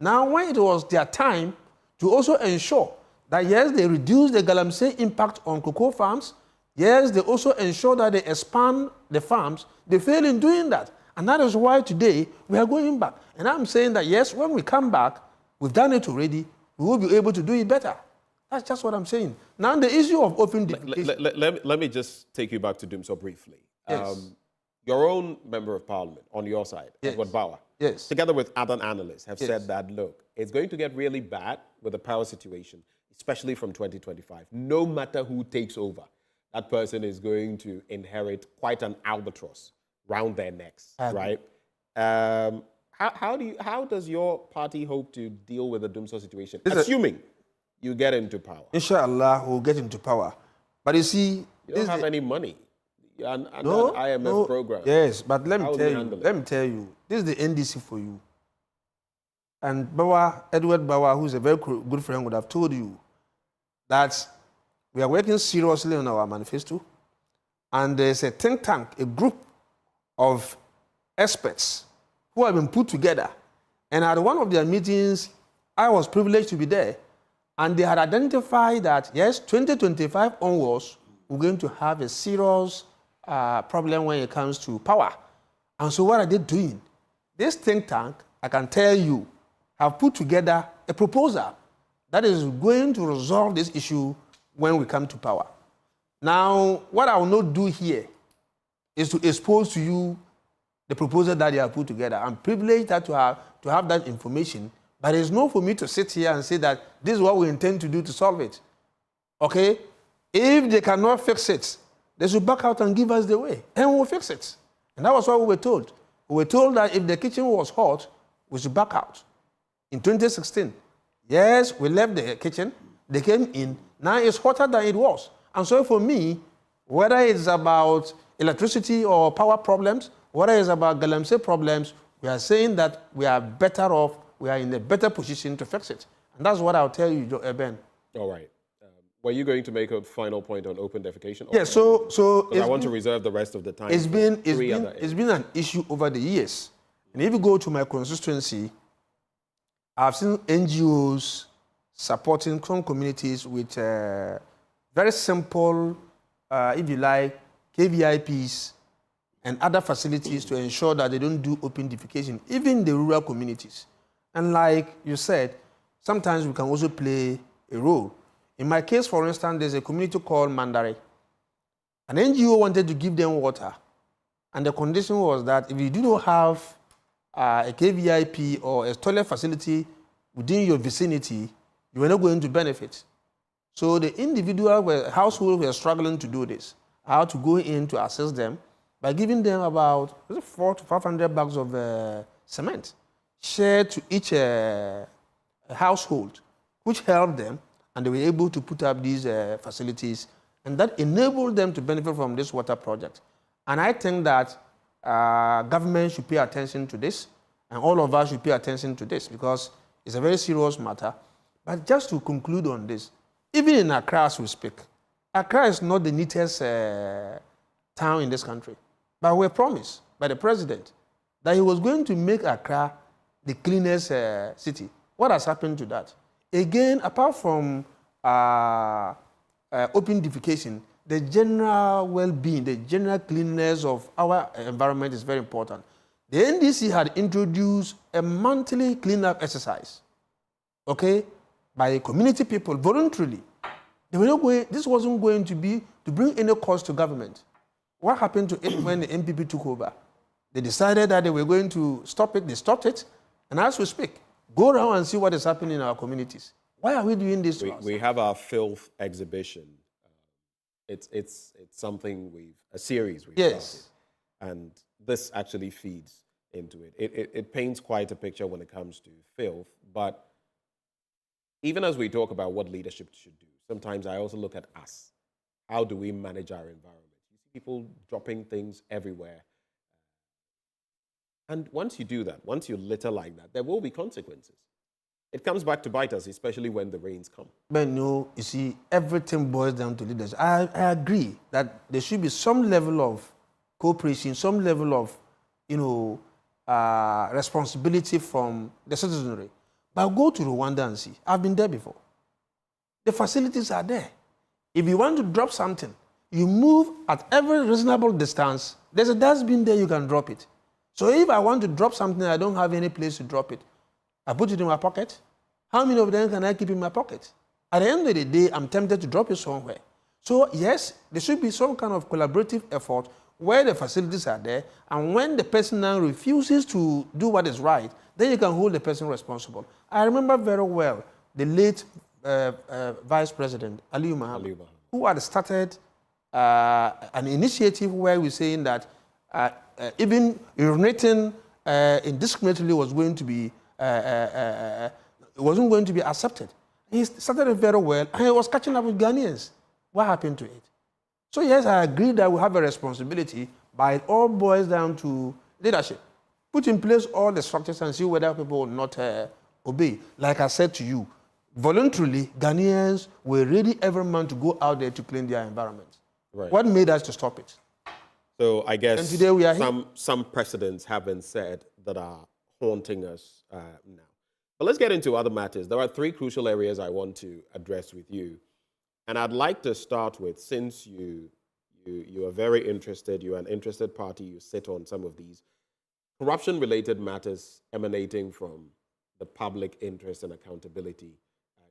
Now, when it was their time to also ensure that yes, they reduce the galamsey impact on cocoa farms, yes, they also ensure that they expand the farms, they fail in doing that. And that is why today we are going back. And I'm saying that yes, when we come back, we've done it already, we will be able to do it better. That's just what I'm saying. Now the issue of open defecation. Let me just take you back to Dumso briefly. Yes. Your own member of parliament on your side, yes. Edward Bauer, yes. together with other analysts, have yes. said that, look, it's going to get really bad with the power situation, especially from 2025. No matter who takes over, that person is going to inherit quite an albatross round their necks, right? How does your party hope to deal with the Dumso situation, assuming you get into power? Inshallah, we'll get into power. But you see, you don't have any money. Under no, IMF program. Yes, but let me tell you, this is the NDC for you. And Edward Bauer, who's a very good friend, would have told you that we are working seriously on our manifesto, and there's a think tank, a group of experts who have been put together. And at one of their meetings, I was privileged to be there. And they had identified that, yes, 2025 onwards, we're going to have a serious problem when it comes to power. And so what are they doing? This think tank, I can tell you, have put together a proposal that is going to resolve this issue when we come to power. Now, what I will not do here is to expose to you the proposal that they have put together. I'm privileged that to have that information, but it's not for me to sit here and say that this is what we intend to do to solve it. Okay? If they cannot fix it, they should back out and give us the way, and we'll fix it. And that was what we were told. We were told that if the kitchen was hot, we should back out. In 2016, yes, we left the kitchen, they came in, now it's hotter than it was. And so for me, whether it's about electricity or power problems, whether it's about galamsey problems, we are saying that we are better off, we are in a better position to fix it. And that's what I'll tell you, Ben. All right. Were you going to make a final point on open defecation? Yes, so I want to reserve the rest of the time. It's been an issue over the years. And if you go to my constituency, I've seen NGOs supporting some communities with very simple, if you like, KVIPs and other facilities to ensure that they don't do open defecation, even in the rural communities. And like you said, sometimes we can also play a role. In my case, for instance, there's a community called Mandare. An NGO wanted to give them water, and the condition was that if you do not have a KVIP or a toilet facility within your vicinity, you were not going to benefit. So the individual households were struggling to do this. I had to go in to assist them by giving them about 400 to 500 bags of cement, shared to each household, which helped them, and they were able to put up these facilities, and that enabled them to benefit from this water project. And I think that government should pay attention to this, and all of us should pay attention to this, because it's a very serious matter. But just to conclude on this, even in Accra as we speak, Accra is not the neatest town in this country. But we were promised by the president that he was going to make Accra the cleanest city. What has happened to that? Again, apart from open defecation, the general well-being, the general cleanliness of our environment is very important. The NDC had introduced a monthly cleanup exercise, okay, by community people voluntarily. They were not going, this wasn't going to bring any cost to government. What happened to it when the MPP took over? They decided that they were going to stop it. They stopped it. And as we speak, go around and see what is happening in our communities. Why are we doing this? We have our filth exhibition. It's something a series we've started. And this actually feeds into it. It paints quite a picture when it comes to filth. But even as we talk about what leadership should do, sometimes I also look at us. How do we manage our environment? You see people dropping things everywhere. And once you do that, once you litter like that, there will be consequences. It comes back to bite us, especially when the rains come. But no, you see, everything boils down to leadership. I agree that there should be some level of cooperation, some level of, responsibility from the citizenry. But go to Rwanda and see. I've been there before. The facilities are there. If you want to drop something, you move at every reasonable distance. There's a dustbin there, you can drop it. So if I want to drop something, I don't have any place to drop it. I put it in my pocket. How many of them can I keep in my pocket? At the end of the day, I'm tempted to drop it somewhere. So yes, there should be some kind of collaborative effort where the facilities are there, and when the person now refuses to do what is right, then you can hold the person responsible. I remember very well the late Vice President, Aliyu Muhammad, who had started an initiative where we're saying that even urinating indiscriminately wasn't going to be accepted. He started it very well, and he was catching up with Ghanaians. What happened to it? So yes, I agree that we have a responsibility, but it all boils down to leadership. Put in place all the structures and see whether people will not obey. Like I said to you, voluntarily, Ghanaians were ready every month to go out there to clean their environment. Right. What made us to stop it? So I guess today we are some precedents have been set that are haunting us now. But let's get into other matters. There are three crucial areas I want to address with you. And I'd like to start with, since you are very interested, you're an interested party, you sit on some of these corruption-related matters emanating from the Public Interest and Accountability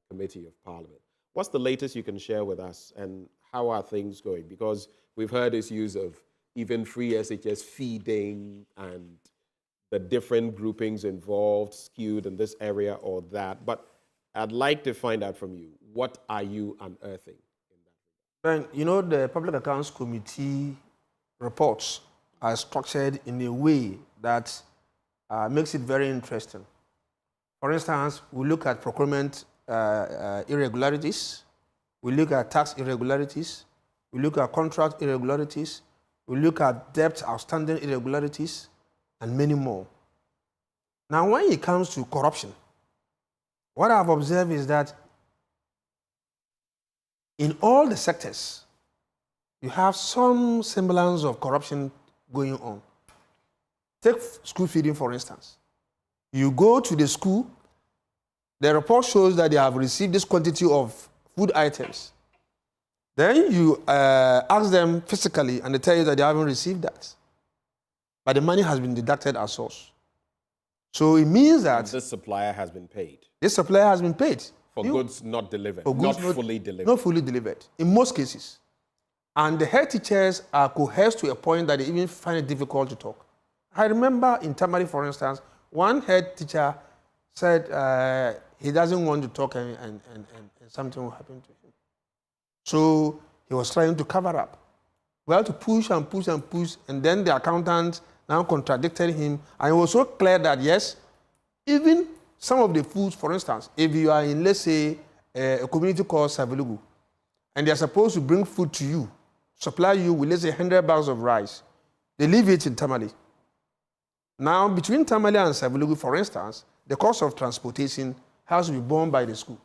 Committee of Parliament. What's the latest you can share with us, and how are things going? Because we've heard issues of even free SHS feeding and the different groupings involved, skewed in this area or that. But I'd like to find out from you, what are you unearthing in that regard? Ben, you know, the Public Accounts Committee reports are structured in a way that makes it very interesting. For instance, we look at procurement irregularities, we look at tax irregularities, we look at contract irregularities, we look at debt outstanding irregularities, and many more. Now, when it comes to corruption, what I've observed is that in all the sectors, you have some semblance of corruption going on. Take school feeding, for instance. You go to the school, the report shows that they have received this quantity of food items. Then you ask them physically, and they tell you that they haven't received that. But the money has been deducted as source. So it means that... And this supplier has been paid. This supplier has been paid. For goods not delivered, for goods not fully delivered. Not fully delivered, in most cases. And the head teachers are coerced to a point that they even find it difficult to talk. I remember in Tamale, for instance, one head teacher said he doesn't want to talk and something will happen to him. So he was trying to cover up. We had to push and push and push, and then the accountant now contradicted him. And it was so clear that, yes, even some of the foods, for instance, if you are in, let's say, a community called Savelugu, and they're supposed to bring food to you, supply you with, let's say, 100 bags of rice, they leave it in Tamale. Now, between Tamale and Savelugu, for instance, the cost of transportation has to be borne by the school.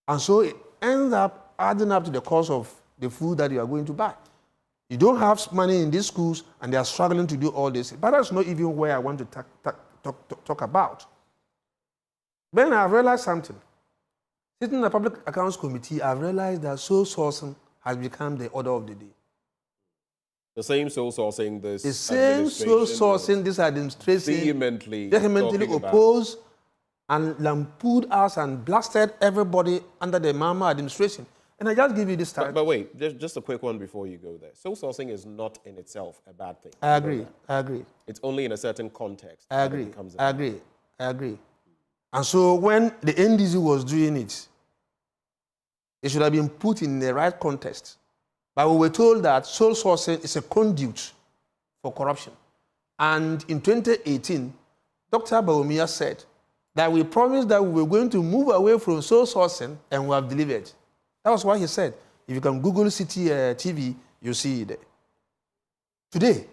And so it ends up adding up to the cost of the food that you are going to buy. You don't have money in these schools, and they are struggling to do all this. But that's not even where I want to talk about. Then I've realized something. Sitting in the Public Accounts Committee, I've realized that sole sourcing has become the order of the day. The same sole sourcing this The same sole sourcing this administration vehemently opposed and lampooned us and blasted everybody under the Mama administration. And I just give you this time. But wait, just a quick one before you go there. Sole sourcing is not in itself a bad thing. I agree. It's only in a certain context. I agree. And so when the NDC was doing it, it should have been put in the right context. But we were told that sole sourcing is a conduit for corruption. And in 2018, Dr. Bawumia said that we promised that we were going to move away from sole sourcing, and we have delivered. That was what he said. If you can Google City TV, you'll see it there. Today,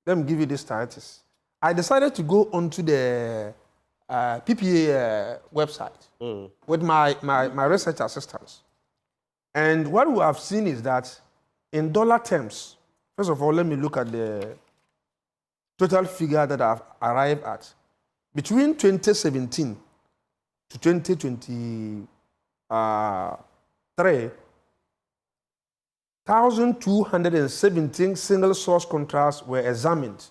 let me give you this status. I decided to go onto the PPA website with my research assistants. And what we have seen is that in dollar terms, first of all, let me look at the total figure that I've arrived at. Between 2017 to 2023, 1,217 single source contracts were examined.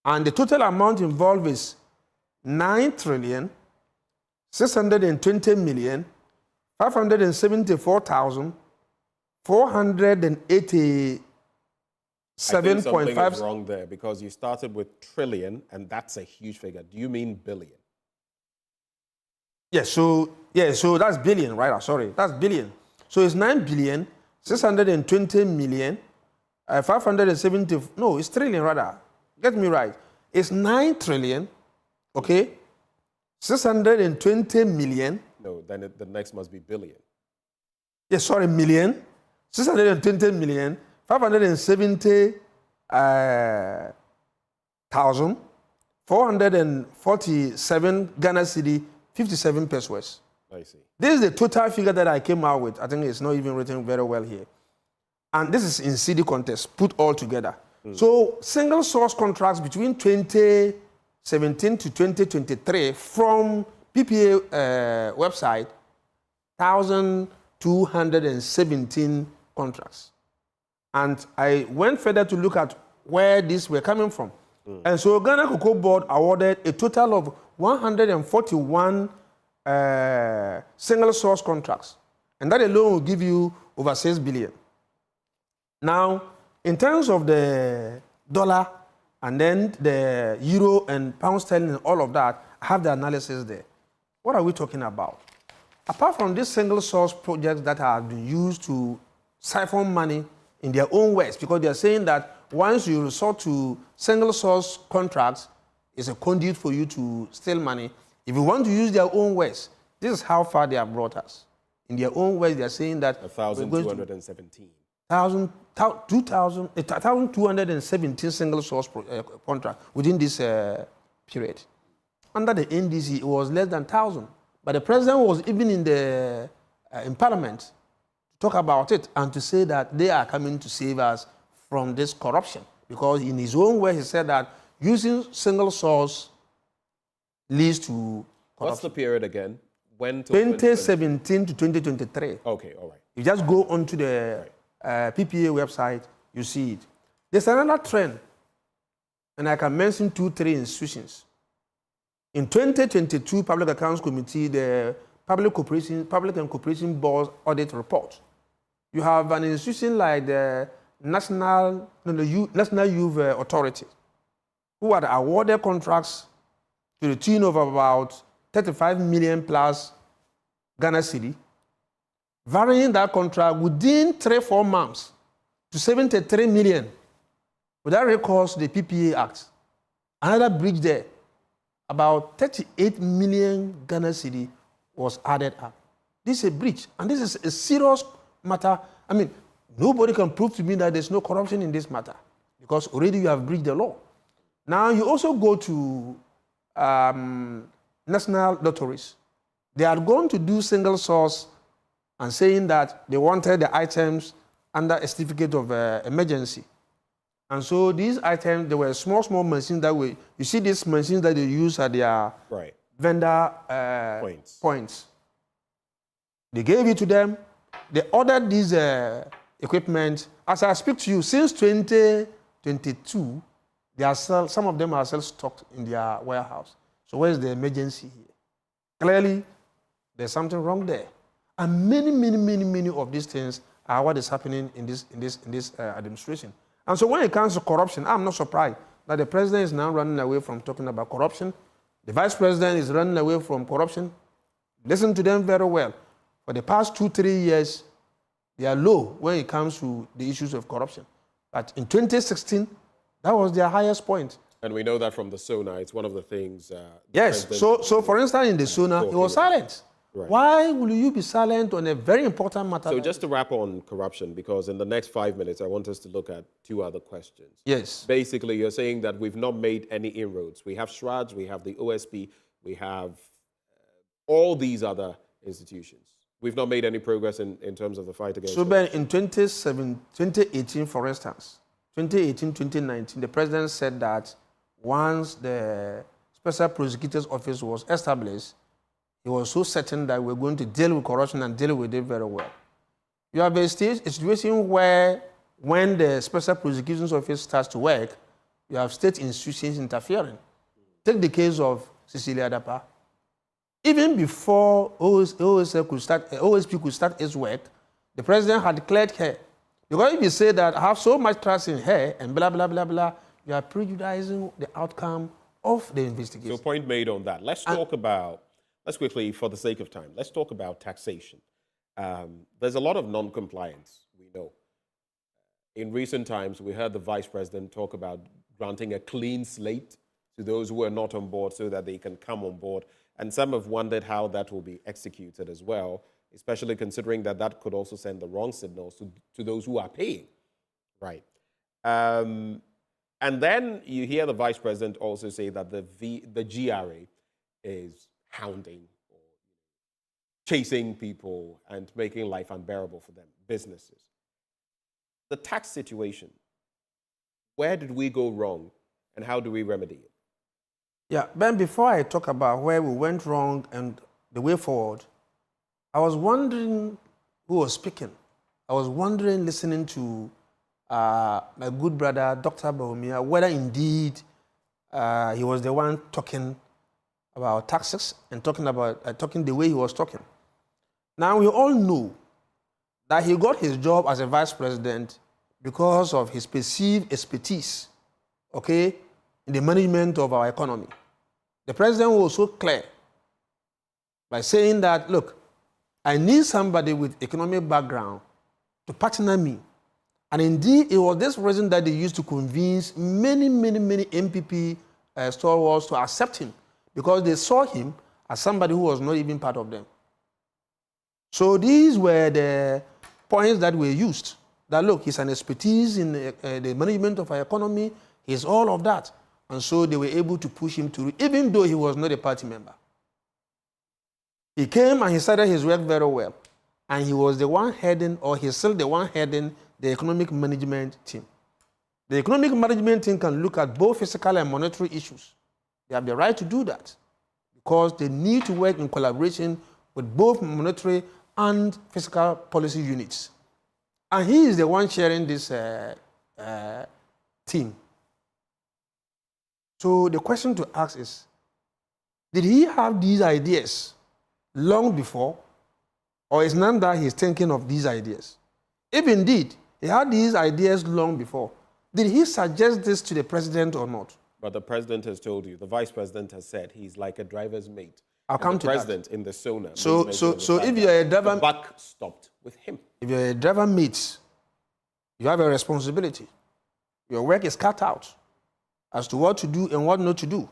And the total amount involved is 9,624,574,487.5. I think something is wrong there, because you started with trillion, and that's a huge figure. Do you mean billion? Yes, so that's billion, right? Sorry, that's billion. So it's 9,620,570. No, it's trillion rather. Get me right. It's 9 trillion, okay? 620 million. No, then the next must be billion. Yes, sorry, million. 620 million. 570,447 Ghana cedi, 57 pesos. I see. This is the total figure that I came out with. I think it's not even written very well here. And this is in cedi context, put all together. So single source contracts between 2017 2017 to 2023 from PPA website, 1,217 contracts. And I went further to look at where these were coming from. And so Ghana Cocoa Board awarded a total of 141 single source contracts. And that alone will give you over 6 billion. Now, in terms of the dollar and then the euro and pound sterling and all of that, I have the analysis there. What are we talking about? Apart from these single source projects that have been used to siphon money in their own ways, because they are saying that once you resort to single source contracts, it's a conduit for you to steal money. If you want to use their own ways, this is how far they have brought us. In their own ways, they are saying that 1,217. 1,217 single source contract within this period. Under the NDC, it was less than 1,000. But the president was even in the in Parliament to talk about it and to say that they are coming to save us from this corruption. Because in his own way, he said that using single source leads to corruption. What's the period again? When? 2017 to 2023. Okay, all right. You just go onto the PPA website, you see it. There's another trend, and I can mention 2-3 institutions. In 2022 Public Accounts Committee, the Public and Corporation Board audit report, you have an institution like the National Youth Authority, who had awarded contracts to the tune of about 35 million plus Ghana cedi, varying that contract within 3-4 months to 73 million without recourse to the PPA Act. Another bridge there, about 38 million Ghana cedi was added up. This is a breach, and this is a serious matter. I mean, nobody can prove to me that there's no corruption in this matter, because already you have breached the law. Now, you also go to national lotteries. They are going to do single source and saying that they wanted the items under a certificate of emergency. And so these items, there were small machines that way. You see these machines that they use at their vendor points. They gave it to them. They ordered these equipment. As I speak to you, since 2022, they are some of them are still stocked in their warehouse. So where is the emergency here? Clearly, there's something wrong there. And many of these things are what is happening in this administration. And so when it comes to corruption, I'm not surprised that the president is now running away from talking about corruption. The vice president is running away from corruption. Listen to them very well. For the past 2-3 years, they are low when it comes to the issues of corruption. But in 2016, that was their highest point. And we know that from the SONA, it's one of the things... yes, so for instance, in the SONA, he was silent. Right. Why will you be silent on a very important matter? So just to wrap on corruption, because in the next 5 minutes, I want us to look at 2 other questions. Yes. Basically, you're saying that we've not made any inroads. We have SHRADS, we have the OSP, we have all these other institutions. We've not made any progress in terms of the fight against corruption. So in 2018, for instance, 2018, 2019, the president said that once the Special Prosecutor's Office was established, he was so certain that we're going to deal with corruption and deal with it very well. You have a situation where when the Special Prosecutor's Office starts to work, you have state institutions interfering. Take the case of Cecilia Dapa. Even before OSP could start its work, the president had cleared her. Because if you say that I have so much trust in her and blah, blah, blah, blah, you are prejudicing the outcome of the investigation. So point made on that. Let's talk about, let's quickly, for the sake of time, let's talk about taxation. There's a lot of non-compliance, we know. In recent times, we heard the vice president talk about granting a clean slate to those who are not on board so that they can come on board. And some have wondered how that will be executed as well, especially considering that that could also send the wrong signals to those who are paying, right? And then you hear the vice president also say that the GRA is hounding or chasing people and making life unbearable for them, businesses. The tax situation, where did we go wrong and how do we remedy it? Yeah, Ben, before I talk about where we went wrong and the way forward, I was wondering who was speaking. I was wondering, listening to my good brother, Dr. Bahumia, whether indeed he was the one talking about taxes and talking the way he was talking. Now, we all know that he got his job as a vice president because of his perceived expertise, okay, in the management of our economy. The president was so clear by saying that, look, I need somebody with economic background to partner me. And indeed, it was this reason that they used to convince many MPP stalwarts to accept him, because they saw him as somebody who was not even part of them. So these were the points that were used. That, look, he's an expertise in the management of our economy. He's all of that. And so they were able to push him to, even though he was not a party member. He came and he started his work very well. And he was the one heading, or he's still the one heading, the economic management team. The economic management team can look at both fiscal and monetary issues. They have the right to do that because they need to work in collaboration with both monetary and fiscal policy units. And he is the one chairing this team. So the question to ask is, did he have these ideas long before, or is now that he's thinking of these ideas? If indeed he had these ideas long before, did he suggest this to the president or not? But the president has told you, the vice president has said he's like a driver's mate. I'll come to that. The president in the SONA. So if you're a driver, the buck stopped with him. If you're a driver mate, you have a responsibility. Your work is cut out as to what to do and what not to do.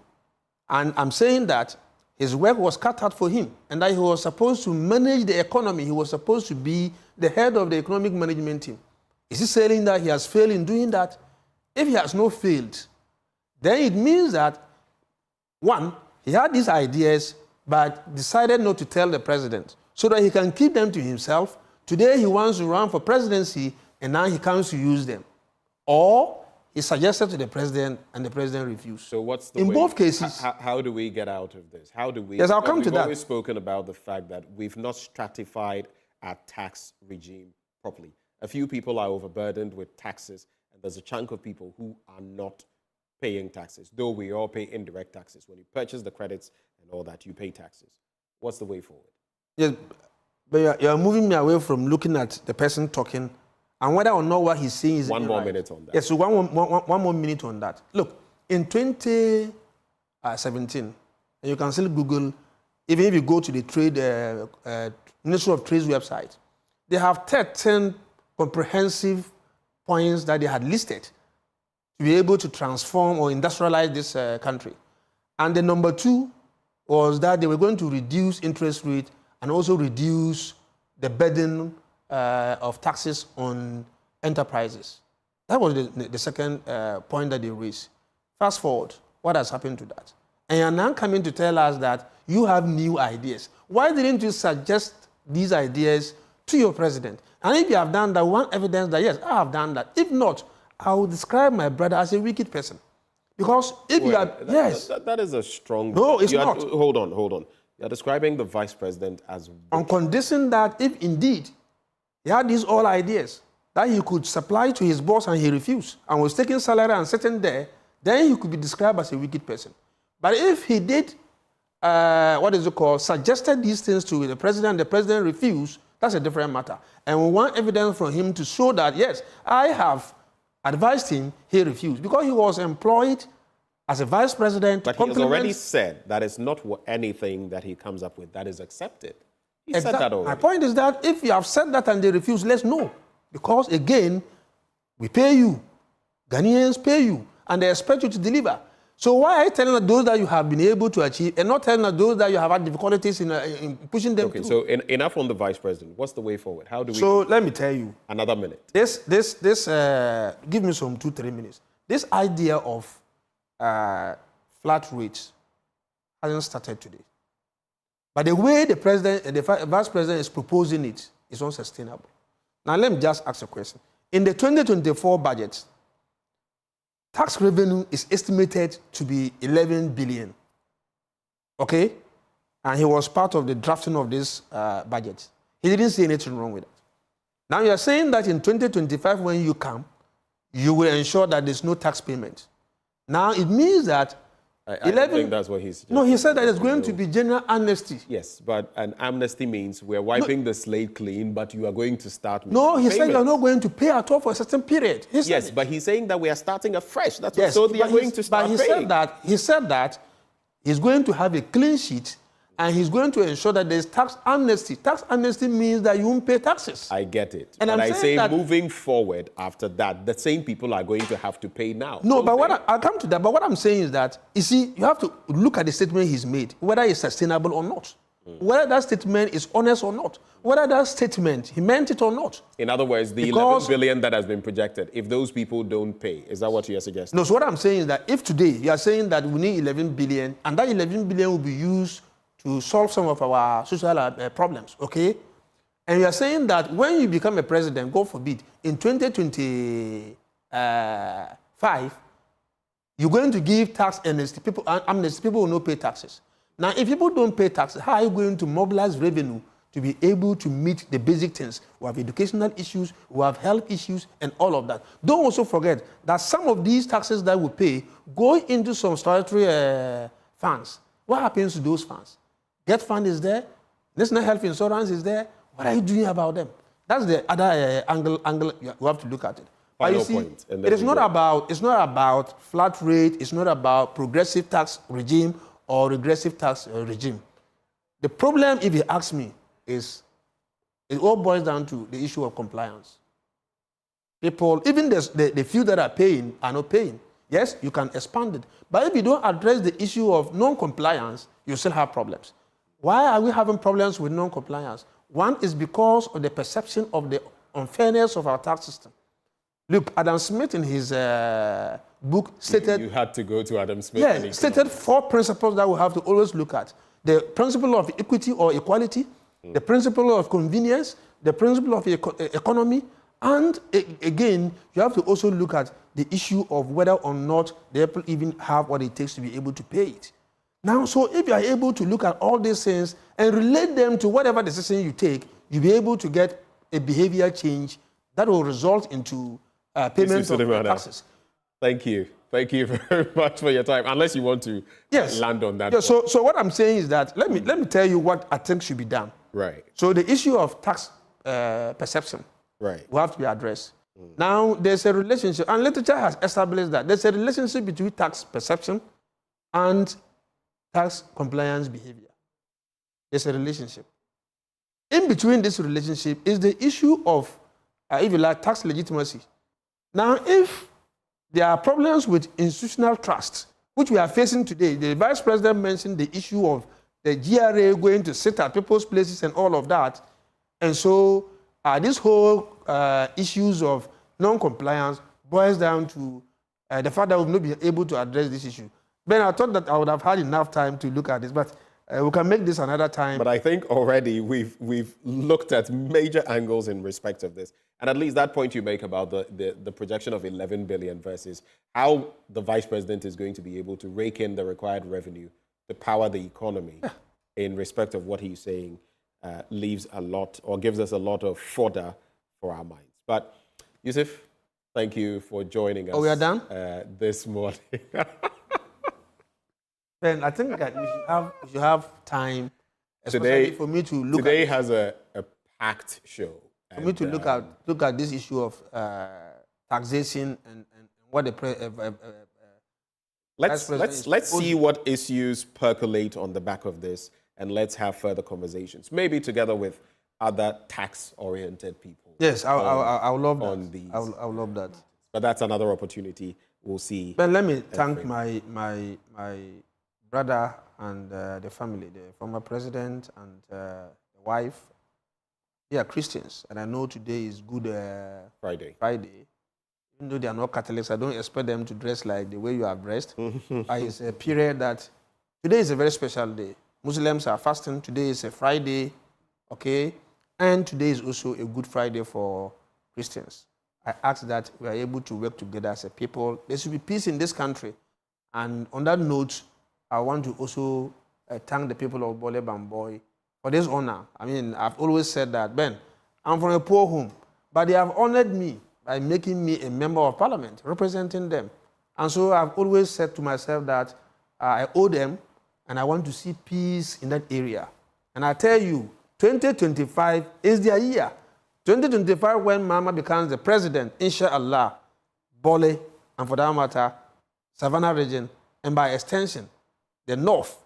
And I'm saying that his work was cut out for him, and that he was supposed to manage the economy. He was supposed to be the head of the economic management team. Is he saying that he has failed in doing that? If he has not failed, then it means that, one, he had these ideas but decided not to tell the president so that he can keep them to himself. Today he wants to run for presidency and now he comes to use them. Or he suggested to the president and the president refused. So what's the In way? both cases. How do we get out of this? How do we? Yes, I'll come to that. We've always spoken about the fact that we've not stratified our tax regime properly. A few people are overburdened with taxes, and there's a chunk of people who are not paying taxes, though we all pay indirect taxes. When you purchase the credits and all that, you pay taxes. What's the way forward? Yes, but you're moving me away from looking at the person talking and whether or not what he's saying is one more minute on that. Yes, so one more minute on that. Look, in 2017, and you can still Google, even if you go to the Ministry of Trade's website, they have 13 comprehensive points that they had listed to be able to transform or industrialize this country. And the number 2 was that they were going to reduce interest rate and also reduce the burden of taxes on enterprises. That was the second point that they raised. Fast forward, what has happened to that? And you're now coming to tell us that you have new ideas. Why didn't you suggest these ideas to your president? And if you have done that, one evidence that, yes, I have done that. If not, I will describe my brother as a wicked person. Because if you are, yes. That is a strong... No, it's not. Hold on. You're describing the vice president as... On condition that if indeed he had these all ideas that he could supply to his boss and he refused and was taking salary and sitting there, then he could be described as a wicked person. But if he did, suggested these things to the president refused, that's a different matter. And we want evidence from him to show that, yes, I have advised him, he refused. Because he was employed as a vice president. But he has already said that it's not anything that he comes up with that is accepted. He said that already. My point is that if you have said that and they refuse, let's know. Because again, we pay you. Ghanaians pay you. And they expect you to deliver. So why are you telling us those that you have been able to achieve and not telling us those that you have had difficulties in pushing them through? Okay, so enough on the vice president. What's the way forward? How do we... So let me tell you. Another minute. This give me some 2-3 minutes. This idea of flat rates hasn't started today. But the way the vice president is proposing it is unsustainable. Now let me just ask a question. In the 2024 budget, tax revenue is estimated to be 11 billion. Okay? And he was part of the drafting of this budget. He didn't see anything wrong with it. Now you are saying that in 2025, when you come, you will ensure that there's no tax payment. Now it means that I don't think that's what he's suggesting. No, he said that it's going to be general amnesty. Yes, but an amnesty means we're wiping the slate clean, but you are going to start making No, he payments. said you're not going to pay at all for a certain period. Yes, but he's saying that we are starting afresh. That's what, so they are going to start But he said that he's going to have a clean sheet and he's going to ensure that there's tax amnesty. Tax amnesty means that you won't pay taxes. I get it. And but I'm I say that moving forward after that, the same people are going to have to pay now. No, but I'll come to that. But what I'm saying is that, you see, you have to look at the statement he's made, whether it's sustainable or not. Whether that statement is honest or not. Whether that statement, he meant it or not. In other words, the 11 billion that has been projected, if those people don't pay, is that what you're suggesting? No, so what I'm saying is that if today you are saying that we need 11 billion, and that 11 billion will be used to solve some of our social problems, okay? And you are saying that when you become a president, God forbid, in 2025, you're going to give tax amnesty. People will not pay taxes. Now, if people don't pay taxes, how are you going to mobilize revenue to be able to meet the basic things? We have educational issues, we have health issues, and all of that. Don't also forget that some of these taxes that we pay go into some statutory funds. What happens to those funds? Get fund is there, national health insurance is there. What are you doing about them? That's the other angle you have to look at it. Final but you point, see, it's not about flat rate, it's not about progressive tax regime or regressive tax regime. The problem, if you ask me, is it all boils down to the issue of compliance. People, even the few that are paying are not paying. Yes, you can expand it. But if you don't address the issue of non-compliance, you still have problems. Why are we having problems with non-compliance? One is because of the perception of the unfairness of our tax system. Look, Adam Smith in his book stated... You had to go to Adam Smith. Yeah, stated 4 principles that we have to always look at. The principle of equity or equality, the principle of convenience, the principle of economy, and again, you have to also look at the issue of whether or not the people even have what it takes to be able to pay it. Now, so if you are able to look at all these things and relate them to whatever decision you take, you'll be able to get a behavior change that will result into payment of taxes. Thank you. Thank you very much for your time. Unless you want to land on that. Yeah, so what I'm saying is that, let me tell you what I think should be done. Right. So the issue of tax perception will have to be addressed. Now, there's a relationship, and literature has established that there's a relationship between tax perception and tax compliance behavior. There's a relationship. In between this relationship is the issue of, if you like, tax legitimacy. Now, if there are problems with institutional trust, which we are facing today, the Vice President mentioned the issue of the GRA going to sit at people's places and all of that. And so this whole issues of non-compliance boils down to the fact that we've not been able to address this issue. Ben, I thought that I would have had enough time to look at this, but we can make this another time. But I think already we've looked at major angles in respect of this. And at least that point you make about the projection of 11 billion versus how the Vice President is going to be able to rake in the required revenue to power the economy in respect of what he's saying leaves a lot or gives us a lot of fodder for our minds. But Yusuf, thank you for joining us. Oh, we are done? This morning. Ben, I think that we should have time, especially for me to look today at... has a packed show. For me to look at this issue of taxation and what the let's see what issues percolate on the back of this, and let's have further conversations, maybe together with other tax-oriented people. Yes, I would love that. These. I would love that. But that's another opportunity. We'll see. But let me thank my brother and the family, the former president and the wife. They are Christians, and I know today is Good Friday. Even though they are not Catholics, I don't expect them to dress like the way you are dressed. It's a period that today is a very special day. Muslims are fasting. Today is a Friday, okay? And today is also a Good Friday for Christians. I ask that we are able to work together as a people. There should be peace in this country. And on that note, I want to also thank the people of Bole Bamboy for this honor. I mean, I've always said that, Ben, I'm from a poor home, but they have honored me by making me a member of parliament, representing them. And so I've always said to myself that I owe them, and I want to see peace in that area. And I tell you, 2025 is their year. 2025, when Mama becomes the president, inshallah, Bole, and for that matter, Savannah region, and by extension, the North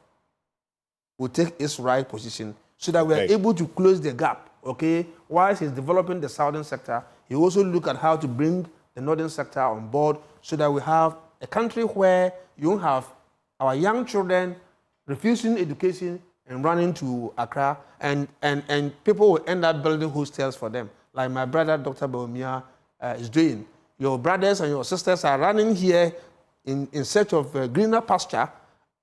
will take its right position so that we are able to close the gap, okay? Whilst he's developing the southern sector, he also look at how to bring the northern sector on board so that we have a country where you don't have our young children refusing education and running to Accra, and people will end up building hostels for them, like my brother, Dr. Baumia, is doing. Your brothers and your sisters are running here in search of greener pasture,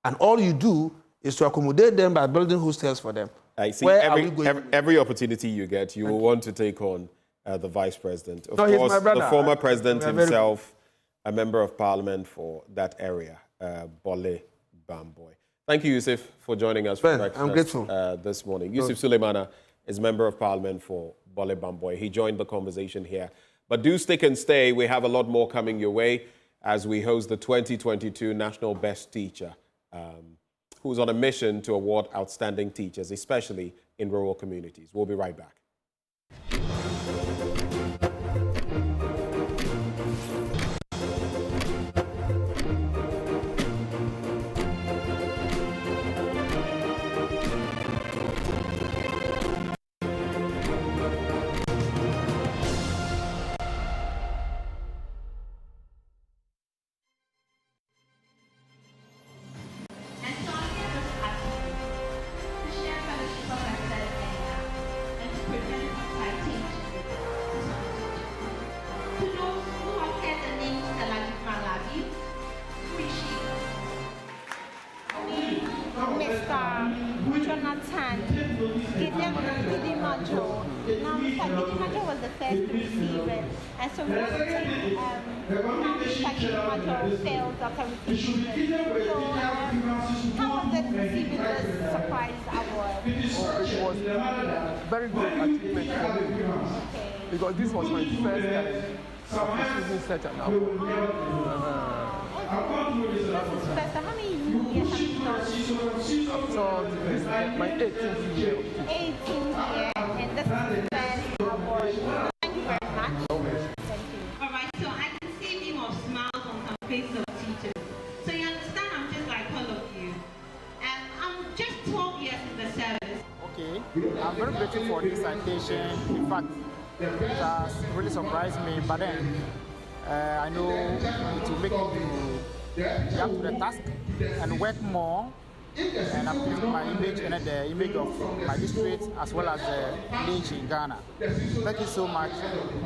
and all you do is to accommodate them by building hostels for them. I see every opportunity you get, you will want to take on the vice president. Of course, the former president himself, a member of parliament for that area, Bole Bamboy. Thank you, Yusuf, for joining us for breakfast. I'm grateful. This morning. Yusuf Suleimana is member of parliament for Bole Bamboy. He joined the conversation here. But do stick and stay. We have a lot more coming your way as we host the 2022 National Best Teacher, who's on a mission to award outstanding teachers, especially in rural communities. We'll be right back. Very good achievement for me because this was my first time of receiving such an award. How many years have you done? So this is my 18th year. 18th year, and this is the first award. Thank you very much. Thank you. All right, so I can see beam of smiles on some faces of teachers. So you understand, I'm just like all of you. I'm just 12 years in the service. Okay, I'm very grateful for this citation. In fact, it has really surprised me, but then I know it will make me to up to the task and work more and uplift my image and the image of my district as well as the nation in Ghana. Thank you so much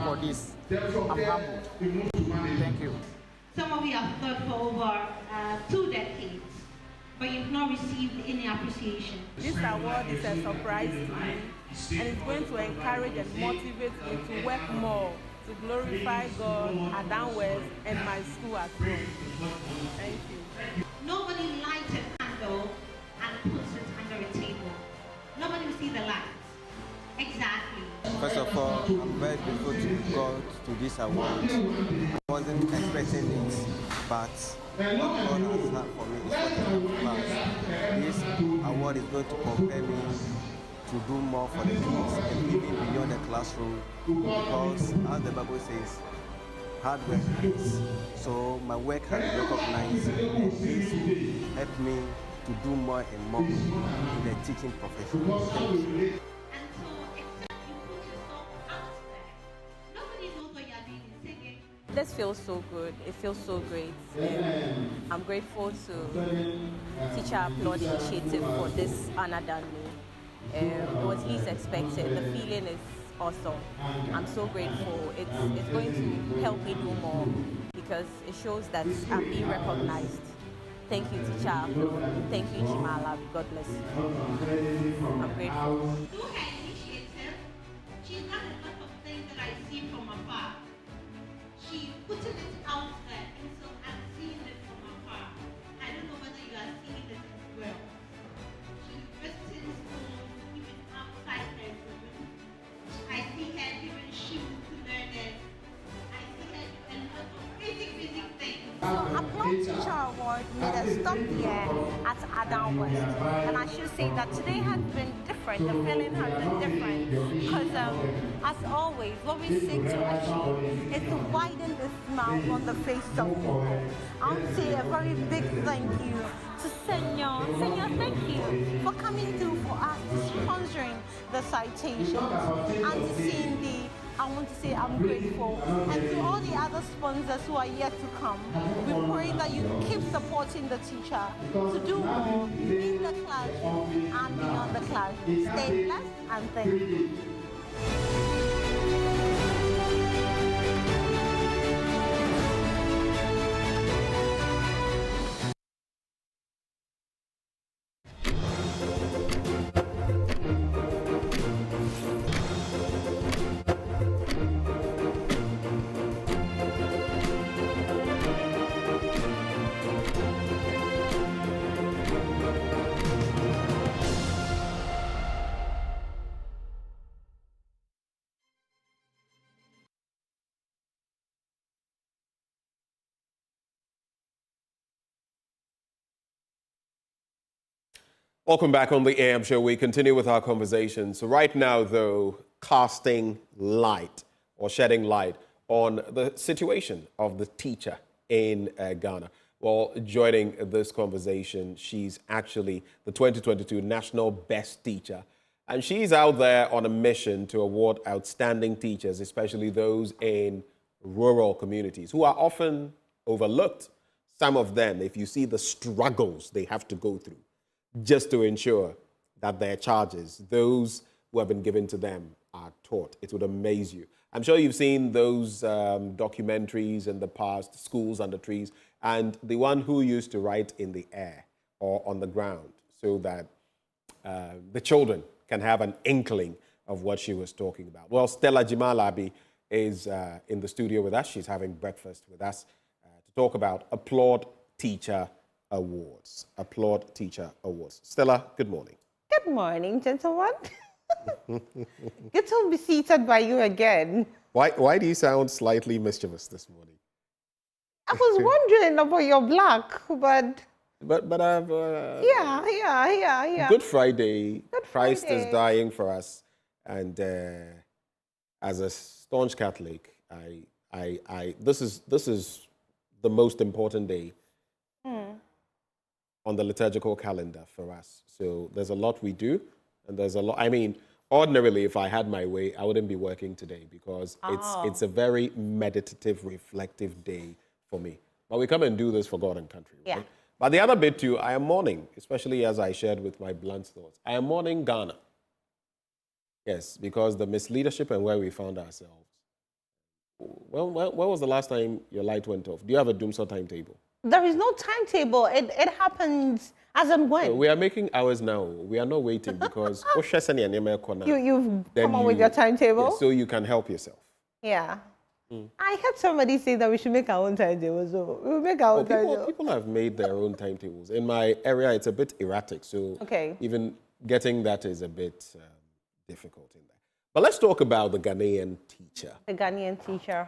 for this. I'm humbled. Thank you. Some of you have served for over 2 decades, but you've not received any appreciation. This award is a surprise to me, and it's going to encourage and motivate me to work more to glorify God at Danwest and my school at home. Thank you. Nobody lights a candle and puts it under a table. Nobody will see the lights. Exactly. First of all, I'm very grateful to God to this award. I wasn't expecting it, but what God has done for me is what I have planned. This award is going to compel me to do more for the kids and even beyond the classroom, because as the Bible says, hard work pays. So my work has been recognized, and this will help me to do more and more in the teaching profession. Thank you. This feels so good. It feels so great. I'm grateful to Teacher Applaud Initiative for this honor done me. It was least expected. The feeling is awesome. I'm so grateful. It's going to help me do more because it shows that I'm being recognized. Thank you, Teacher Applaud. Thank you, Jimala. God bless you. I'm grateful. Through her initiative, she's done a lot of things that I see from afar. She putting it out there, and so I'm seeing it from afar. I don't know whether you are seeing it as well. award made a stop here at Adam West. And I should say that today has been different, the feeling has been different, because as always, what we seek to achieve is to widen the smile on the faces of people. I want to say a very big thank you to Senor. Senor, thank you for coming through for us, sponsoring the citations, and to seeing the, I want to say I'm grateful. And to all the other sponsors who are yet to come, we pray that you keep supporting the teacher to do more in the classroom and beyond the classroom. Stay blessed and thank you. Welcome back on the AM show. We continue with our conversation. So right now, though, casting light or shedding light on the situation of the teacher in Ghana. Well, joining this conversation, she's actually the 2022 National Best Teacher. And she's out there on a mission to award outstanding teachers, especially those in rural communities who are often overlooked. Some of them, if you see the struggles they have to go through, just to ensure that their charges, those who have been given to them, are taught. It would amaze you. I'm sure you've seen those documentaries in the past, Schools Under Trees, and the one who used to write in the air or on the ground so that the children can have an inkling of what she was talking about. Well, Stella Jimalabi is in the studio with us. She's having breakfast with us to talk about Applaud Teacher Awards. Applaud Teacher Awards. Stella, good morning. Good morning, gentlemen. Good to be seated by you again. Why do you sound slightly mischievous this morning? I was wondering about your black, but I've yeah. Good Friday. Good Christ is Friday. dying for us, and as a staunch Catholic, this is the most important day on the liturgical calendar for us. So there's a lot we do, and there's a lot. I mean, ordinarily, if I had my way, I wouldn't be working today because it's a very meditative, reflective day for me. But we come and do this for God and country, right? Yeah. But the other bit too, I am mourning, especially as I shared with my blunt thoughts. I am mourning Ghana. Yes, because the misleadership and where we found ourselves. When was the last time your light went off? Do you have a doomsday timetable? There is no timetable. It happens as and when. We are making hours now. We are not waiting because You've come up with your timetable? Yeah, so you can help yourself. Yeah. I heard somebody say that we should make our own timetable, so we'll make our own timetable. People have made their own timetables. In my area, it's a bit erratic, so even getting that is a bit difficult in there. But let's talk about the Ghanaian teacher. The Ghanaian teacher.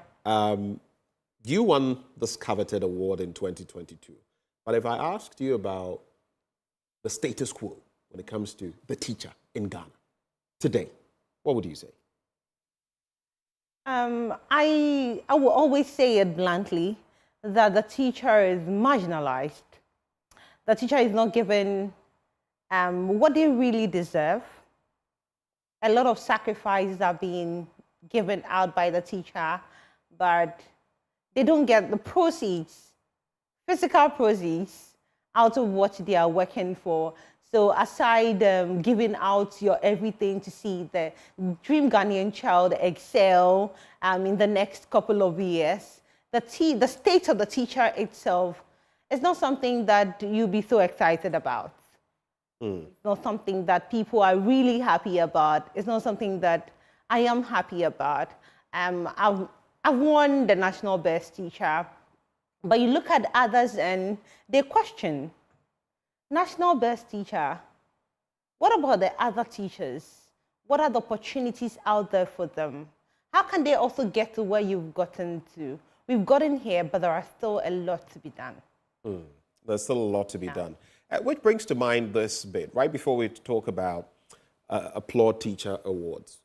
You won this coveted award in 2022. But if I asked you about the status quo when it comes to the teacher in Ghana today, what would you say? I will always say it bluntly that the teacher is marginalized. The teacher is not given what they really deserve. A lot of sacrifices are being given out by the teacher, but they don't get the proceeds, physical proceeds, out of what they are working for. So aside giving out your everything to see the dream Ghanaian child excel in the next couple of years, the state of the teacher itself is not something that you'll be so excited about. It's not something that people are really happy about. It's not something that I am happy about. I've won the National Best Teacher, but you look at others and they question, National Best Teacher, what about the other teachers? What are the opportunities out there for them? How can they also get to where you've gotten to? We've gotten here, but there are still a lot to be done. There's still a lot to be done. Which brings to mind this bit, right before we talk about Applaud Teacher Awards.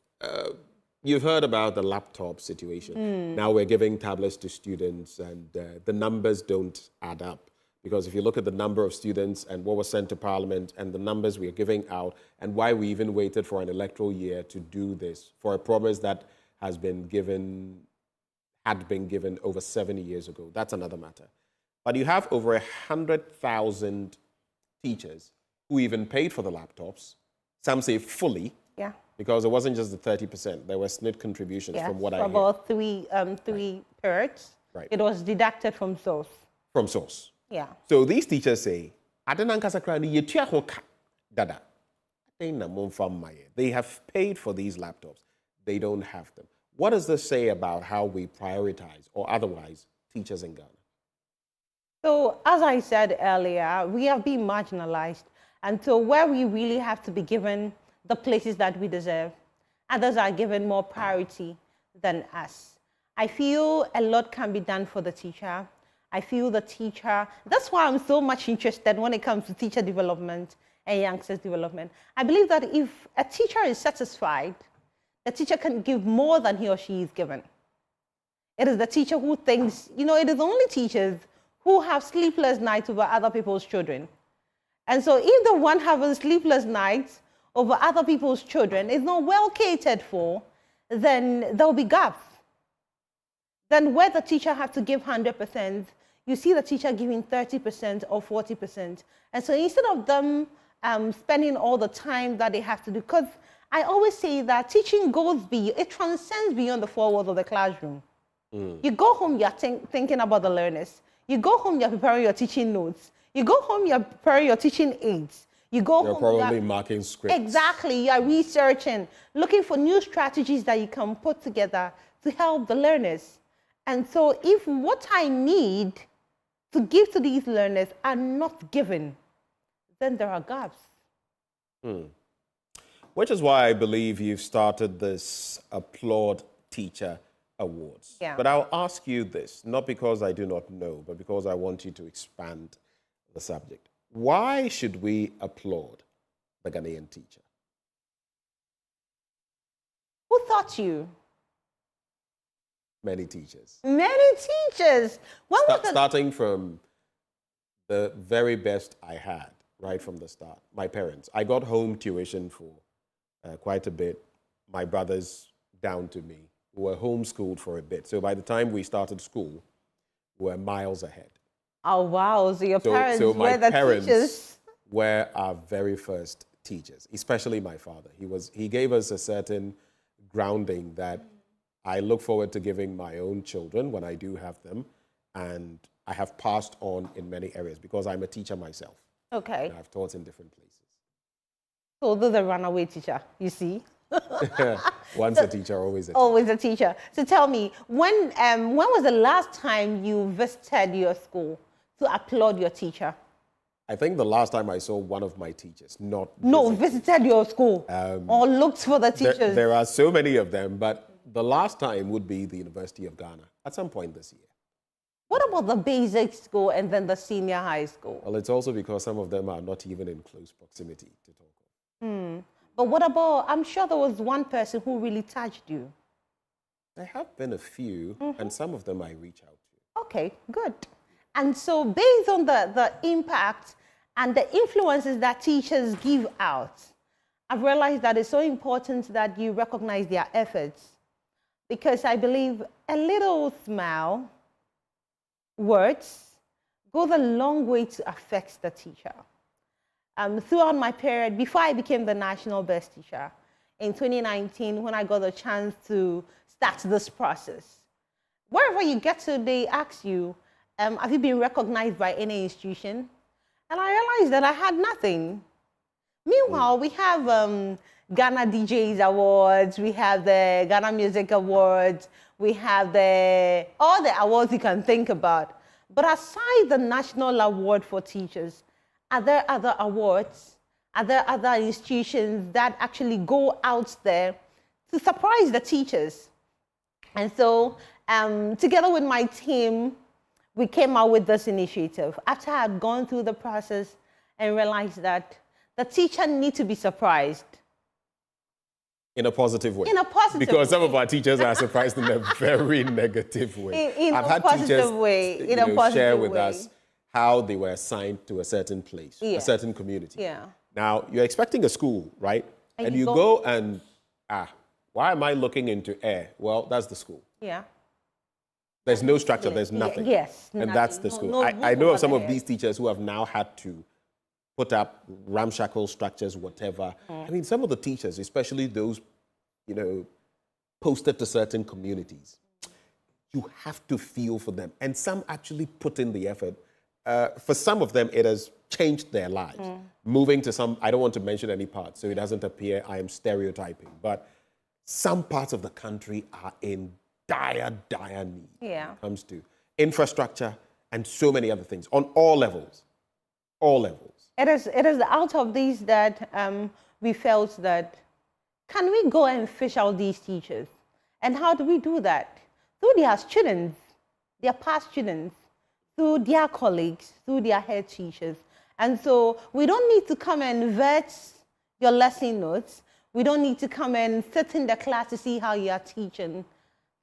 You've heard about the laptop situation. Now we're giving tablets to students, and the numbers don't add up. Because if you look at the number of students and what was sent to Parliament and the numbers we're giving out and why we even waited for an electoral year to do this, for a promise that had been given over 70 years ago, that's another matter. But you have over 100,000 teachers who even paid for the laptops. Some say fully. Yeah. Because it wasn't just the 30%. There were SNIT contributions from what I hear. About three periods. Right. It was deducted from source. From source. Yeah. So these teachers say, they have paid for these laptops. They don't have them. What does this say about how we prioritize or otherwise teachers in Ghana? So as I said earlier, we have been marginalized. And so where we really have to be given the places that we deserve, others are given more priority than us. I feel a lot can be done for the teacher. I feel the teacher, that's why I'm so much interested when it comes to teacher development and youngsters development. I believe that if a teacher is satisfied, the teacher can give more than he or she is given. It is the teacher who thinks, it is only teachers who have sleepless nights over other people's children. And so if the one having sleepless nights over other people's children is not well catered for, then there will be gaps. Then where the teacher has to give 100%, you see the teacher giving 30% or 40%. And so instead of them spending all the time that they have to do, because I always say that teaching it transcends beyond the four walls of the classroom. You go home, you're thinking about the learners. You go home, you're preparing your teaching notes. You go home, you're preparing your teaching aids. You're probably marking scripts. Exactly, you're researching, looking for new strategies that you can put together to help the learners. And so if what I need to give to these learners are not given, then there are gaps. Which is why I believe you've started this Applaud Teacher Awards. Yeah. But I'll ask you this, not because I do not know, but because I want you to expand the subject. Why should we applaud the Ghanaian teacher? Who taught you? Many teachers. Many teachers. Starting from the very best I had, right from the start. My parents. I got home tuition for quite a bit. My brothers down to me, who were homeschooled for a bit. So by the time we started school, we were miles ahead. Oh, wow. So your parents were the teachers? Were our very first teachers, especially my father. He gave us a certain grounding that I look forward to giving my own children when I do have them, and I have passed on in many areas because I'm a teacher myself. Okay. And I've taught in different places. So those are runaway teacher, you see? Once a teacher, always a teacher. Always a teacher. So tell me, when was the last time you visited your school to applaud your teacher? I think the last time I saw one of my teachers, visited your school or looked for the teachers. There are so many of them, but the last time would be the University of Ghana at some point this year. What about the basic school and then the senior high school? Well, it's also because some of them are not even in close proximity to talk of. But what about, I'm sure there was one person who really touched you. There have been a few, and some of them I reach out to. Okay, good. And so based on the impact and the influences that teachers give out, I've realized that it's so important that you recognize their efforts. Because I believe a little smile, words, goes a long way to affect the teacher. Throughout my period, before I became the national best teacher, in 2019, when I got the chance to start this process, wherever you get to, they ask you, have you been recognized by any institution? And I realized that I had nothing. Meanwhile, we have Ghana DJs Awards, we have the Ghana Music Awards, we have all the awards you can think about. But aside the National Award for Teachers, are there other awards? Are there other institutions that actually go out there to surprise the teachers? And so, together with my team, we came out with this initiative after I had gone through the process and realized that the teacher needs to be surprised. In a positive way. In a positive because some way. of our teachers are surprised in a very negative way. In I've a had positive teachers way. In you a know, positive share with way. us how they were assigned to a certain place, Yeah. a certain community. Yeah. Now, you're expecting a school, right? And And you you go- go and, why am I looking into air? Well, that's the school. Yeah. There's no structure, there's nothing. Yes. And nothing. that's the No- school. no I roof know over of some the of head. these teachers who have now had to put up ramshackle structures, whatever. I mean, some of the teachers, especially those, you know, posted to certain communities, you have to feel for them. And some actually put in the effort. For some of them, it has changed their lives. Moving to some, I don't want to mention any parts, so it doesn't appear I am stereotyping, but some parts of the country are in dire need Yeah. when it comes to infrastructure and so many other things on all levels. All levels. It is out of these that we felt that, can we go and fish out these teachers? And how do we do that? Through their students, their past students, through their colleagues, through their head teachers. And so we don't need to come and vet your lesson notes. We don't need to come and sit in the class to see how you are teaching.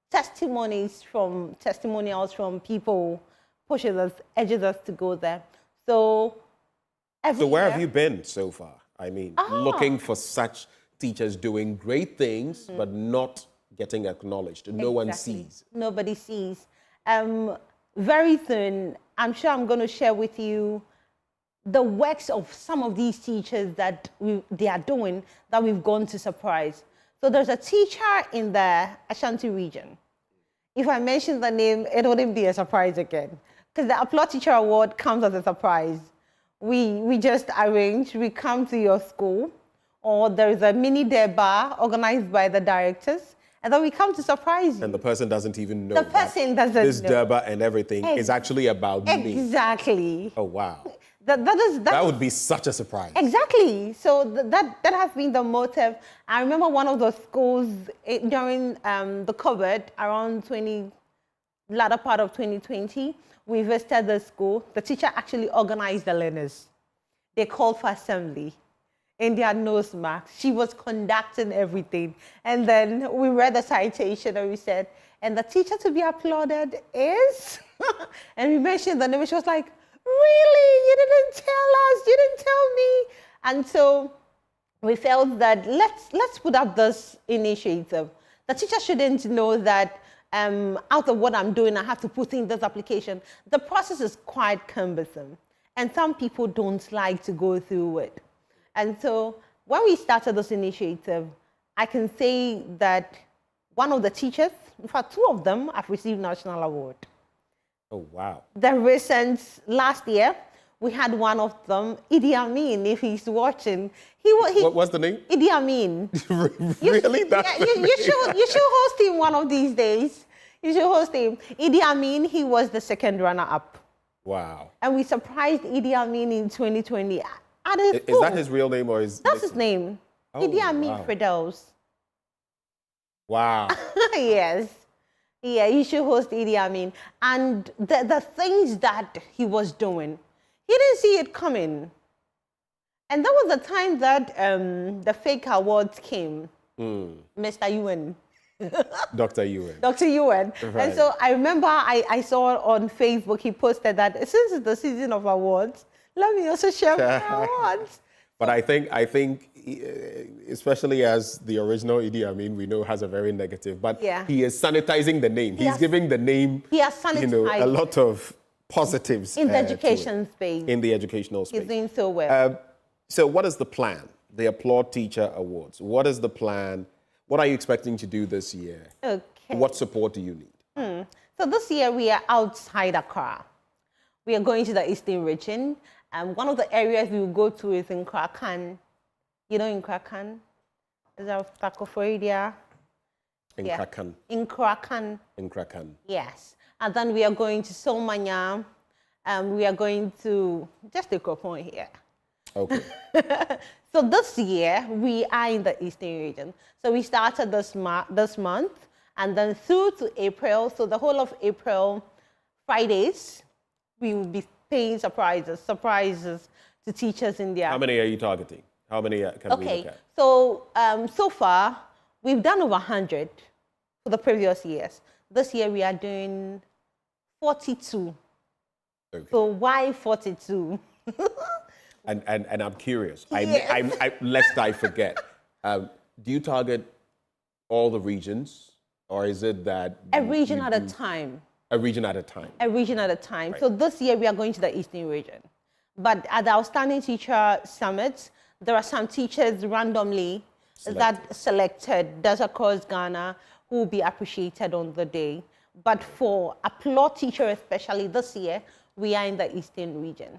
Testimonials from people pushes us, edges us to go there. So So where have you been so far? I mean, looking for such teachers doing great things, but not getting acknowledged. No one sees. Nobody sees. Very soon, I'm sure I'm going to share with you the works of some of these teachers that they are doing that we've gone to surprise. So there's a teacher in the Ashanti region. If I mention the name, it wouldn't be a surprise again, because the Applaud Teacher Award comes as a surprise. We just arrange, we come to your school, or there's a mini day bar organized by the directors, and then we come to surprise you. And the person doesn't even know. The person doesn't this know. Durbar and everything is actually about me. Exactly. Oh, wow. That would be such a surprise. Exactly. So that has been the motive. I remember one of those schools during the COVID around latter part of 2020. We visited the school. The teacher actually organized the learners. They called for assembly in their nose marks. She was conducting everything. And then we read the citation and we said, and the teacher to be applauded is? And we mentioned the name. She was like, really? You didn't tell us? You didn't tell me? And so we felt that let's put up this initiative. The teacher shouldn't know that out of what I'm doing, I have to put in this application. The process is quite cumbersome, and some people don't like to go through it. And so when we started this initiative, I can say that one of the teachers, in fact, two of them have received national award. Oh, wow. Last year, we had one of them, Idi Amin, if he's watching. What's the name? Idi Amin. Really? You should host him one of these days. You should host him. Idi Amin, he was the second runner-up. Wow. And we surprised Idi Amin in 2020. Is that his real name or is... That's his name. Oh, Idi Amin wow. Firdaus. Wow. Yes. Yeah, you should host Idi Amin. And the things that he was doing, he didn't see it coming. And that was the time that the fake awards came. Mr. Ewan. Dr. Ewan. Dr. Ewan. Right. And so I remember I saw on Facebook, he posted that since it's the season of awards, let me also share my awards. But I think, especially as the original Idi Amin, we know has a very negative, but Yeah. he is sanitizing the name. He's giving the name, He has sanitized a lot of positives. in the to education it. space. In the educational space. He's doing so well. So what is the plan? The Applaud Teacher Awards. What is the plan? What are you expecting to do this year? Okay. What support do you need? So this year we are outside Accra. We are going to the Eastern region. One of the areas we will go to is in Krakan. You know, in Krakan? Is that Takofoidia? In Krakan. In Krakan. In Krakan. Yes. And then we are going to Somanya. We are going to just a point here. Okay. So this year, we are in the Eastern region. So we started this month, and then through to April. So the whole of April, Fridays, we will be paying surprises to teachers in their. How many are you targeting? How many can we look at? So so far, we've done over 100 for the previous years. This year, we are doing 42. Okay. So why 42? and I'm curious. Yes. Lest I forget. Do you target all the regions, or is it that a region at a time? A region at a time. A region at a time. Right. So this year we are going to the Eastern region, but at the Outstanding Teacher Summit, there are some teachers randomly selected that's across Ghana who will be appreciated on the day. But for applaud teacher, especially this year, we are in the Eastern region.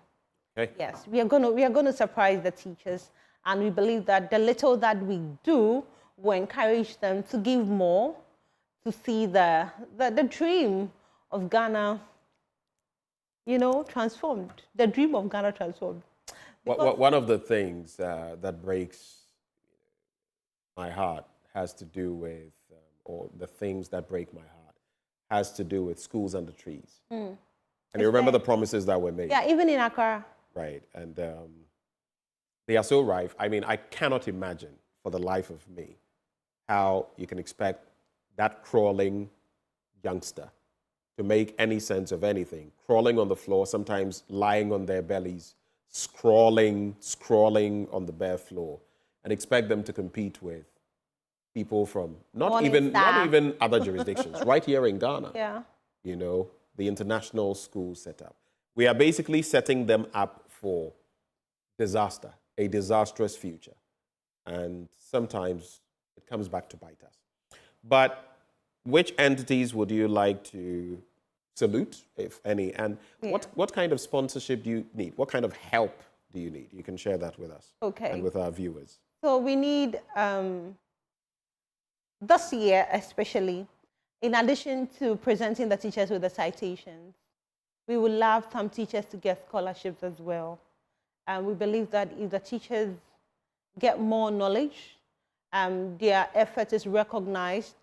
Okay. Yes, we are going to surprise the teachers, and we believe that the little that we do will encourage them to give more, to see the dream of Ghana, transformed. The dream of Ghana transformed. One of the things that breaks my heart has to do with, or the things that break my heart has to do with schools under trees. And you remember the promises that were made? Yeah, even in Accra. Right, and they are so rife. I mean, I cannot imagine for the life of me how you can expect that crawling youngster to make any sense of anything, crawling on the floor, sometimes lying on their bellies, scrawling on the bare floor, and expect them to compete with people from not even other jurisdictions, right here in Ghana. Yeah. The international school setup. We are basically setting them up for disaster, a disastrous future. And sometimes it comes back to bite us. But which entities would you like to salute, if any? And what kind of sponsorship do you need? What kind of help do you need? You can share that with us and with our viewers. So we need, this year especially, in addition to presenting the teachers with the citations, we would love some teachers to get scholarships as well. And we believe that if the teachers get more knowledge, their effort is recognized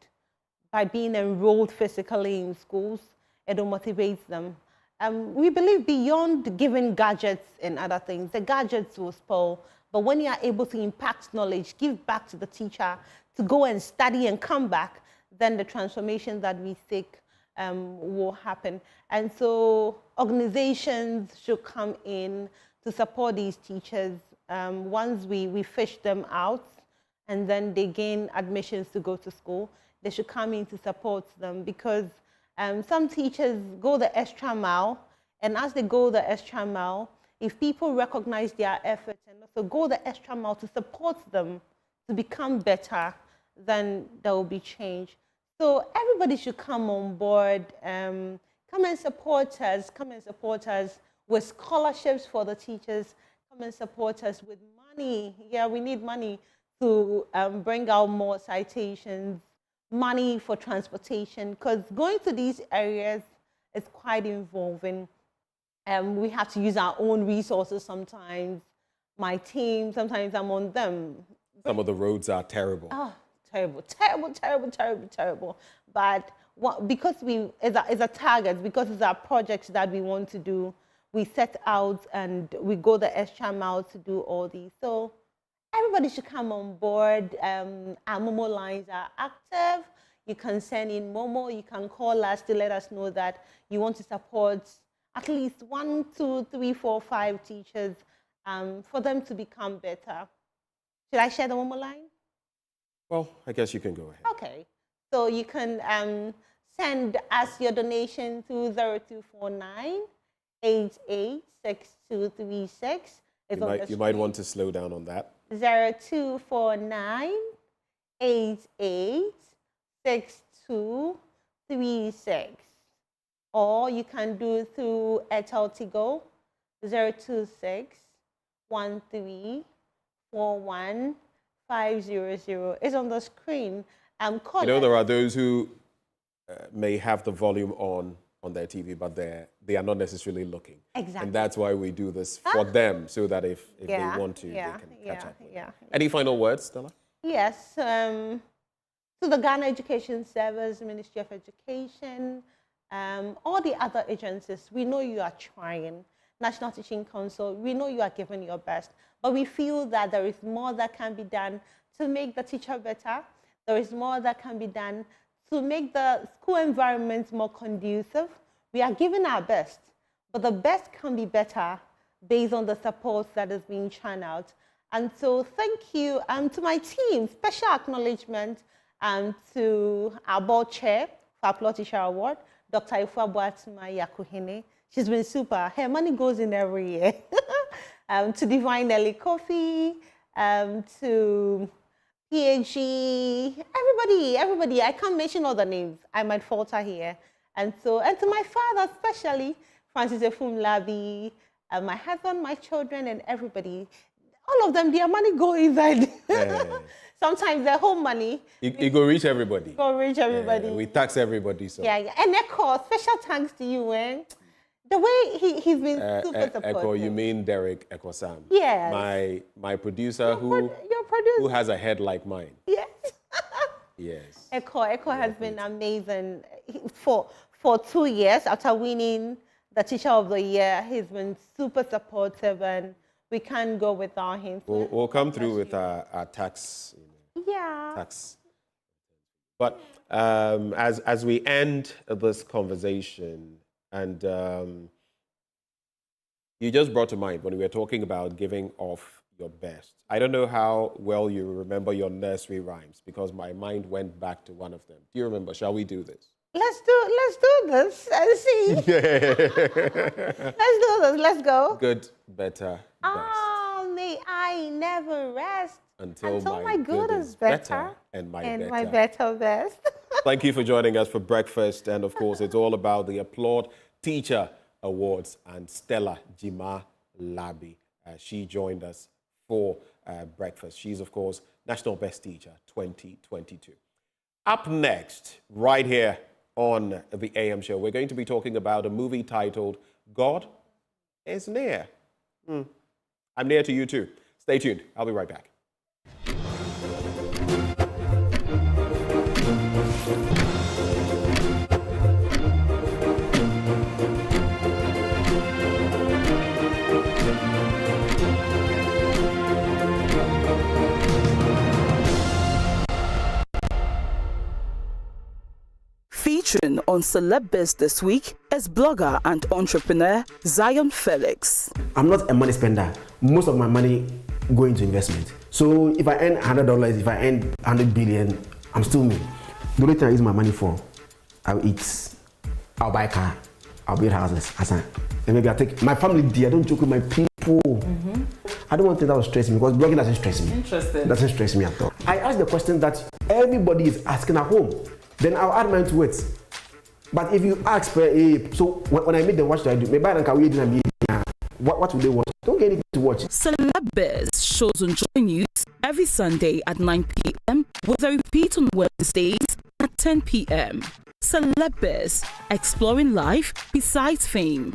by being enrolled physically in schools, it will motivate them. We believe beyond giving gadgets and other things, the gadgets will spoil, but when you are able to impact knowledge, give back to the teacher, to go and study and come back, then the transformation that we seek will happen. And so organizations should come in to support these teachers once we fish them out and then they gain admissions to go to school. They should come in to support them because some teachers go the extra mile, and as they go the extra mile, if people recognize their efforts and also go the extra mile to support them to become better, then there will be change. So everybody should come on board, come and support us with scholarships for the teachers, come and support us with money. Yeah, we need money to bring out more citations, money for transportation, because going to these areas is quite involving. We have to use our own resources sometimes. My team, sometimes I'm on them. Some of the roads are terrible. Oh, terrible. But because it's a target, because it's our projects that we want to do, we set out and we go the extra mile to do all these. So everybody should come on board. Our Momo lines are active. You can send in Momo. You can call us to let us know that you want to support at least 1, 2, 3, 4, 5 teachers for them to become better. Should I share the Momo line? Well, I guess you can go ahead. Okay. So you can send us your donation to 0249 886236. You might want to slow down on that. 0249 886236. Or you can do through Airtel Tigo 026 13 41 500. It's on the screen. There are those who may have the volume on their TV, but they are not necessarily looking. Exactly. And that's why we do this for them, so that if they want to, they can catch up. Any final words, Stella? Yes. To the Ghana Education Service, Ministry of Education, all the other agencies, we know you are trying. National Teaching Council, we know you are giving your best, but we feel that there is more that can be done to make the teacher better. There is more that can be done to make the school environment more conducive. We are giving our best, but the best can be better based on the support that is being channeled. And so thank you to my team, special acknowledgement to our board chair for our Plot Teacher Award, Dr. Ifeabuatuma Yakuhene. She's been super. Her money goes in every year. To Divine Nelly Coffee, to PAG, everybody. I can't mention all the names. I might falter here. And to my father, especially, Francis Efumlabi, my husband, my children, and everybody. All of them, their money go inside. Sometimes their whole money. It go reach everybody. Go reach everybody. We tax everybody. So. Yeah. And Echo, special thanks to you, the way he's been super supportive. Echo, you mean Derek Echo Sam? Yes. My producer who has a head like mine. Yes. Yes. Echo has been amazing. For 2 years after winning the Teacher of the Year, he's been super supportive, and we can't go without him. We'll come through with our tax. Tax. But as we end this conversation, and you just brought to mind when we were talking about giving off your best. I don't know how well you remember your nursery rhymes, because my mind went back to one of them. Do you remember? Shall we do this? Let's do this and see. Let's do this. Let's go. Good, better, best. Oh, may I never rest until my good is better and my better best. Thank you for joining us for breakfast. And of course, it's all about the Applaud Teacher Awards and Stella Jima Labi. She joined us for breakfast. She's, of course, National Best Teacher 2022. Up next, right here on the AM show, we're going to be talking about a movie titled God is Near. I'm near to you too. Stay tuned. I'll be right back. Featuring on Celeb Biz this week is blogger and entrepreneur Zion Felix. I'm not a money spender. Most of my money go into investment. So if I earn $100, if I earn 100 billion, I'm still me. The only thing I use my money for, I'll eat, I'll buy a car, I'll build houses, and maybe I'll take my family there. I don't joke with my people. I don't want things that will stress me, because blogging doesn't stress me. Interesting. It doesn't stress me at all. I ask the question that everybody is asking at home. Then I'll add mine to it. But if you ask, so when I meet them, what should I do? Maybe I can we dinner. What will they watch? Don't get anything to watch. Celeb Biz shows on JoyNews every Sunday at 9 p.m. with a repeat on Wednesdays at 10 p.m. Celeb Biz, exploring life besides fame.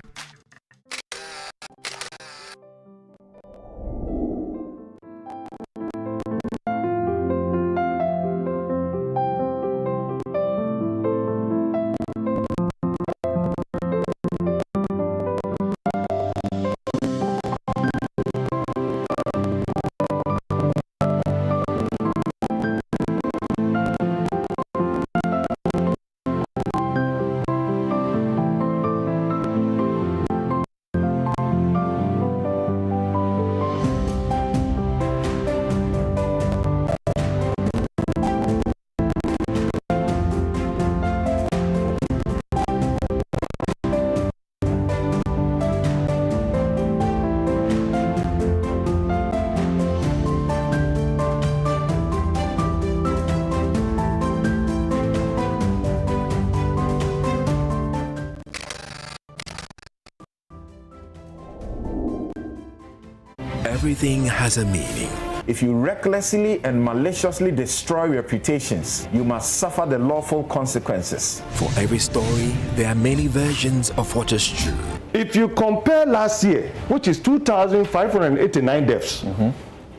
Everything has a meaning. If you recklessly and maliciously destroy reputations, you must suffer the lawful consequences. For every story, there are many versions of what is true. If you compare last year, which is 2,589 deaths,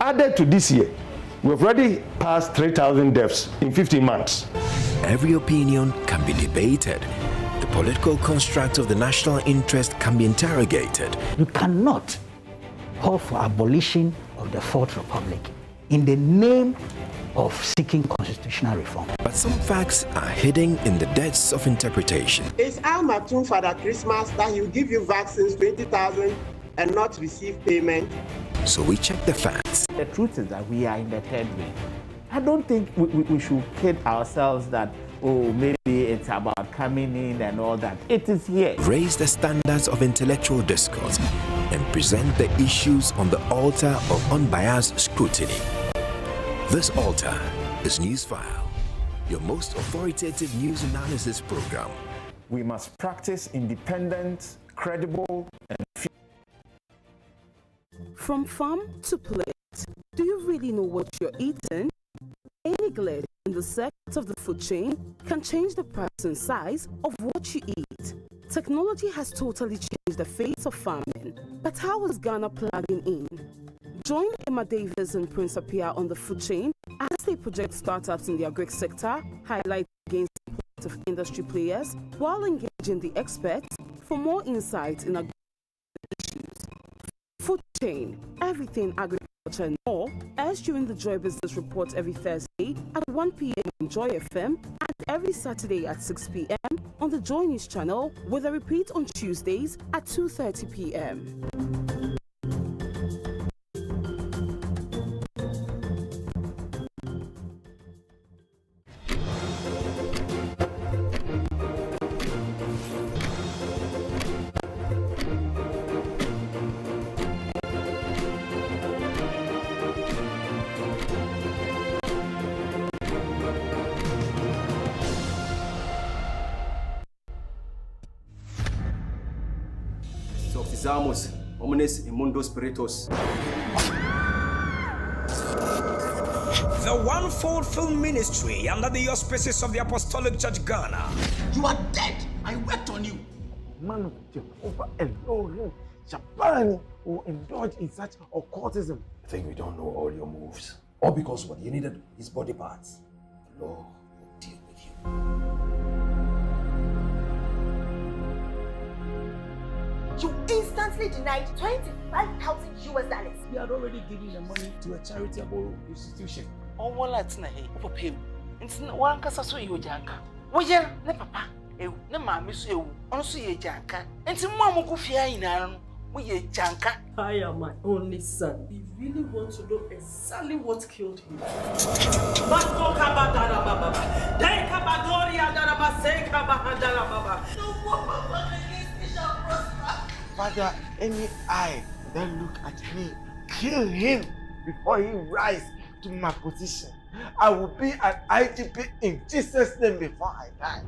added to this year, we've already passed 3,000 deaths in 15 months. Every opinion can be debated, the political construct of the national interest can be interrogated. You cannot call for abolition of the Fourth Republic in the name of seeking constitutional reform. But some facts are hidden in the depths of interpretation. It's Al Maktoum Father Christmas that he'll give you vaccines 20,000 and not receive payment. So we check the facts. The truth is that we are in the third wave. I don't think we should kid ourselves that, oh, maybe it's about coming in and all that. It is here. Raise the standards of intellectual discourse and present the issues on the altar of unbiased scrutiny. This altar is Newsfile, your most authoritative news analysis program. We must practice independent, credible, and From farm to plate, do you really know what you're eating? Any glitch in the circuit of the food chain can change the price and size of what you eat. Technology has totally changed the face of farming, but how is Ghana plugging in? Join Emma Davis and Prince Appiah on the food chain as they project startups in the agri sector, highlight against of industry players, while engaging the experts for more insights in agri issues. Food chain, everything agriculture and more, airs during the Joy Business Report every Thursday at 1 p.m. on Joy FM and every Saturday at 6 p.m. on the Joy News channel, with a repeat on Tuesdays at 2:30 p.m. Exorcizamos, omnes immundo spiritus. The One-Fold Film Ministry, under the auspices of the Apostolic Church Ghana. You are dead. I worked on you. Man of Jehovah Elohim, Japan will indulge in such occultism. I think we don't know all your moves. All because what you needed is body parts. The law will deal with you. You instantly denied $25,000 US. We had already given the money to a charitable institution. Oh, well, that's not here. For him. It's not one case of you, Janka. Well, yeah, ne papa, ne mammy, so also ye Janka. And some mamma go fear in Ireland. We ye Janka. I am my only son. We really want to know exactly what killed him. Father, any eye that look at me, kill him before he rise to my position. I will be an IGP in Jesus' name before I die.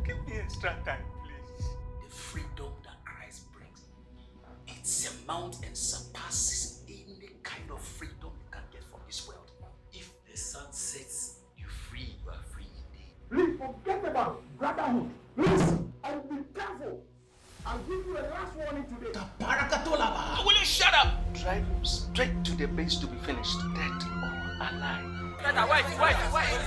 Give me extra time, please. The freedom that Christ brings, it surmounts and surpasses any kind of freedom you can get from this world. If the sun sets you free, you are free indeed. Please forget about brotherhood. Please, and be careful. I'll give you a last warning today. Will you shut up? Drive him straight to the base to be finished, dead or alive.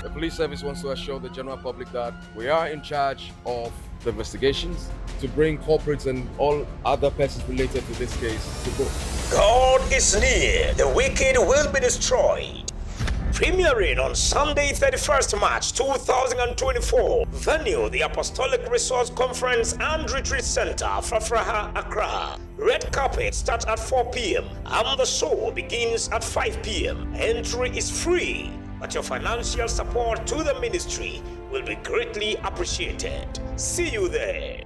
The police service wants to assure the general public that we are in charge of the investigations to bring culprits and all other persons related to this case to court. God is near. The wicked will be destroyed. Premiering on Sunday, 31st March 2024. Venue, the Apostolic Resource Conference and Retreat Center, Fafraha, Accra. Red carpet starts at 4 p.m. and the show begins at 5 p.m. Entry is free, but your financial support to the ministry will be greatly appreciated. See you there.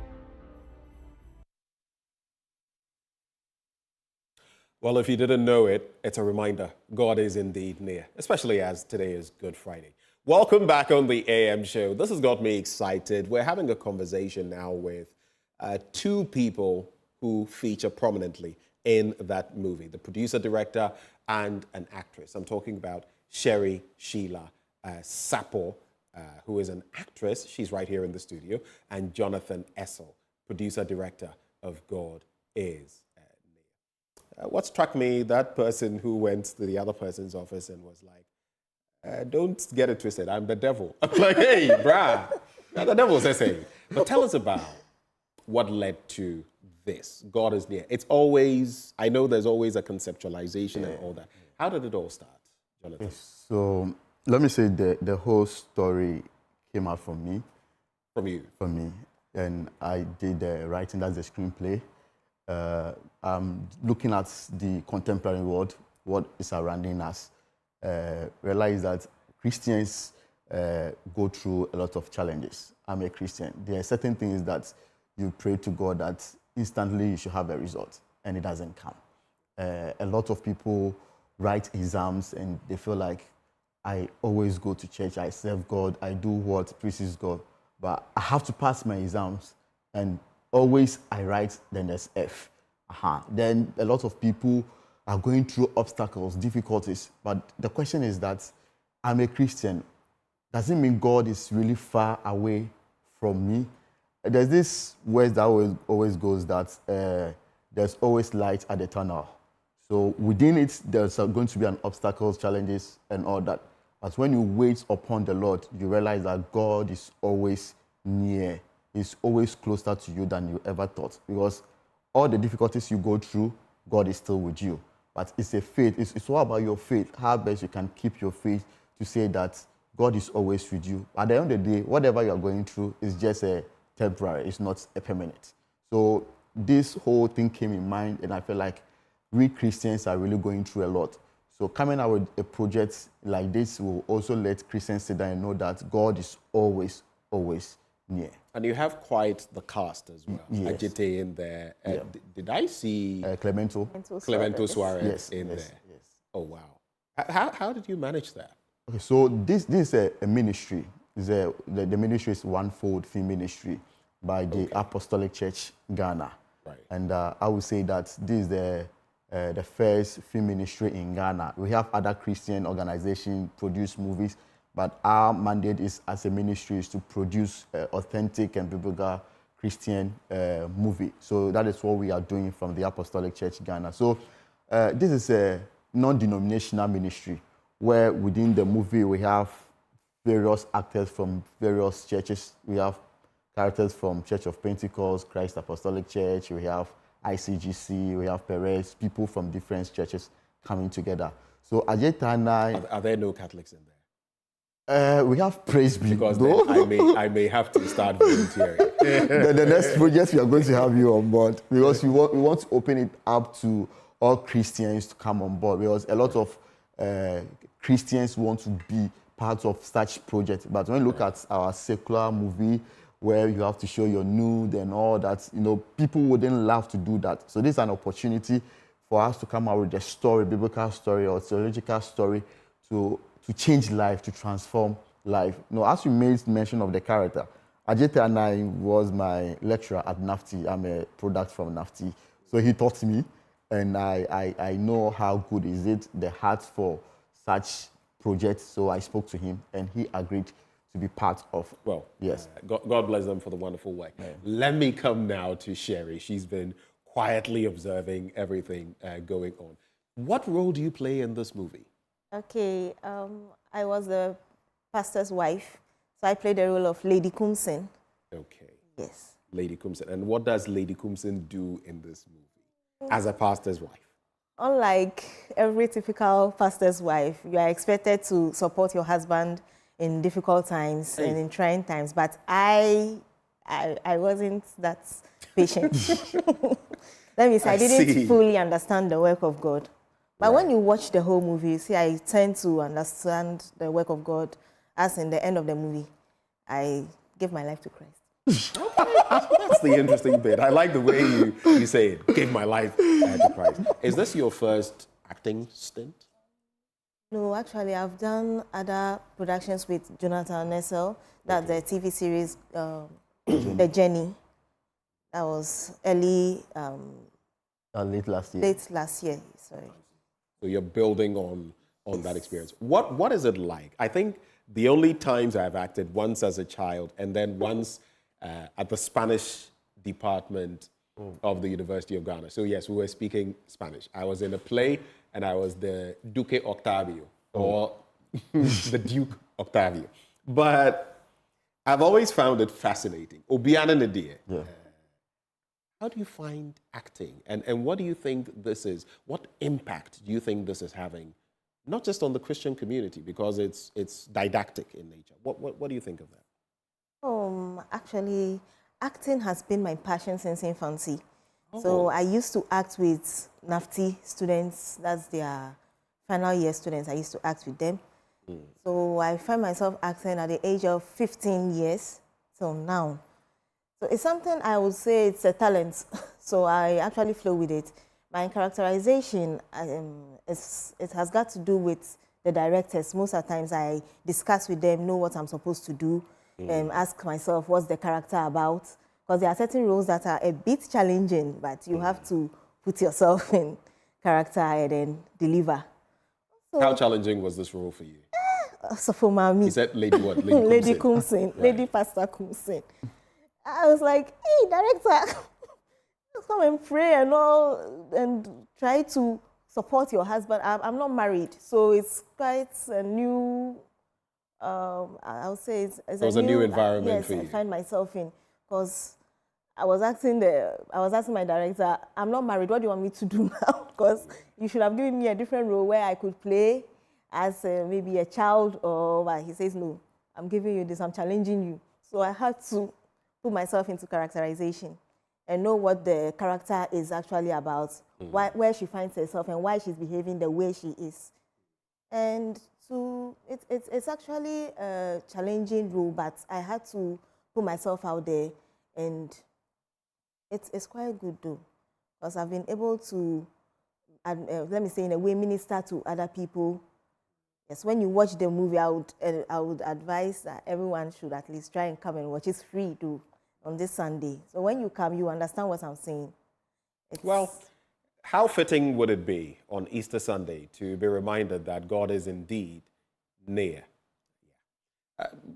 Well, if you didn't know it, it's a reminder. God is indeed near, especially as today is Good Friday. Welcome back on the AM show. This has got me excited. We're having a conversation now with two people who feature prominently in that movie, the producer, director, and an actress. I'm talking about Sherry Sheila Sapo, who is an actress. She's right here in the studio. And Jonathan Essel, producer, director of God is. What struck me, that person who went to the other person's office and was like, don't get it twisted, I'm the devil. I'm like, hey, brah, The devil is saying. But tell us about what led to this. God is near. It's always, I know there's always a conceptualization and all that. How did it all start, Jonathan? So let me say the whole story came out from me. From you? From me. And I did the writing, that's the screenplay. I'm looking at the contemporary world, what is surrounding us. Realize that Christians go through a lot of challenges. I'm a Christian. There are certain things that you pray to God that instantly you should have a result, and it doesn't come. A lot of people write exams and they feel like, I always go to church, I serve God, I do what pleases God, but I have to pass my exams, and always I write, then there's F. Then a lot of people are going through obstacles, difficulties, but the question is that I'm a Christian. Does it mean God is really far away from me? There's this word that always goes that there's always light at the tunnel. So within it, there's going to be an obstacles, challenges, and all that. But when you wait upon the Lord, you realize that God is always near. He's always closer to you than you ever thought. Because all the difficulties you go through, God is still with you. But it's a faith. It's all about your faith. How best you can keep your faith to say that God is always with you. At the end of the day, whatever you are going through is just a temporary. It's not a permanent. So this whole thing came in mind, and I feel like we Christians are really going through a lot. So coming out with a project like this will also let Christians sit down and know that God is always, always near. And you have quite the cast as well. Yes. Ajite in there. Did I see Clemento Suarez in there? Yes. Oh, wow. How did you manage that? Okay, so this is a ministry. The ministry is One Fold Film Ministry by the Apostolic Church Ghana. Right. And I would say that this is the first film ministry in Ghana. We have other Christian organizations produce movies, but our mandate is as a ministry is to produce authentic and biblical Christian movie. So that is what we are doing from the Apostolic Church Ghana. So this is a non-denominational ministry where within the movie we have various actors from various churches. We have characters from Church of Pentecost, Christ Apostolic Church, we have ICGC, we have Perez, people from different churches coming together. So Ajeta and I... Are there no Catholics in there? We have Praise Be. Because then I may have to start volunteering. the next project we are going to have you on board, because we want to open it up to all Christians to come on board, because a lot of Christians want to be part of such projects. But when you look at our secular movie, where you have to show your nude and all that, people wouldn't love to do that. So this is an opportunity for us to come out with a story, biblical story or theological story to change life, to transform life. As you made mention of the character, Ajete and I was my lecturer at NAFTI. I'm a product from NAFTI. So he taught me, and I know how good is it, the heart for such projects. So I spoke to him, and he agreed to be part of. Well, yes. God bless them for the wonderful work. Yeah. Let me come now to Sherry. She's been quietly observing everything going on. What role do you play in this movie? Okay, I was the pastor's wife, so I played the role of Lady Kumsin. Okay. Yes. Lady Kumsin. And what does Lady Kumsin do in this movie as a pastor's wife? Unlike every typical pastor's wife, you are expected to support your husband in difficult times and in trying times, but I wasn't that patient. That means I didn't fully understand the work of God. But when you watch the whole movie, you see I tend to understand the work of God, as in the end of the movie, I gave my life to Christ. That's the interesting bit. I like the way you say it, gave my life to Christ. Is this your first acting stint? No, actually, I've done other productions with Jonathan Nessel. That's the TV series, The Journey. That was early... late last year. Late last year, sorry. So you're building on that experience. What is it like? I think the only times I've acted, once as a child and then once at the Spanish department of the University of Ghana. So yes, we were speaking Spanish. I was in a play and I was the Duque Octavio, or the Duke Octavio. But I've always found it fascinating. Obiana Nadir. Yeah. How do you find acting? And what do you think this is? What impact do you think this is having? Not just on the Christian community, because it's didactic in nature. What do you think of that? Actually, acting has been my passion since infancy. So I used to act with NAFTI students, that's their final year students. I used to act with them. So I find myself acting at the age of 15 years till now. So it's something I would say it's a talent. So I actually flow with it. My characterization, it has got to do with the directors. Most of the times I discuss with them, know what I'm supposed to do, ask myself what's the character about. Because there are certain roles that are a bit challenging, but you have to put yourself in character and then deliver. So, how challenging was this role for you? So for Mami. You said Lady what? Lady Kumsin. Right. Lady Pastor Kumsin. I was like, hey, director, just come and pray and all, and try to support your husband. I'm not married, so it's quite a new, I would say it's a new environment yes, for you. I find myself in, because I was asking my director, I'm not married, what do you want me to do now? Because you should have given me a different role where I could play as maybe a child, or he says, no, I'm giving you this, I'm challenging you. So I had to put myself into characterization and know what the character is actually about, where she finds herself and why she's behaving the way she is. And it's actually a challenging role, but I had to put myself out there, and it's quite good though, because I've been able to, let me say in a way, minister to other people. Yes, when you watch the movie, I would advise that everyone should at least try and come and watch. It's free too on this Sunday. So when you come, you understand what I'm saying. Well, how fitting would it be on Easter Sunday to be reminded that God is indeed near?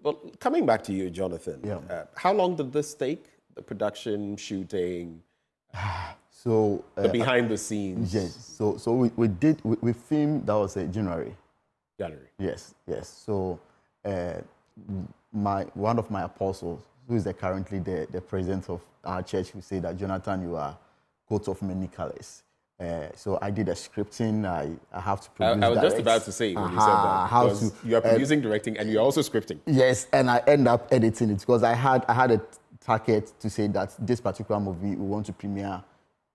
But coming back to you, Jonathan, how long did this take? The production, shooting, so the behind the scenes? Yes. So we filmed, that was January. January. Yes. So one of my apostles, who is currently the president of our church, who said that, Jonathan, you are coat of many colors. So I did a scripting. I have to produce. I was just about to say when you said that, because you are producing, directing, and you are also scripting. Yes, and I end up editing it, because I had a target to say that this particular movie we want to premiere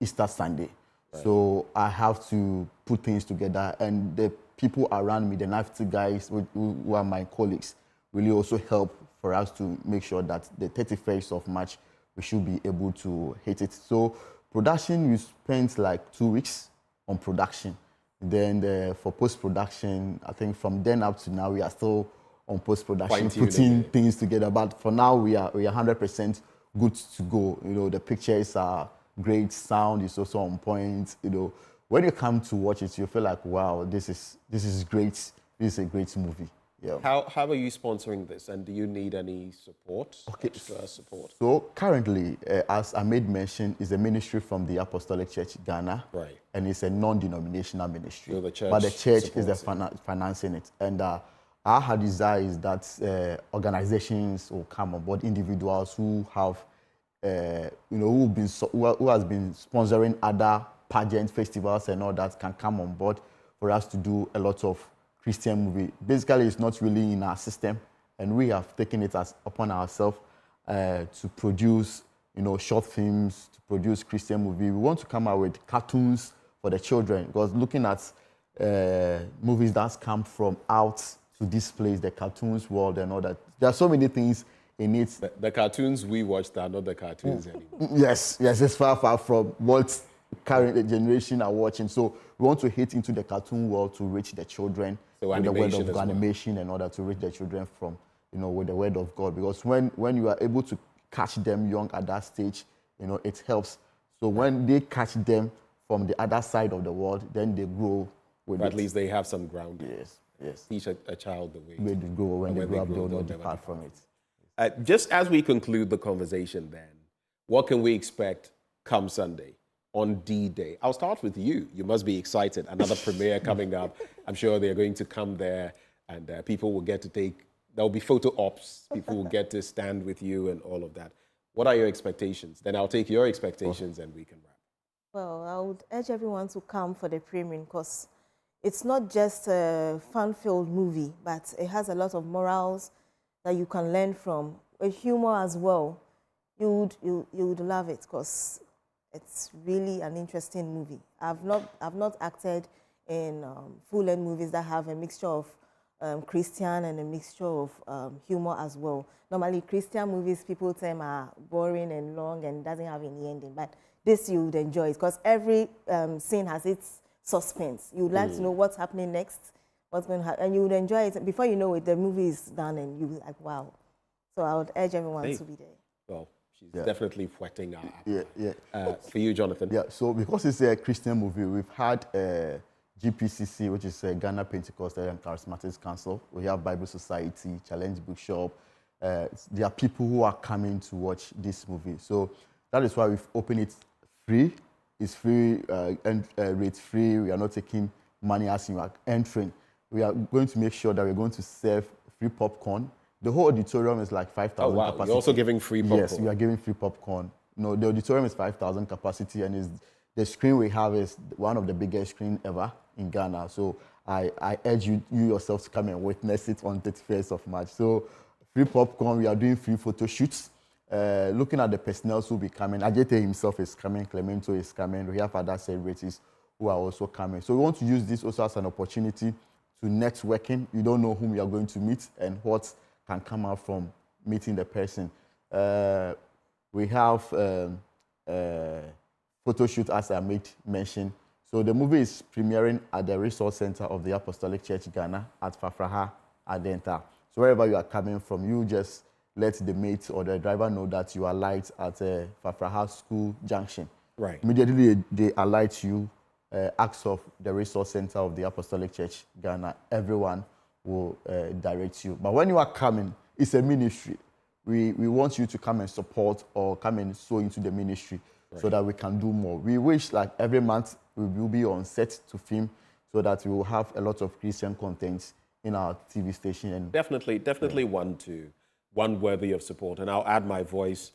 Easter Sunday. Right. So I have to put things together, and the people around me, the NAFTI guys who are my colleagues, really also help for us to make sure that the 31st of March we should be able to hit it. So production, we spent like 2 weeks on production. Then for post-production, I think from then up to now, we are still on post-production, putting things together. But for now, we are 100% good to go. You know, the pictures are great, sound is also on point. You know, when you come to watch it, you feel like, wow, this is great. This is a great movie. Yeah. How are you sponsoring this, and do you need any support? Extra support? So currently, as I made mention, is a ministry from the Apostolic Church Ghana, right? And it's a non-denominational ministry. So the church, but the church is financing it, and our desire is that organizations will come on board, individuals who have, who has been sponsoring other pageant festivals and all that, can come on board for us to do a lot of Christian movie. Basically, it's not really in our system, and we have taken it upon ourselves to produce, short films, to produce Christian movie. We want to come out with cartoons for the children, because looking at movies that come from out to this place, the cartoons world and all that, there are so many things in it. The cartoons we watched are not the cartoons anymore. Yes, it's far from what current generation are watching. So we want to hit into the cartoon world to reach the children. So with the word of animation in order to reach the children from, with the word of God. Because when you are able to catch them young at that stage, it helps. So when they catch them from the other side of the world, then they grow with it. At least they have some ground. Yes. Teach a child the way to grow. When they grow up, they will not depart from it. Just as we conclude the conversation then, what can we expect come Sunday on D-Day? I'll start with you. You must be excited. Another premiere coming up. I'm sure they're going to come there, and people will get to take there'll be photo ops. People will get to stand with you and all of that. What are your expectations? Then I'll take your expectations and we can wrap. Well, I would urge everyone to come for the premiere because it's not just a fun-filled movie, but it has a lot of morals that you can learn from, a humor as well. You would love it because it's really an interesting movie. I've not acted in full-length movies that have a mixture of Christian and a mixture of humor as well. Normally, Christian movies, people say are boring and long and doesn't have any ending, but this you would enjoy it because every scene has its suspense. You would like to know what's happening next, what's going to happen, and you would enjoy it. Before you know it, the movie is done and you'll be like, wow. So I would urge everyone to be there. Well, she's definitely whetting our appetite. For you, Jonathan. Yeah, so because it's a Christian movie, we've had GPCC, which is Ghana Pentecostal and Charismatic Council. We have Bible Society, Challenge Bookshop. There are people who are coming to watch this movie. So that is why we've opened it free. It's free and rate free. We are not taking money as you are entering. We are going to make sure that we're going to serve free popcorn. The whole auditorium is like 5,000 capacity. You're also giving free popcorn? Yes, we are giving free popcorn. No, the auditorium is 5,000 capacity and the screen we have is one of the biggest screen ever in Ghana. So I urge you yourself to come and witness it on 31st of March. So free popcorn, we are doing free photo shoots. Looking at the personnel who will be coming, Ajete himself is coming, Clemento is coming, we have other celebrities who are also coming. So we want to use this also as an opportunity to networking. You don't know whom you are going to meet and what can come out from meeting the person. We have photo shoot, as I made mention. So the movie is premiering at the Resource Center of the Apostolic Church Ghana at Fafraha Adenta. So wherever you are coming from, you just let the mate or the driver know that you are light at Fafraha School Junction. Right. Immediately they alight you, ask of the Resource Center of the Apostolic Church Ghana. Everyone will direct you. But when you are coming, it's a ministry. We want you to come and support or come and sow into the ministry so that we can do more. We wish like every month we will be on set to film so that we will have a lot of Christian content in our TV station. And definitely one worthy of support. And I'll add my voice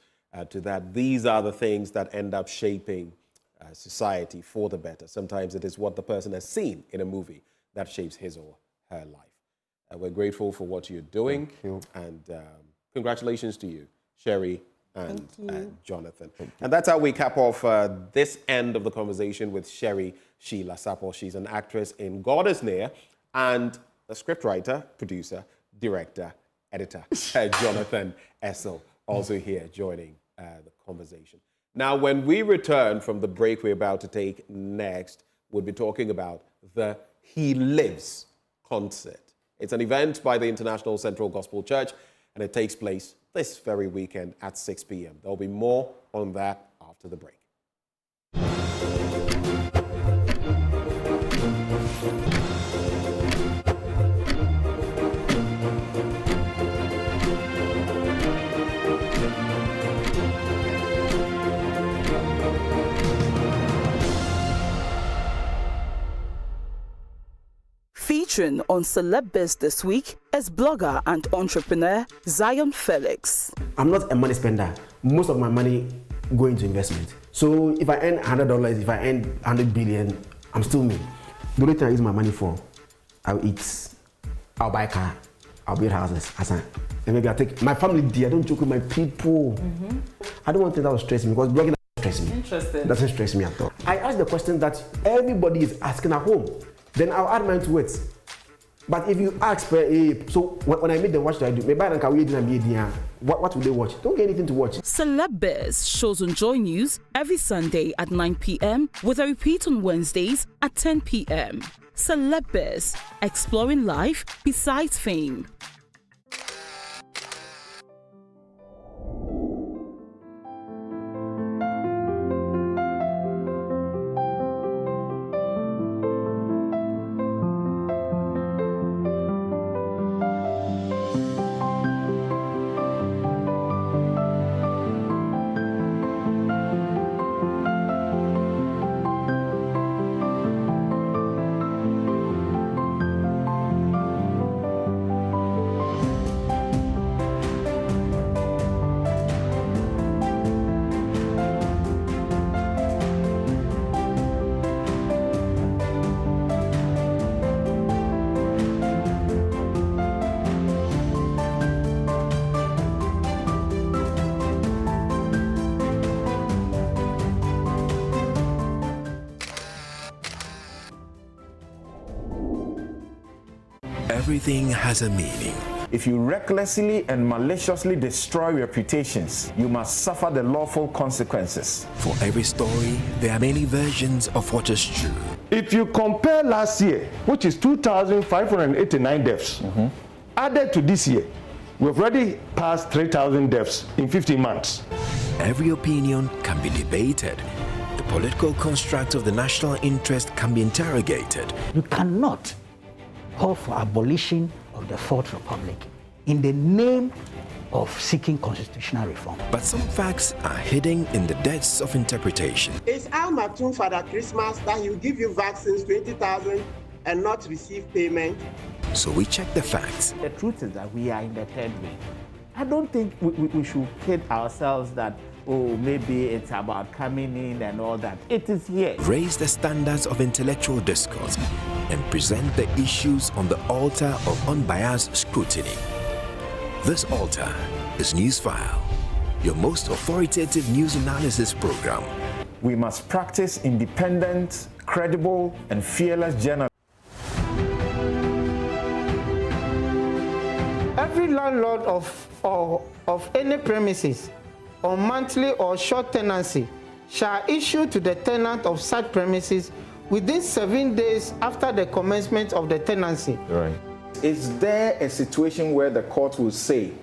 to that. These are the things that end up shaping society for the better. Sometimes it is what the person has seen in a movie that shapes his or her life. We're grateful for what you're doing. Thank you. And congratulations to you, Sherry and Jonathan. And that's how we cap off this end of the conversation with Sherry Sheila Sapo. She's an actress in God is Near and a scriptwriter, producer, director, editor, Jonathan Essel, also here joining the conversation. Now, when we return from the break we're about to take next, we'll be talking about the He Lives concert. It's an event by the International Central Gospel Church, and it takes place this very weekend at 6 p.m. There'll be more on that after the break. Featuring on Celeb Biz this week is blogger and entrepreneur Zion Felix. I'm not a money spender. Most of my money go into investment. So if I earn $100, if I earn 100 billion, I'm still me. The only thing I use my money for, I'll eat, I'll buy a car, I'll build houses, and maybe I'll take my family there. I don't joke with my people. I don't want things that will stress me because blogging doesn't stress me. Interesting. It doesn't stress me at all. I ask the question that everybody is asking at home. Then I'll add mine to it. But if you ask, so when I meet them, what should I do? What will they watch? Don't get anything to watch. Celeb Biz shows on Joy News every Sunday at 9 p.m. with a repeat on Wednesdays at 10 p.m. Celeb Biz, exploring life besides fame. everything has a meaning. If you recklessly and maliciously destroy reputations, you must suffer the lawful consequences. For every story, there are many versions of what is true. If you compare last year, which is 2,589 deaths, added to this year, we've already passed 3,000 deaths in 15 months. Every opinion can be debated. The political construct of the national interest can be interrogated. You cannot call for abolition of the Fourth Republic in the name of seeking constitutional reform. But some facts are hidden in the depths of interpretation. It's Al Maktoum Father Christmas that he'll give you vaccines 20,000 and not receive payment. So we check the facts. The truth is that we are in the third wave. I don't think we should kid ourselves that, oh, maybe it's about coming in and all that. It is here. Raise the standards of intellectual discourse and present the issues on the altar of unbiased scrutiny. This altar is Newsfile, your most authoritative news analysis program. We must practice independent, credible, and fearless journalism. Every landlord of any premises on monthly or short tenancy shall issue to the tenant of such premises within 7 days after the commencement of the tenancy. Right. Is there a situation where the court will say,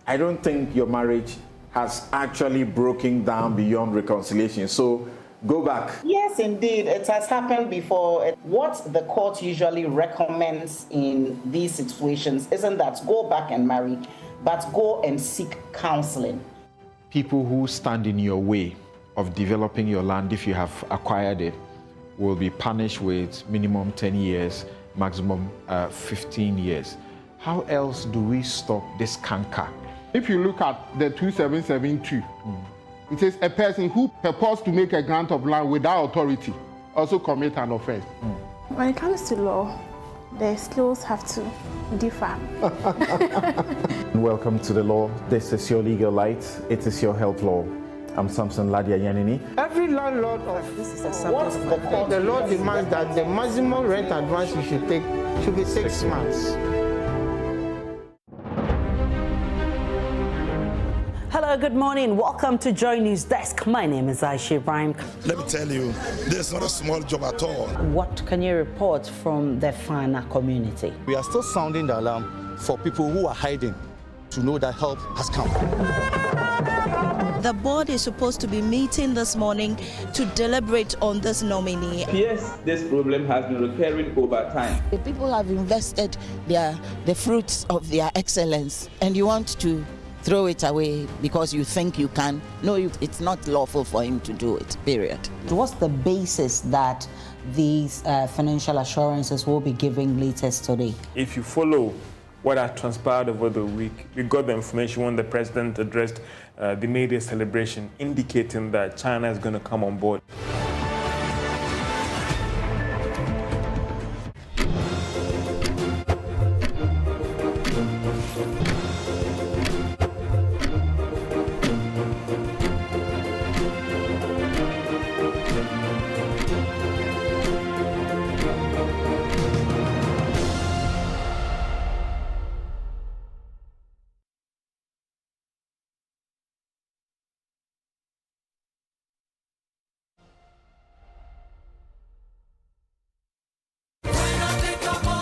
I don't think your marriage has actually broken down beyond reconciliation, so go back? Yes, indeed. It has happened before. What the court usually recommends in these situations isn't that go back and marry, but go and seek counseling. People who stand in your way of developing your land, if you have acquired it, will be punished with minimum 10 years, maximum 15 years. How else do we stop this canker? If you look at the 2772, it says a person who purports to make a grant of land without authority also commit an offense. When it comes to law, the skills have to differ. Welcome to the law. This is your legal light. It is your health law. I'm Samson Ladia Yanini. Every landlord of the law demands that the maximum rent advance you should take should be 6 months. Hello, good morning. Welcome to JoyNews Desk. My name is Aisha Ibrahim. Let me tell you, this is not a small job at all. What can you report from the Fana community? We are still sounding the alarm for people who are hiding to know that help has come. The board is supposed to be meeting this morning to deliberate on this nominee. Yes, this problem has been recurring over time. The people have invested the fruits of their excellence, and you want to throw it away because you think you can. No, it's not lawful for him to do it, period. What's the basis that these financial assurances will be giving latest today? If you follow what has transpired over the week, we got the information when the president addressed the May Day celebration, indicating that China is going to come on board.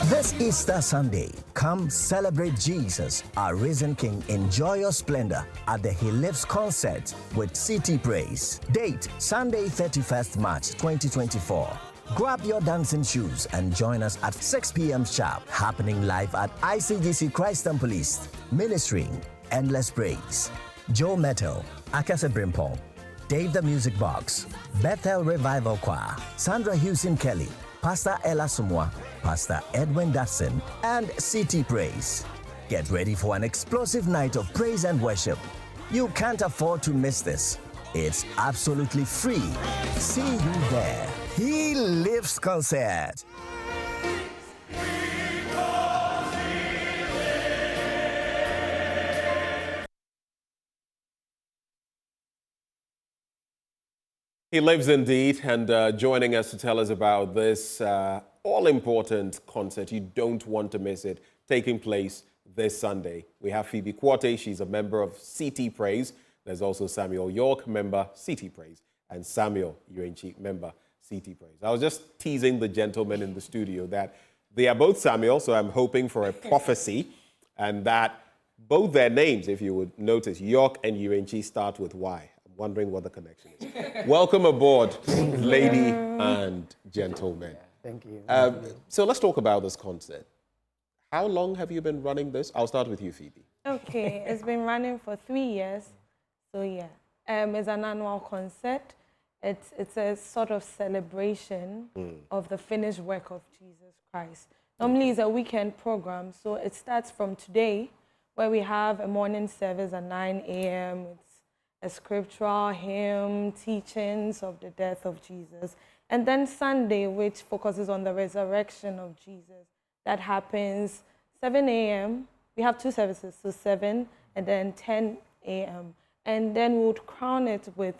This Easter Sunday, come celebrate Jesus, our risen King, in joyous splendor at the He Lives concert with City Praise. Date, Sunday 31st March 2024. Grab your dancing shoes and join us at 6 p.m. sharp, happening live at ICGC Christ Temple East, ministering Endless Praise. Joe Metal, Akase Brimpong, Dave the Music Box, Bethel Revival Choir, Sandra Houston Kelly, Pastor Ella Sumwa, Pastor Edwin Datson, and City Praise. Get ready for an explosive night of praise and worship. You can't afford to miss this. It's absolutely free. See you there. He Lives concert. He lives indeed, and joining us to tell us about this all-important concert. You don't want to miss it. Taking place this Sunday. We have Phoebe Quarte. She's a member of CT Praise. There's also Samuel York, member CT Praise, and Samuel Urenchi, member CT Praise. I was just teasing the gentlemen in the studio that they are both Samuel, so I'm hoping for a prophecy, and that both their names, if you would notice, York and Urenchi, start with Y. I'm wondering what the connection is. Welcome aboard, lady and gentlemen. Thank you. So let's talk about this concert. How long have you been running this? I'll start with you, Phoebe. Okay, it's been running for 3 years. So yeah, it's an annual concert. It's a sort of celebration of the finished work of Jesus Christ. Normally it's a weekend program, so it starts from today, where we have a morning service at 9 a.m. It's a scriptural hymn, teachings of the death of Jesus. And then Sunday, which focuses on the resurrection of Jesus. That happens 7 a.m. We have 2 services, so 7 and then 10 a.m. And then we would crown it with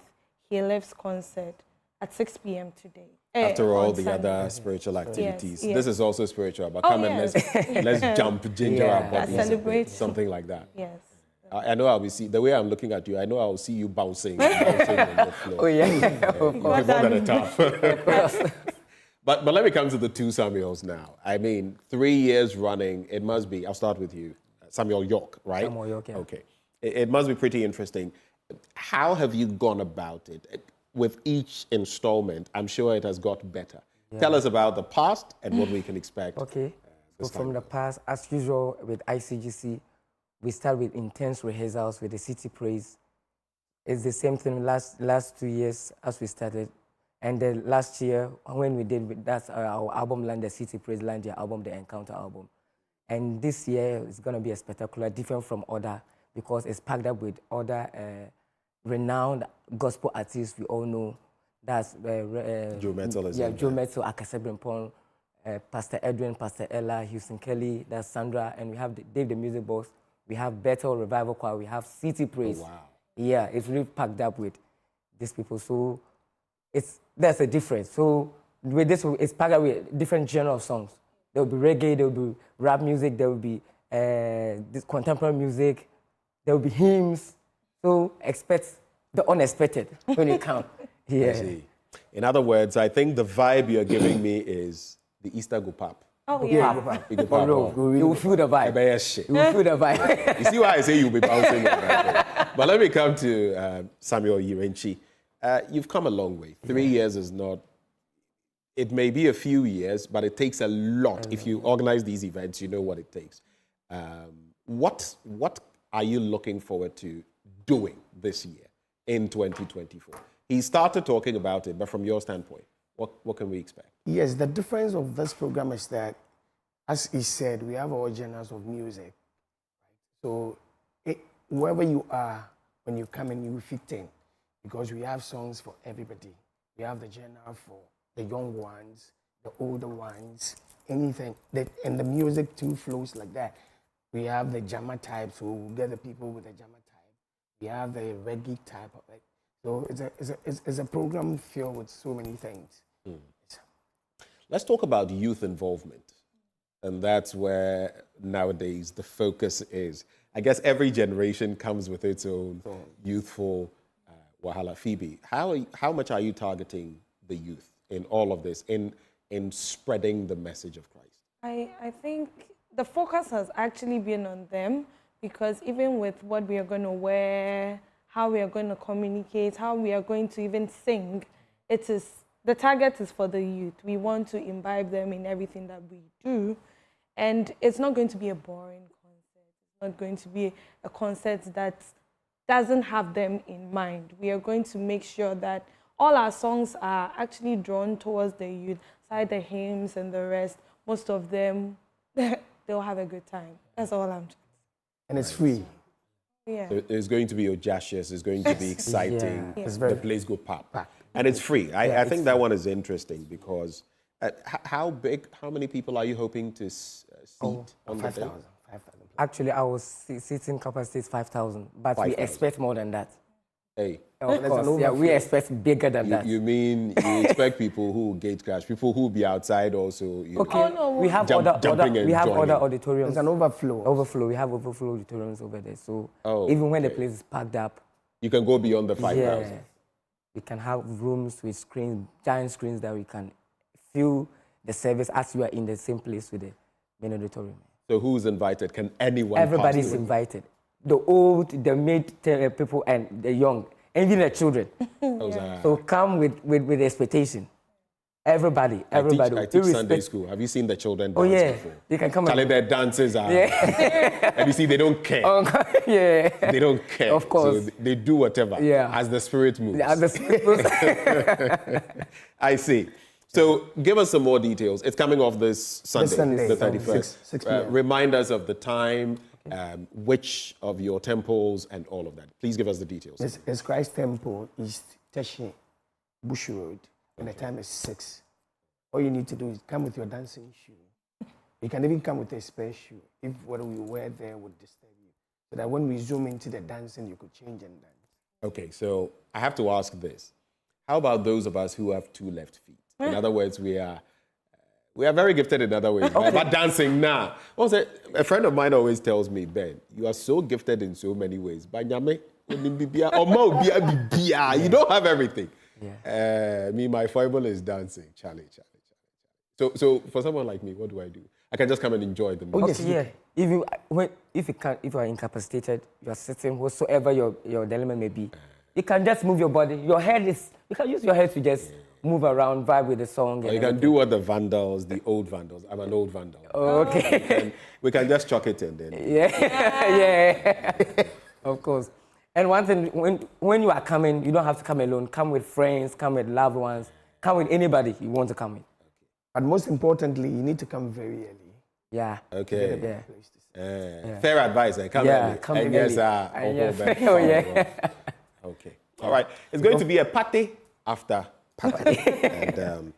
He Lives concert at 6 p.m. today. After all the other spiritual activities. Yes. This is also spiritual, but come and let's jump, ginger our bodies. Celebrate. Something like that. Yes. I know I'll be see the way I'm looking at you. I know I'll see you bouncing on the floor. Oh yeah, more than a tough. But let me come to the 2 Samuels now. I mean, 3 years running. It must be. I'll start with you, Samuel York, right? Samuel York, yeah. Okay. It must be pretty interesting. How have you gone about it? With each installment, I'm sure it has got better. Yeah. Tell us about the past and what we can expect. Okay. So from the past, as usual with ICGC, we start with intense rehearsals with the City Praise. It's the same thing last 2 years as we started. And then last year, when we did, that's our album land, the City Praise land, their album, the Encounter album. And this year, it's going to be a spectacular, different from other, because it's packed up with other renowned gospel artists we all know. That's Joe Metal is Joe Metal, Akase Brimpong, Pastor Edwin, Pastor Ella, Houston Kelly, that's Sandra, and we have Dave the Music Box. We have Bethel Revival Choir. We have City Praise. Oh, wow. Yeah, it's really packed up with these people. So there's a difference. So with this, it's packed up with different genre of songs. There will be reggae, there will be rap music, there will be this contemporary music, there will be hymns. So expect the unexpected when it comes. Yeah. I see. In other words, I think the vibe you're giving me is the Easter go pop. Oh, yeah. You will feel the vibe. You will feel the vibe. You see why I say you'll be bouncing on that. But let me come to Samuel Urenchi. You've come a long way. 3 years is not, it may be a few years, but it takes a lot. If you organize these events, you know what it takes. What are you looking forward to doing this year in 2024? He started talking about it, but from your standpoint, what can we expect? Yes, the difference of this program is that, as he said, we have all genres of music. So wherever you are, when you come in, you will fit in, because we have songs for everybody. We have the genre for the young ones, the older ones, anything. And the music too flows like that. We have the Jama type, so we'll get the people with the Jama type. We have the reggae type of it. So it's a program filled with so many things. Let's talk about youth involvement. And that's where nowadays the focus is. I guess every generation comes with its own youthful wahala. Phoebe, how much are you targeting the youth in all of this, in spreading the message of Christ? I think the focus has actually been on them, because even with what we are going to wear, how we are going to communicate, how we are going to even sing, the target is for the youth. We want to imbibe them in everything that we do. And it's not going to be a boring concert. It's not going to be a concert that doesn't have them in mind. We are going to make sure that all our songs are actually drawn towards the youth, aside the hymns and the rest. Most of them, they'll have a good time. That's all I'm trying to say. And it's free. Yeah. So it's going to be audacious, it's going to be exciting, Yeah. the place go pop. And it's free. I think that one is interesting, because how many people are you hoping to seat on the day? 5,000. Actually, our seating capacity is 5,000, but we expect more than that. Hey. Of course, yeah, we expect bigger than that. You mean you expect people who gate crash, people who will be outside also? We have other auditoriums. There's an overflow. We have overflow auditoriums over there. So Oh, even when the place is packed up, you can go beyond the 5,000. Yeah, we can have rooms with screens, giant screens that we can feel the service as you are in the same place with the main auditorium. So who's invited? Can anyone? Everybody's invited. The old, the mid people, and the young, and even the children. So come with expectation. Everybody. I teach Sunday school. Have you seen the children dance before? They can come. Charlie, their dances are. And you see, they don't care. They don't care. Of course. So they do whatever. As the spirit moves. As the spirit moves. I see. So give us some more details. It's coming off this Sunday, the 31st. 6 p.m. Remind us of the time, which of your temples, and all of that. Please give us the details. It's Christ Temple, East Teshi, Bush Road, and the time is 6. All you need to do is come with your dancing shoe. You can even come with a spare shoe if what we wear there would disturb you. So that when we zoom into the dancing, you could change and dance. Okay, so I have to ask this. How about those of us who have 2 left feet? In other words, we are very gifted in other ways. But dancing now. A friend of mine always tells me, Ben, you are so gifted in so many ways. But you don't have everything. My foible is dancing. Charlie. So for someone like me, what do I do? I can just come and enjoy the music. If you are incapacitated, you are sitting whatsoever your element may be, you can just move your body. You can use your head to just move around, vibe with the song. Or you can do what the old vandals. I'm an old vandal. Okay. We can just chuck it in then. Yeah. Of course. And one thing, when you are coming, you don't have to come alone. Come with friends, come with loved ones, come with anybody you want to come with. But most importantly, you need to come very early. Yeah. Okay. Fair advice. Come early. Come early. Okay. All right. It's going to be a party after party. And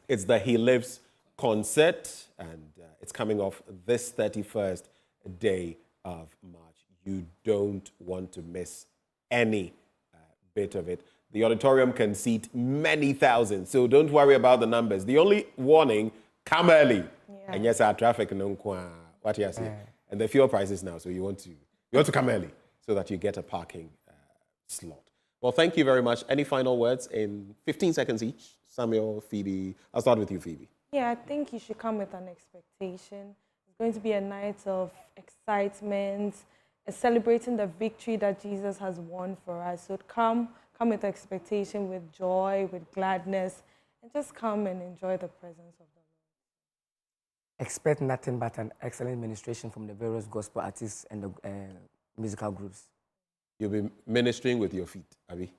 it's the He Lives concert, and it's coming off this 31st day of March. You don't want to miss any bit of it. The auditorium can seat many thousands, so don't worry about the numbers. The only warning, come early. And yes, our traffic, what you say. And the fuel prices now, so you want to come early so that you get a parking slot. Well, thank you very much. Any final words in 15 seconds each? Samuel, Phoebe. I'll start with you, Phoebe. Yeah, I think you should come with an expectation. It's going to be a night of excitement, celebrating the victory that Jesus has won for us. So come with expectation, with joy, with gladness, and just come and enjoy the presence of the Lord. Expect nothing but an excellent ministration from the various gospel artists and the musical groups. You'll be ministering with your feet, Abi.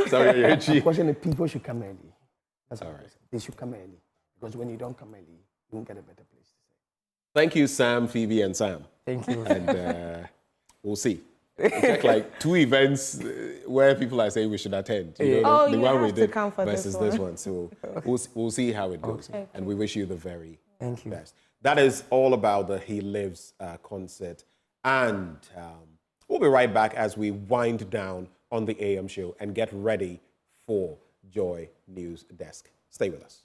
Sorry, you're cheap. Unfortunately, people should come early. That's all right. right. They should come early. Because when you don't come early, you won't get a better place to say. Thank you, Sam, Phoebe, and Sam. Thank you. And we'll see. We check like 2 events where people are saying we should attend. You know, the one we did versus this one. So we'll see how it goes. Okay. And we wish you the very best. That is all about the He Lives concert. And we'll be right back as we wind down on the AM show and get ready for Joy News Desk. Stay with us.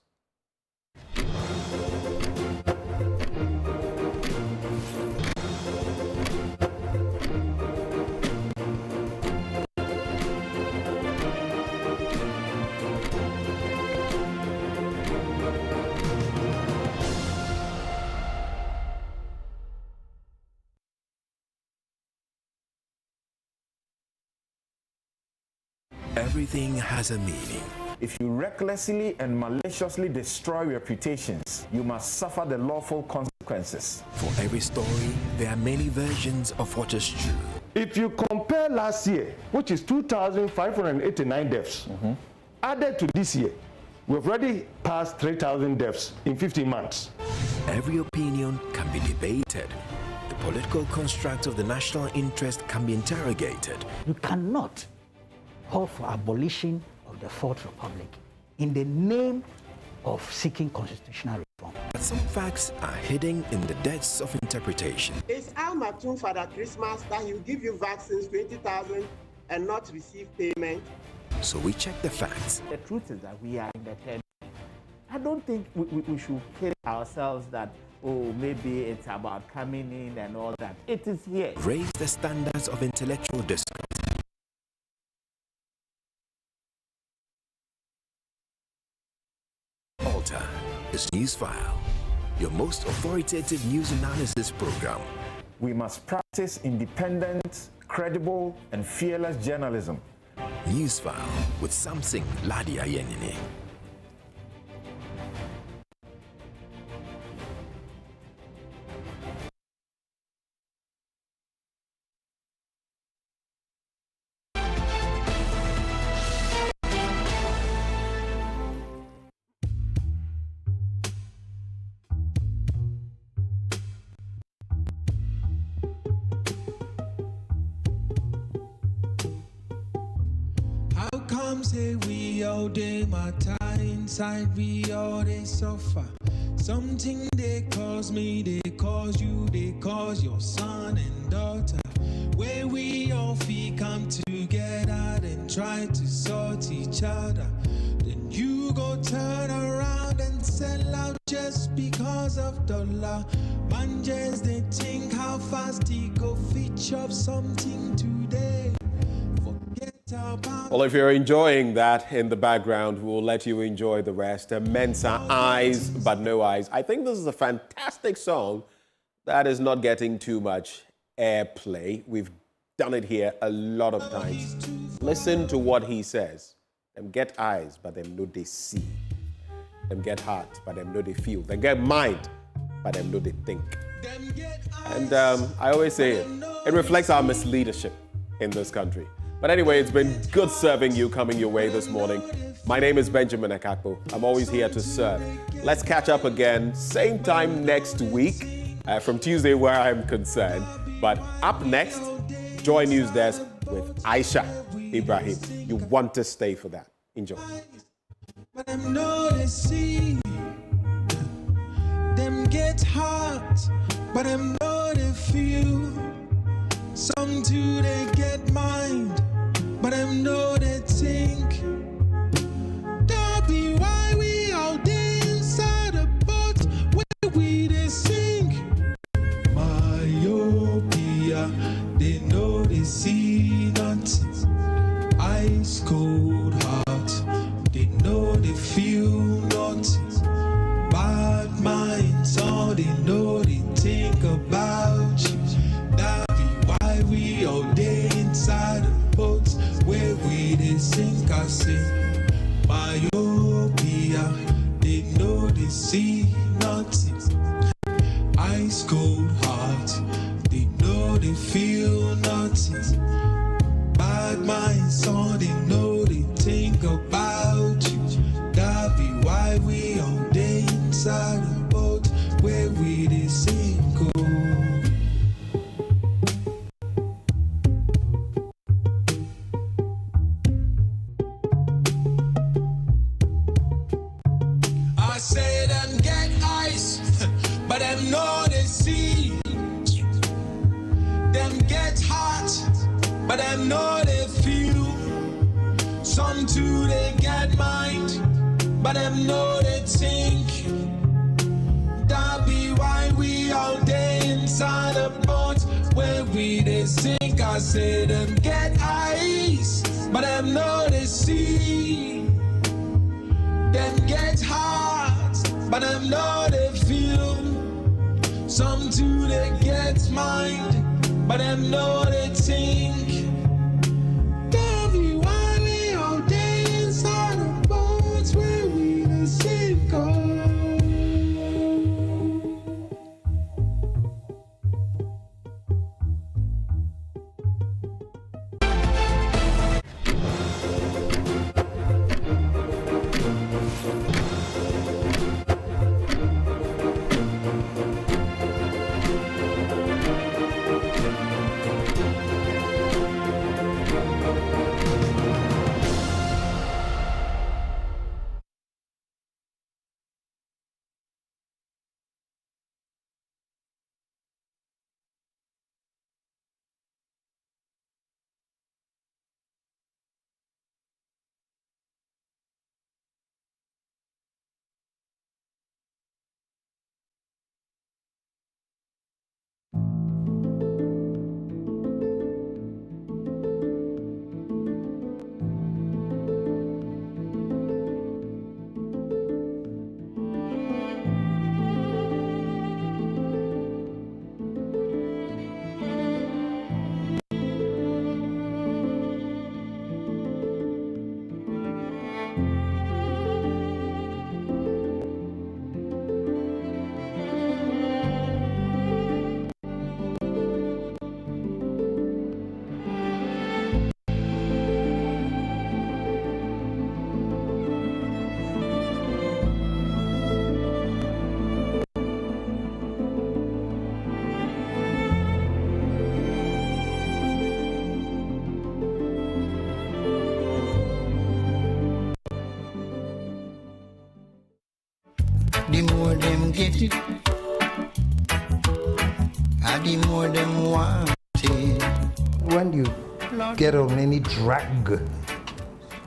Everything has a meaning. If you recklessly and maliciously destroy reputations, you must suffer the lawful consequences. For every story, there are many versions of what is true. If you compare last year, which is 2,589 deaths, added to this year, we've already passed 3,000 deaths in 15 months. Every opinion can be debated. The political construct of the national interest can be interrogated. You cannot call for abolition of the Fourth Republic in the name of seeking constitutional reform. But some facts are hidden in the depths of interpretation. It's Almatum Father Christmas that he'll give you vaccines, 20,000, and not receive payment. So we check the facts. The truth is that we are in the third. I don't think we should kid ourselves that, oh, maybe it's about coming in and all that. It is here. Raise the standards of intellectual discourse. Altar is Newsfile, your most authoritative news analysis program. We must practice independent, credible, and fearless journalism. Newsfile with Samson Ladia Yenine. Say we all day my time inside, we all they suffer. Something they cause me, they cause you, they cause your son and daughter. Where we all feel come together and try to sort each other. Then you go turn around and sell out just because of dollar. Man, just they think how fast he go fetch up something today. Well, if you're enjoying that in the background, we'll let you enjoy the rest. Mensa, Eyes But No Eyes. I think this is a fantastic song that is not getting too much airplay. We've done it here a lot of times. Listen to what he says. Them get eyes, but them know they see. Them get heart, but them know they feel. Them get mind, but them know they think. And I always say it reflects our misleadership in this country. But anyway, it's been good serving you, coming your way this morning. My name is Benjamin Akakpo. I'm always here to serve. Let's catch up again, same time next week, from Tuesday where I'm concerned. But up next, Joy News Desk with Aisha Ibrahim. You want to stay for that. Enjoy. But them know they see, them get hot, but them know they feel. Some do they get mind, but them know they think. That be why we out there inside the boat where we they sink. Myopia, they know they see nothing. Ice cold heart, they know they feel nothing. Bad minds, all they know they think about you. That be why we all day inside the boats where we they sink. I say myopia, they know they see nothing. Ice cold heart, they know they feel nothing. Bad minds, all they know they think about you. That be why we all day inside the boat where we they sink. I say them get ice, but them know they see. Them get hot, but them know they feel. Some too they get mind, but them know they think. That be why we all day inside the boat where we they sink. I say them get ice, but them know they see. Them get hot, but them know they feel. Some too they get mind, but them know they think. That be why we all day inside the boats where we they sink. get it. I did more than want it. When you get on any drug,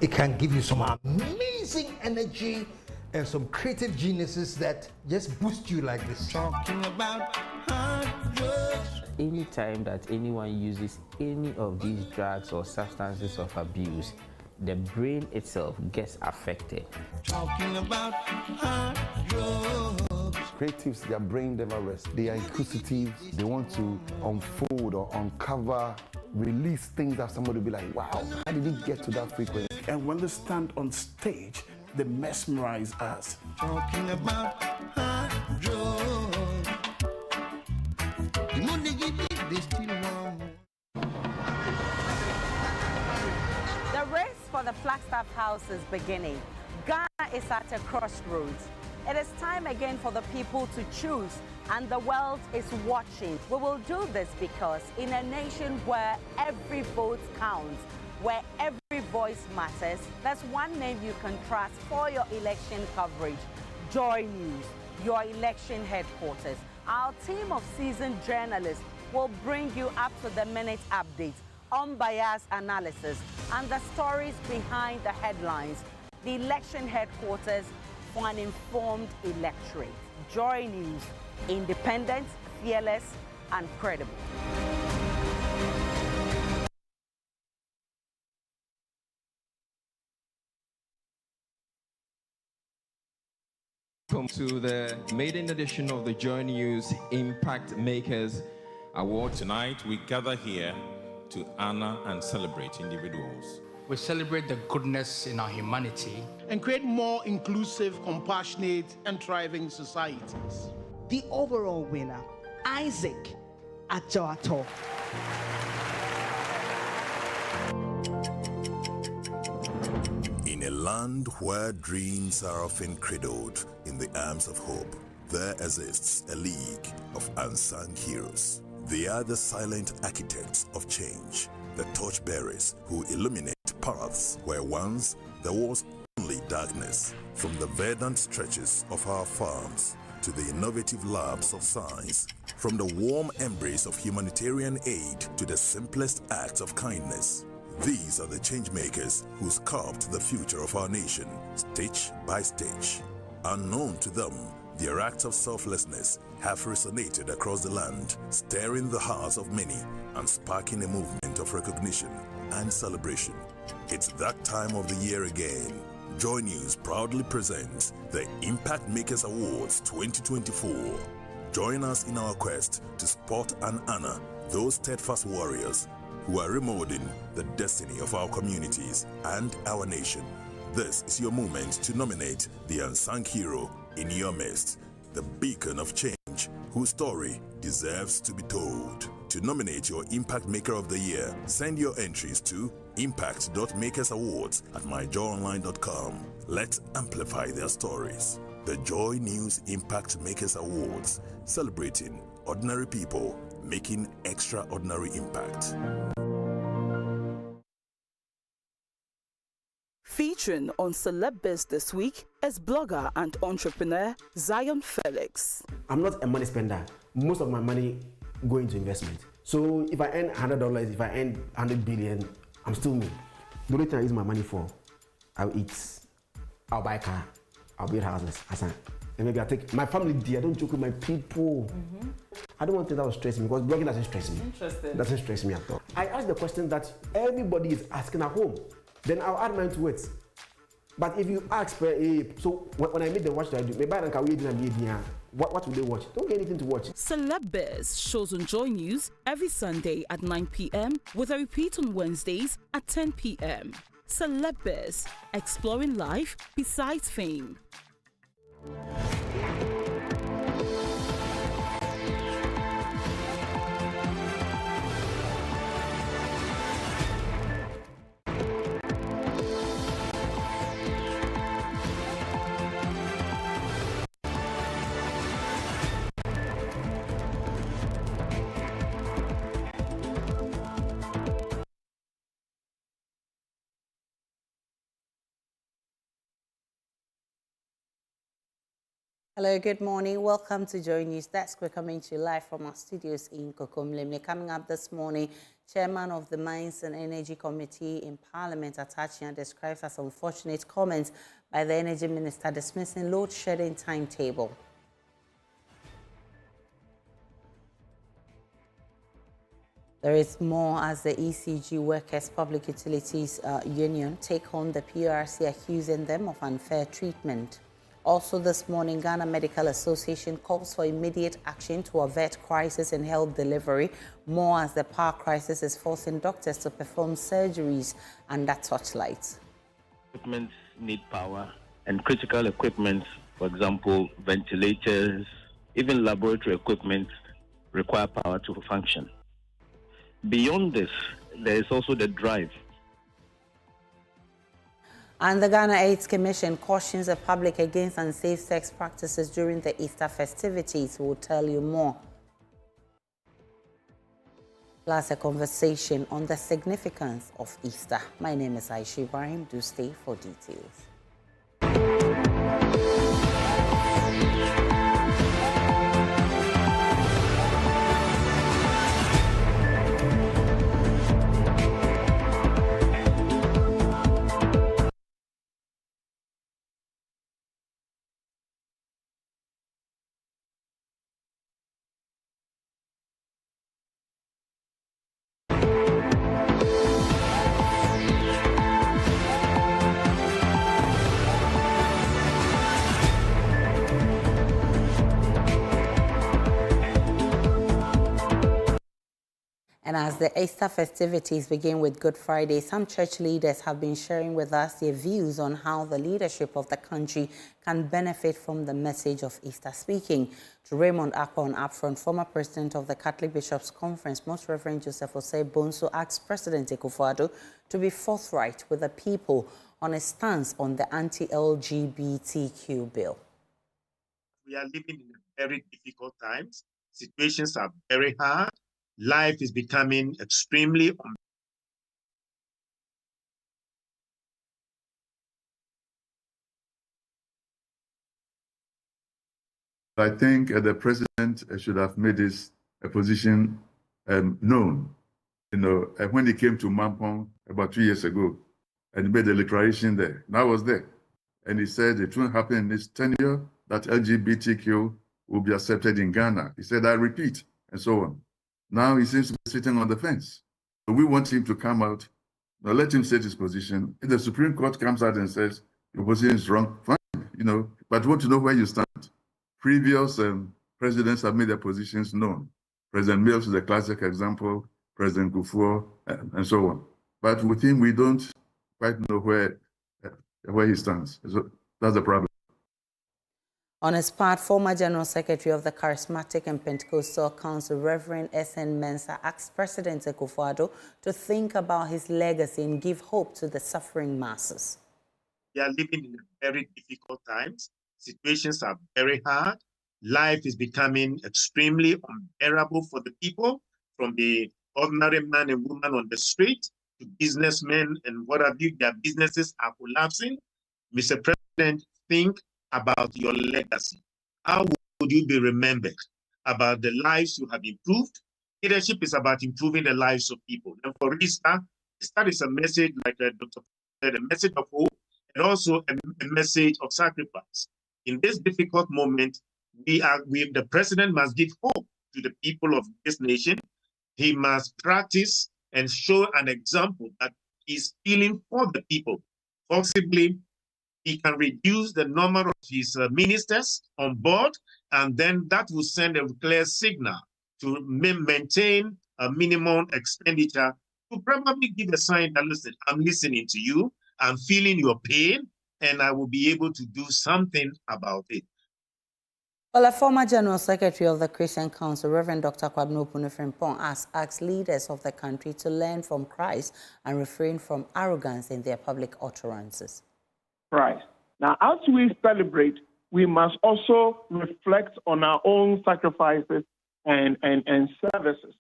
it can give you some amazing energy and some creative geniuses that just boost you like this. Talking about hard drugs. Anytime that anyone uses any of these drugs or substances of abuse, the brain itself gets affected. Talking about hard drugs. Creatives, their brain never rests. They are inquisitive. They want to unfold or uncover, release things that somebody will be like, wow, how did he get to that frequency? And when they stand on stage, they mesmerize us. Talking about hard drugs. The more they give it, they still want more. The race for the Flagstaff House is beginning. Ghana is at a crossroads. It is time again for the people to choose, and the world is watching. We will do this because in a nation where every vote counts, where every voice matters, there's one name you can trust for your election coverage: JoyNews, your election headquarters. Our team of seasoned journalists will bring you up-to-the-minute updates, unbiased analysis, and the stories behind the headlines. The election headquarters for an informed electorate. JoyNews, independent, fearless, and credible. Welcome to the maiden edition of the JoyNews Impact Makers Award. Tonight we gather here to honor and celebrate individuals. We celebrate the goodness in our humanity and create more inclusive, compassionate, and thriving societies. The overall winner, Isaac Ajoato. In a land where dreams are often cradled in the arms of hope, there exists a league of unsung heroes. They are the silent architects of change, the torchbearers who illuminate paths where once there was only darkness. From the verdant stretches of our farms to the innovative labs of science, from the warm embrace of humanitarian aid to the simplest acts of kindness. These are the change makers who sculpt the future of our nation, stitch by stitch. Unknown to them, their acts of selflessness have resonated across the land, stirring the hearts of many and sparking a movement of recognition and celebration. It's that time of the year again. JoyNews proudly presents the Impact Makers Awards 2024. Join us in our quest to spot and honor those steadfast warriors who are remolding the destiny of our communities and our nation. This is your moment to nominate the unsung hero in your midst, the beacon of change whose story deserves to be told. To nominate your Impact Maker of the Year, send your entries to impact.makersawards@myjoyonline.com. Let's amplify their stories. The JoyNews Impact Makers Awards, celebrating ordinary people making extraordinary impact. Featuring on Celeb this week is blogger and entrepreneur Zion Felix. I'm not a money spender. Most of my money go into investment. So if I earn $100, if I earn 100 billion, I'm still me. The only thing I use my money for, I'll eat, I'll buy a car, I'll build houses, and maybe I'll take my family there. I don't joke with my people. I don't want things that will stress me because blogging doesn't stress me. Interesting. It doesn't stress me at all. I ask the question that everybody is asking at home. Then I'll add mine to it. But if you ask, so when I meet them, what should I do? Maybe I don't what will they watch? Don't get anything to watch. Celeb shows on JoyNews every Sunday at 9 p.m. with a repeat on Wednesdays at 10 p.m. Celeb exploring life besides fame. Hello, good morning. Welcome to JoyNews Desk. We're coming to you live from our studios in Kokomlemle. Coming up this morning, Chairman of the Mines and Energy Committee in Parliament, Atachian, describes as unfortunate comments by the Energy Minister dismissing load shedding timetable. There is more as the ECG Workers Public Utilities Union take on the PRC, accusing them of unfair treatment. Also this morning, Ghana Medical Association calls for immediate action to avert crisis in health delivery, more as the power crisis is forcing doctors to perform surgeries under torchlight. Equipment need power, and critical equipment, for example, ventilators, even laboratory equipment, require power to function. Beyond this, there is also the drive. And the Ghana AIDS Commission cautions the public against unsafe sex practices during the Easter festivities. We'll tell you more. Plus a conversation on the significance of Easter. My name is Aisha Ibrahim. Do stay for details. And as the Easter festivities begin with Good Friday, some church leaders have been sharing with us their views on how the leadership of the country can benefit from the message of Easter. Speaking to Raymond Akon Upfront, former president of the Catholic Bishops' Conference, Most Reverend Joseph Osei Bonsu asked President Akufo-Addo to be forthright with the people on a stance on the anti-LGBTQ bill. We are living in very difficult times. Situations are very hard. Life is becoming extremely I think the president should have made his position known. You know, when he came to Mampong about 2 years ago, and he made a declaration there, and I was there, and he said it won't happen in his tenure that LGBTQ will be accepted in Ghana. He said, I repeat, and so on. Now he seems to be sitting on the fence. So we want him to come out. Now let him state his position. If the Supreme Court comes out and says your position is wrong, fine, you know, but we want to know where you stand. Previous presidents have made their positions known. President Mills is a classic example, President Kufuor, and so on. But with him, we don't quite know where he stands. So that's the problem. On his part, former General Secretary of the Charismatic and Pentecostal Council, Reverend S.N. Mensah, asked President Akufo-Addo to think about his legacy and give hope to the suffering masses. We are living in very difficult times. Situations are very hard. Life is becoming extremely unbearable for the people, from the ordinary man and woman on the street to businessmen and what have you. Their businesses are collapsing. Mr. President, think about your legacy. How would you be remembered? About the lives you have improved. Leadership is about improving the lives of people. And for Easter is a message, like Dr. said, a message of hope, and also a message of sacrifice. In this difficult moment, the president must give hope to the people of this nation. He must practice and show an example that is feeling for the people. Possibly, he can reduce the number of his ministers on board, and then that will send a clear signal to maintain a minimum expenditure, to probably give a sign that, listen, I'm listening to you, I'm feeling your pain, and I will be able to do something about it. Well, a former General Secretary of the Christian Council, Reverend Dr. Kwabena Opunefrimpong, asked leaders of the country to learn from Christ and refrain from arrogance in their public utterances. Right. Now, as we celebrate, we must also reflect on our own sacrifices and services.